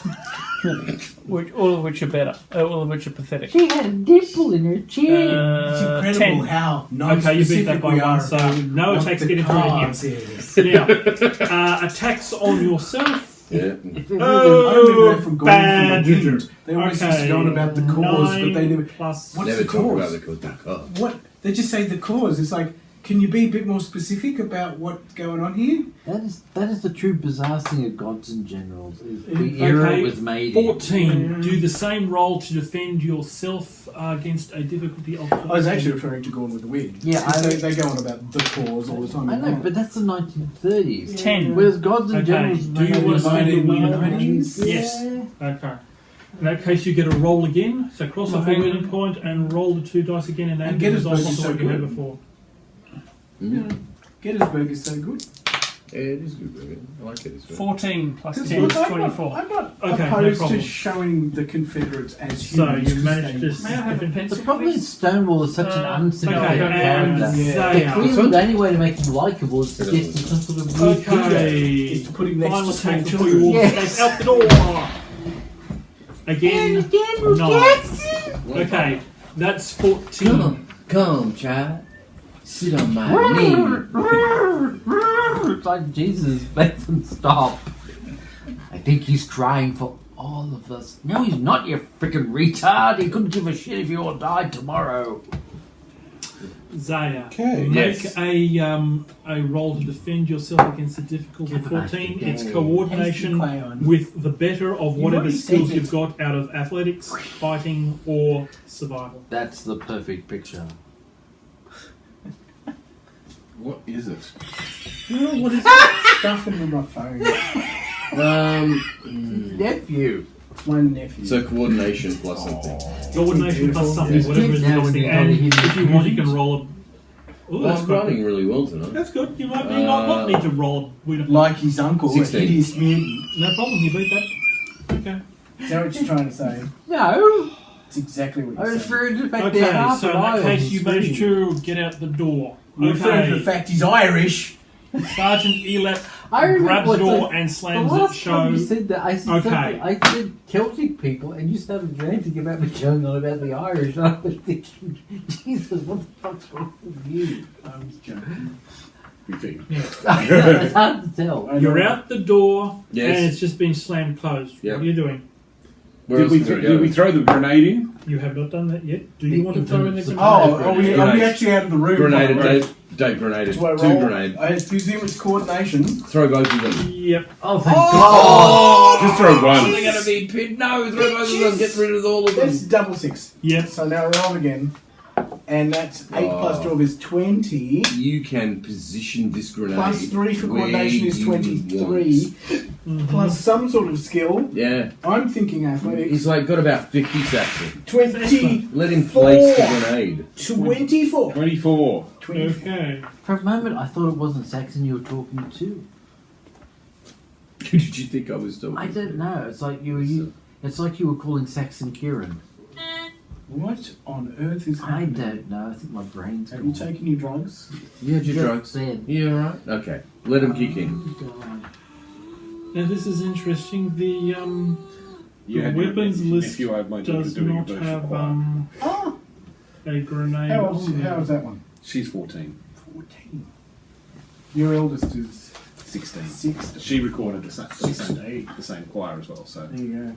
All of which are better. All of which are pathetic. She had a dimple in her chin. It's incredible 10. how Okay, you beat that non-specific by we one, are so about no what attacks the get into him. cars is. Now, attacks on yourself. Yeah. I remember that from Gordon bad. from Legend. They always used to go on about the cause, but they never. plus. What's Never the talk cause? about the cause. What? They just say the cause. It's like Can you be a bit more specific about what's going on here? That is the true bizarre thing of gods and generals. Is the era it was made 14. in. Do the same roll to defend yourself against a difficulty of 14. I was actually referring to Gone with the Wind. Yeah, they go on about the cause all the time. I know, but that's the 1930s. 10. Whereas gods and Okay, generals. do you want to spend your will? 1990s? Yes. Okay. In that case, you get a roll again. So cross off your Nine. winning point and roll the 2 dice again, and then And get Gettysburg results is on so what you had good. before. Gettysburg is so good. Yeah, it is good, baby. I like Gettysburg. 14 plus Because 10 is I'm 24. not Okay, no opposed problem. to showing the Confederates as So humans. you managed to. May I have a pencil, The problem is please? Stonewall is such an unsympathetic okay, character. and Yeah. Clearly, Zaya. the only way to make him likable is to suggest he's some sort of weird figure. Okay. Is to put him next Final to small attack before children. you walk Yes. out the door. Again, 9. Okay, that's 14. Come, child. Sit on my knee. It's like Jesus, make them stop. I think he's crying for all of us. No, he's not, you freaking retard. He couldn't give a shit if you all died tomorrow. Zaya, Okay, make yes. a roll to defend yourself against the difficulty of 14. It's coordination with the better of whatever already skills said it. you've got out of athletics, fighting, or survival. That's the perfect picture. What is it? No, what is that stuff in my phone? Nephew. It's my nephew. So coordination plus something. Coordination plus something, Yes. whatever is the Now next when thing. you And go to if you hidden want, you can abilities. roll a. Oh, Well, that's I'm quite running good. really well tonight. That's good. You might not need to roll. Like his uncle, a 16. hideous mutant. No problem. You beat that. Okay. Is that what you're trying to say? No, It's exactly what I you're was saying. referring to the fact Okay. they're half So in an eye that on case, the you managed screen. to get out the door. You're referring to the Okay. fact he's Irish. Sergeant Elep I remember grabs the what door and the slams it. last time you Show. said that, I said Okay. something. I said Celtic people, and you started ranting about me going on about the Irish. And I was thinking, Jesus, what the fuck's wrong with you? I was joking. We think. It's hard to tell. You're out the door, Yes. and it's just been slammed closed. Yep. What are you doing? Where Did else we, is it did we going? throw the grenade in? You have not done that yet. Do you want to throw in the grenade? Are we Grenades. actually out of the room? Grenade, Right. don't grenade it. Do I Two roll? grenade. I presume it's coordination. Throw both of them. Yep. Oh, thank God. Just throw one. They're going to be pit. No, throw both of them. Get rid of all of them. That's double 6. Yep. So now roll again. And that's 8 plus 12 is 20. You can position this grenade. Plus 3 for where coordination is you 23. Plus some sort of skill. want. Yeah. I'm thinking athletics. He's like got about 50 Saxon. 20. Let him place the grenade. 24. 24. 24. Okay. For a moment, I thought it wasn't Saxon you were talking to. Who did you think I was talking I don't know. It's like It's like you were calling Saxon Kieran. What on earth is I happening? don't know. I think my brain's Have you gone. taken your drugs? You had your Just drugs. then. Yeah, right. Okay. Let him kick in. Now this is interesting. The You had weapons your list nephew, I had my does doing a not version have Oh, a grenade. how on old there. is that one? She's 14. 14. Your eldest is 16. 6. She recorded the same choir as well, so. There you go.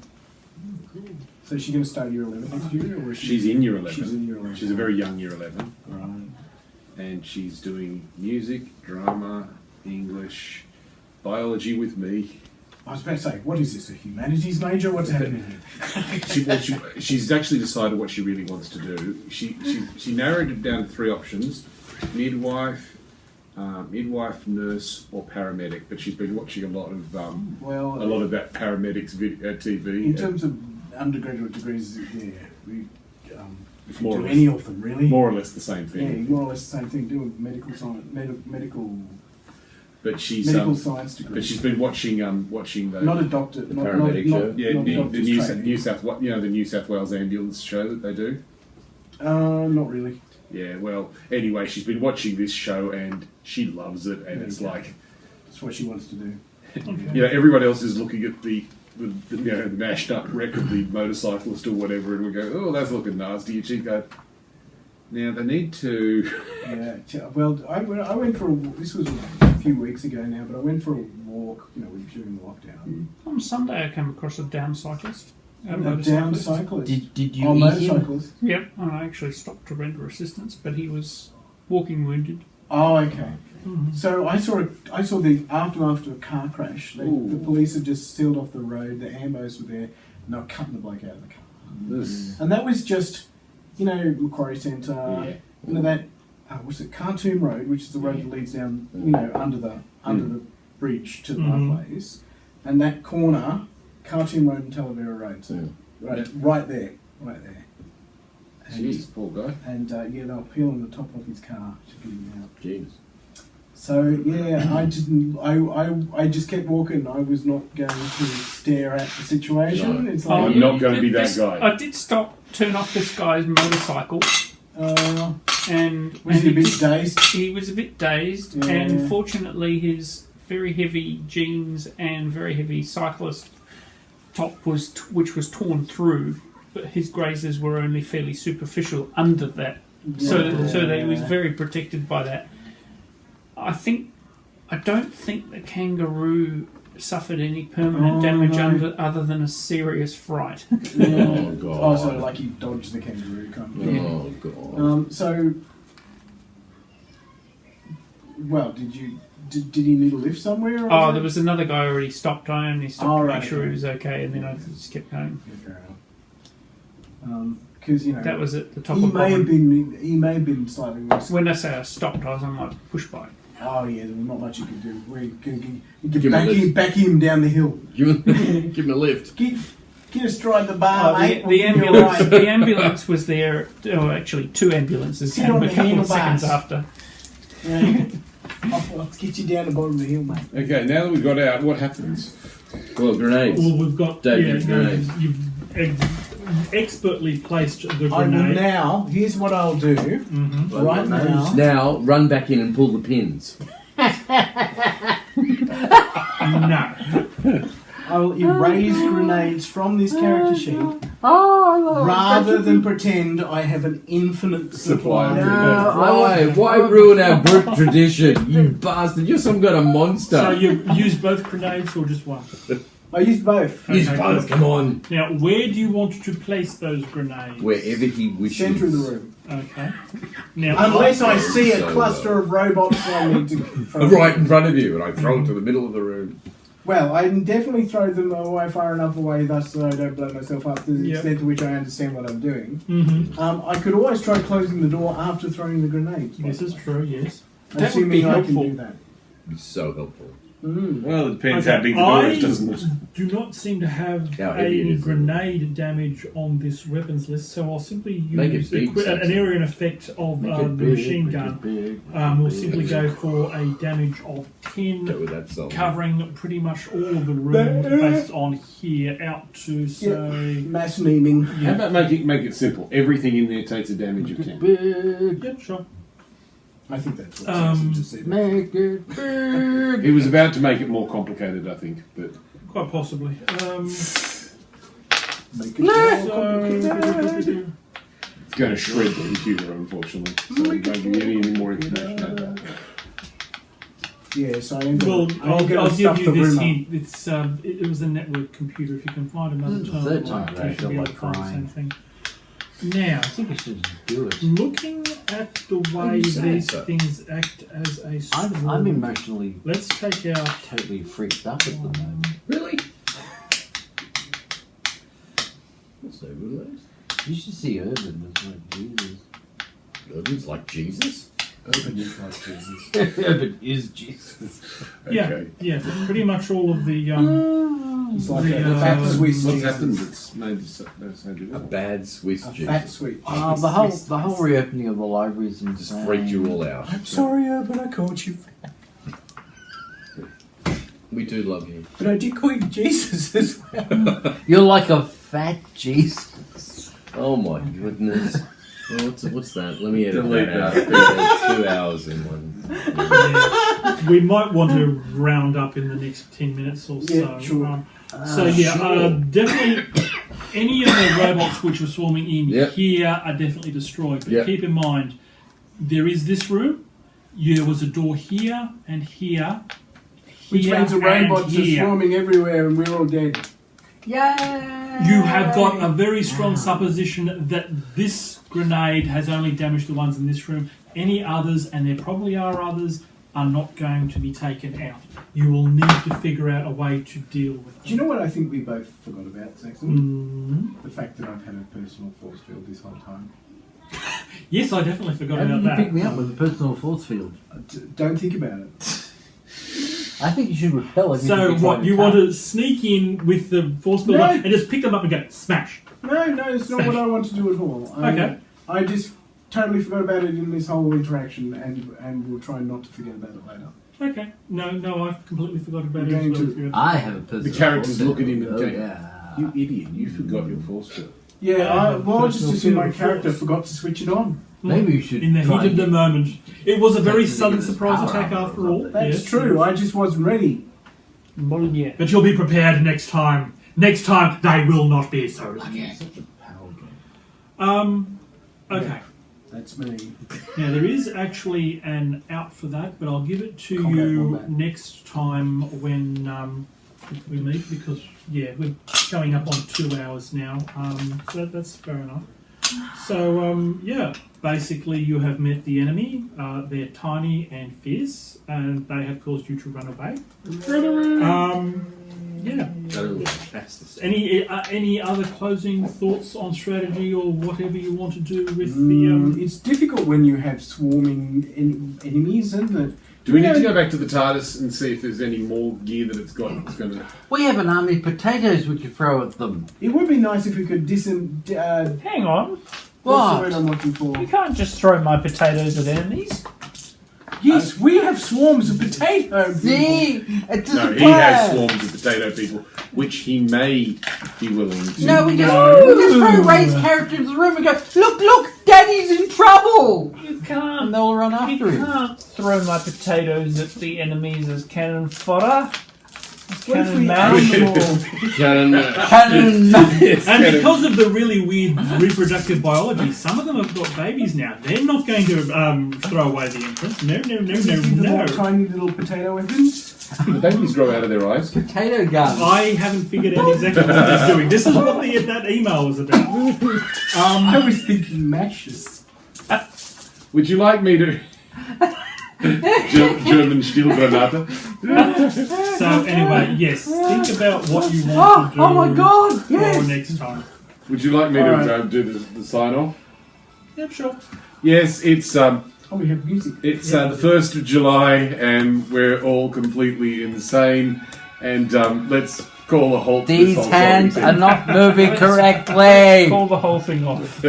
So is she going to start year 11 next year? Or is she... She's in year 11. She's in year 11. She's a very young year 11. Right. And she's doing music, drama, English, biology with me. I was about to say, what is this, a humanities major? What's happening here? She's actually decided what she really wants to do. She narrowed it down to 3 options: midwife, nurse, or paramedic. But she's been watching a lot of that paramedics TV. In terms of undergraduate degrees, yeah, we It's do more or less- any of them, really. more or less the same Yeah, thing. more or less the same thing. Do a medical science, medical But she's science degree. but she's been watching the not a doctor, The not, paramedic not, show? not, yeah not the doctor's New training. South the New South Wales ambulance show that they do. Not really. Yeah, well, anyway, she's been watching this show and she loves it, and it's Okay. like, That's what she wants to do. everyone else is looking at the mashed up wreck of the motorcyclist or whatever, and we go, oh, that's looking nasty. And she go, now they need to. Yeah. Well, I went for this was a few weeks ago now, but I went for a walk. During the lockdown. On Sunday, I came across a down cyclist. A down cyclist. Did you Oh, eat him? motorcyclist. Yep, and I actually stopped to render assistance, but he was walking wounded. Oh, okay. So I saw the aftermath of a car crash. The police had just sealed off the road. The ambos were there, and they were cutting the bloke out of the car. And that was just, Macquarie Centre. That what's it? Khartoum Road, which is the road that leads down, under the bridge to the pathways, and that corner, Khartoum Road and Talavera Road. So right there. And, Jeez, poor guy. And they were peeling the top off his car to get him out. Jeez. So I just kept walking. I was not going to stare at the situation. No. It's like, I'm not going to be that guy. I did turn off this guy's motorcycle. And was he a bit dazed? He was a bit dazed, Yeah. and fortunately his very heavy jeans and very heavy cyclist top which was torn through, but his grazers were only fairly superficial under that. So that he was very protected by that. I don't think the kangaroo suffered any permanent damage other than a serious fright. Oh, God. Oh, so like he dodged the kangaroo kind of thing. Oh, God. Did he need a lift somewhere? Or Oh, there was another guy already stopped. I only stopped to right, make sure okay. he was okay, and then I just kept going. Fair enough. Because That was at the top he of may have Bowen. been slightly worse. When I say I stopped, I was on like push bike. Oh yeah, there was not much you could do. You could Give him a lift. back him down the hill. Give him a lift. Get astride the bar, mate. The we'll give you a ambulance, ride. the ambulance was there. Oh, actually, two ambulances Sit came on a the couple of handlebars. seconds after. Yeah. I'll get you down the bottom of the hill, mate. Okay, now that we've got out, what happens? Well, grenades. Well, we've got David, grenades. You've expertly placed the I will grenade. now. Here's what I'll do. Right now. Now, run back in and pull the pins. No. I will erase grenades from this character sheet rather than pretend I have an infinite supply of grenades. Why ruin our brute tradition? You bastard. You're some kind of monster. So you use both grenades or just one? I used both. Use Okay. both, come on. Now, where do you want to place those grenades? Wherever he wishes. Centre of the room. Okay. Now, Unless I see a So cluster of robots I need to throw. Right in front of you, and I throw it to the middle of the room. Well, I definitely throw them away far enough away thus so I don't blow myself up to the Yep. extent to which I understand what I'm doing. Mm-hmm. I could always try closing the door after throwing the grenades. This is true. Yes. That would be Assuming I can helpful. do that. It's so helpful. Well, it depends Okay, how big the door is, doesn't it? do not seem to have How heavy it any is. grenade damage on this weapons list, so I'll simply Make it use big, an Saxon. area and effect of the machine gun. We'll simply go for a damage of 10, Go with that song. covering pretty much all of the room based on here out to say. Mass memeing. How about make it simple? Everything in there takes a damage of 10. Yeah, sure. I think that's what Um, Simpson just said. Make it big. He was about to make it more complicated, I think, but Quite possibly. Make it more complicated. So, it's going to shred the computer, unfortunately. So we won't give you any more information about that. Yes, I am. well, I'm gonna I'll give stuff you the this room up. hint. It's it was a network computer. If you can find another term, Third like, time you should be able to like find the crying. same thing. Now, I think we should do it. looking at the way you say these so? things act as a sword, I'm emotionally let's take out. totally freaked up at the moment. Really? That's no good, Lance. You should see Urban. It's like Jesus. Urban's like Jesus. Urban is like Jesus. Urban is Jesus. Yeah, Okay. yeah, pretty much all of the It's like The, a fat Swiss What's Jesus. happened that's made so good? A bad Swiss A Jesus. fat sweet. The whole reopening of the library is insane. Just freaked you all out. I'm sorry, Urban, I called you fat. We do love you. But I did call you Jesus as well. You're like a fat Jesus. Oh my goodness. Well, what's that? Let me edit Delete that out. that. There's 2 hours in one. we might want to round up in the next 10 minutes or so. Yeah, sure. Definitely any of the robots which were swarming in Yep. here are definitely destroyed. But Yep. keep in mind, there is this room. There was a door here and here. Which here means the and robots are here. swarming everywhere and we're all dead. Yay! You have got a very strong supposition that this grenade has only damaged the ones in this room. any others, and there probably are others, are not going to be taken out. You will need to figure out a way to deal with them. Do you know what I think we both forgot about, Saxon? The fact that I've had a personal force field this whole time. Yes, I definitely forgot How about did you that. pick me up with a personal force field? Don't think about it. I think you should repel everything. So we try what, you want to sneak in with the force field No. and just pick them up and go, smash. No, it's not what I want to do at all. Okay. I just totally forgot about it in this whole interaction, and we'll try not to forget about it later. Okay. No, I've completely forgot about We're it. going as to- well. I have a personal The characters force look at him field. and Oh, go, yeah. "You idiot! You forgot your force field." Yeah, I well, have just personal assume my field of character force. forgot to switch it on. Maybe you should. In the try heat of and the get- moment. It was a very Take sudden this surprise power attack armor after or all. something. That's Yes. true. I just wasn't ready. Well, yeah. But you'll be prepared next time. Next time, they will not be so lucky. Such a power game. Okay. That's me. Now, there is actually an out for that, but I'll give it to Combat you wombat. next time when we meet, because, yeah, we're going up on 2 hours now. So that's fair enough. So, yeah, basically you have met the enemy. They're tiny and fierce, and they have caused you to run away. Yeah. Any other closing thoughts on strategy or whatever you want to do with the... It's difficult when you have swarming enemies, isn't it? Do we need to go back to the TARDIS and see if there's any more gear that it's got that's going to... We have an army of potatoes we could throw at them. It would be nice if we could Hang on. what's the What? word I'm looking for? You can't just throw my potatoes at enemies. Yes, we have swarms of potato people. See? It's just No, a he has plan. swarms of potato people, which he may be willing to... No, we just throw Ray's character into the room and go, look, Daddy's in trouble! You And can't. they'll run You after him. can't throw my potatoes at the enemies as cannon fodder. As What if cannon we mount. aim them all? Cannon. And because of the really weird reproductive biology, some of them have got babies now. They're not going to throw away the Empress. No. Give them all tiny little potato weapons. The babies grow out of their eyes. Potato gun. I haven't figured out exactly what they're doing. This is what that email was about. I was thinking mashes. Would you like me to... German Stielgranate? So anyway, yes, think about what you want to do Oh my god, for yes! next time. Would you like me to Alright. do the sign-off? Yep, sure. Yes, it's... Oh, we have music. It's the 1st of July, and we're all completely insane. And let's call a halt to this These whole hands thing. are not moving correctly! Call the whole thing off.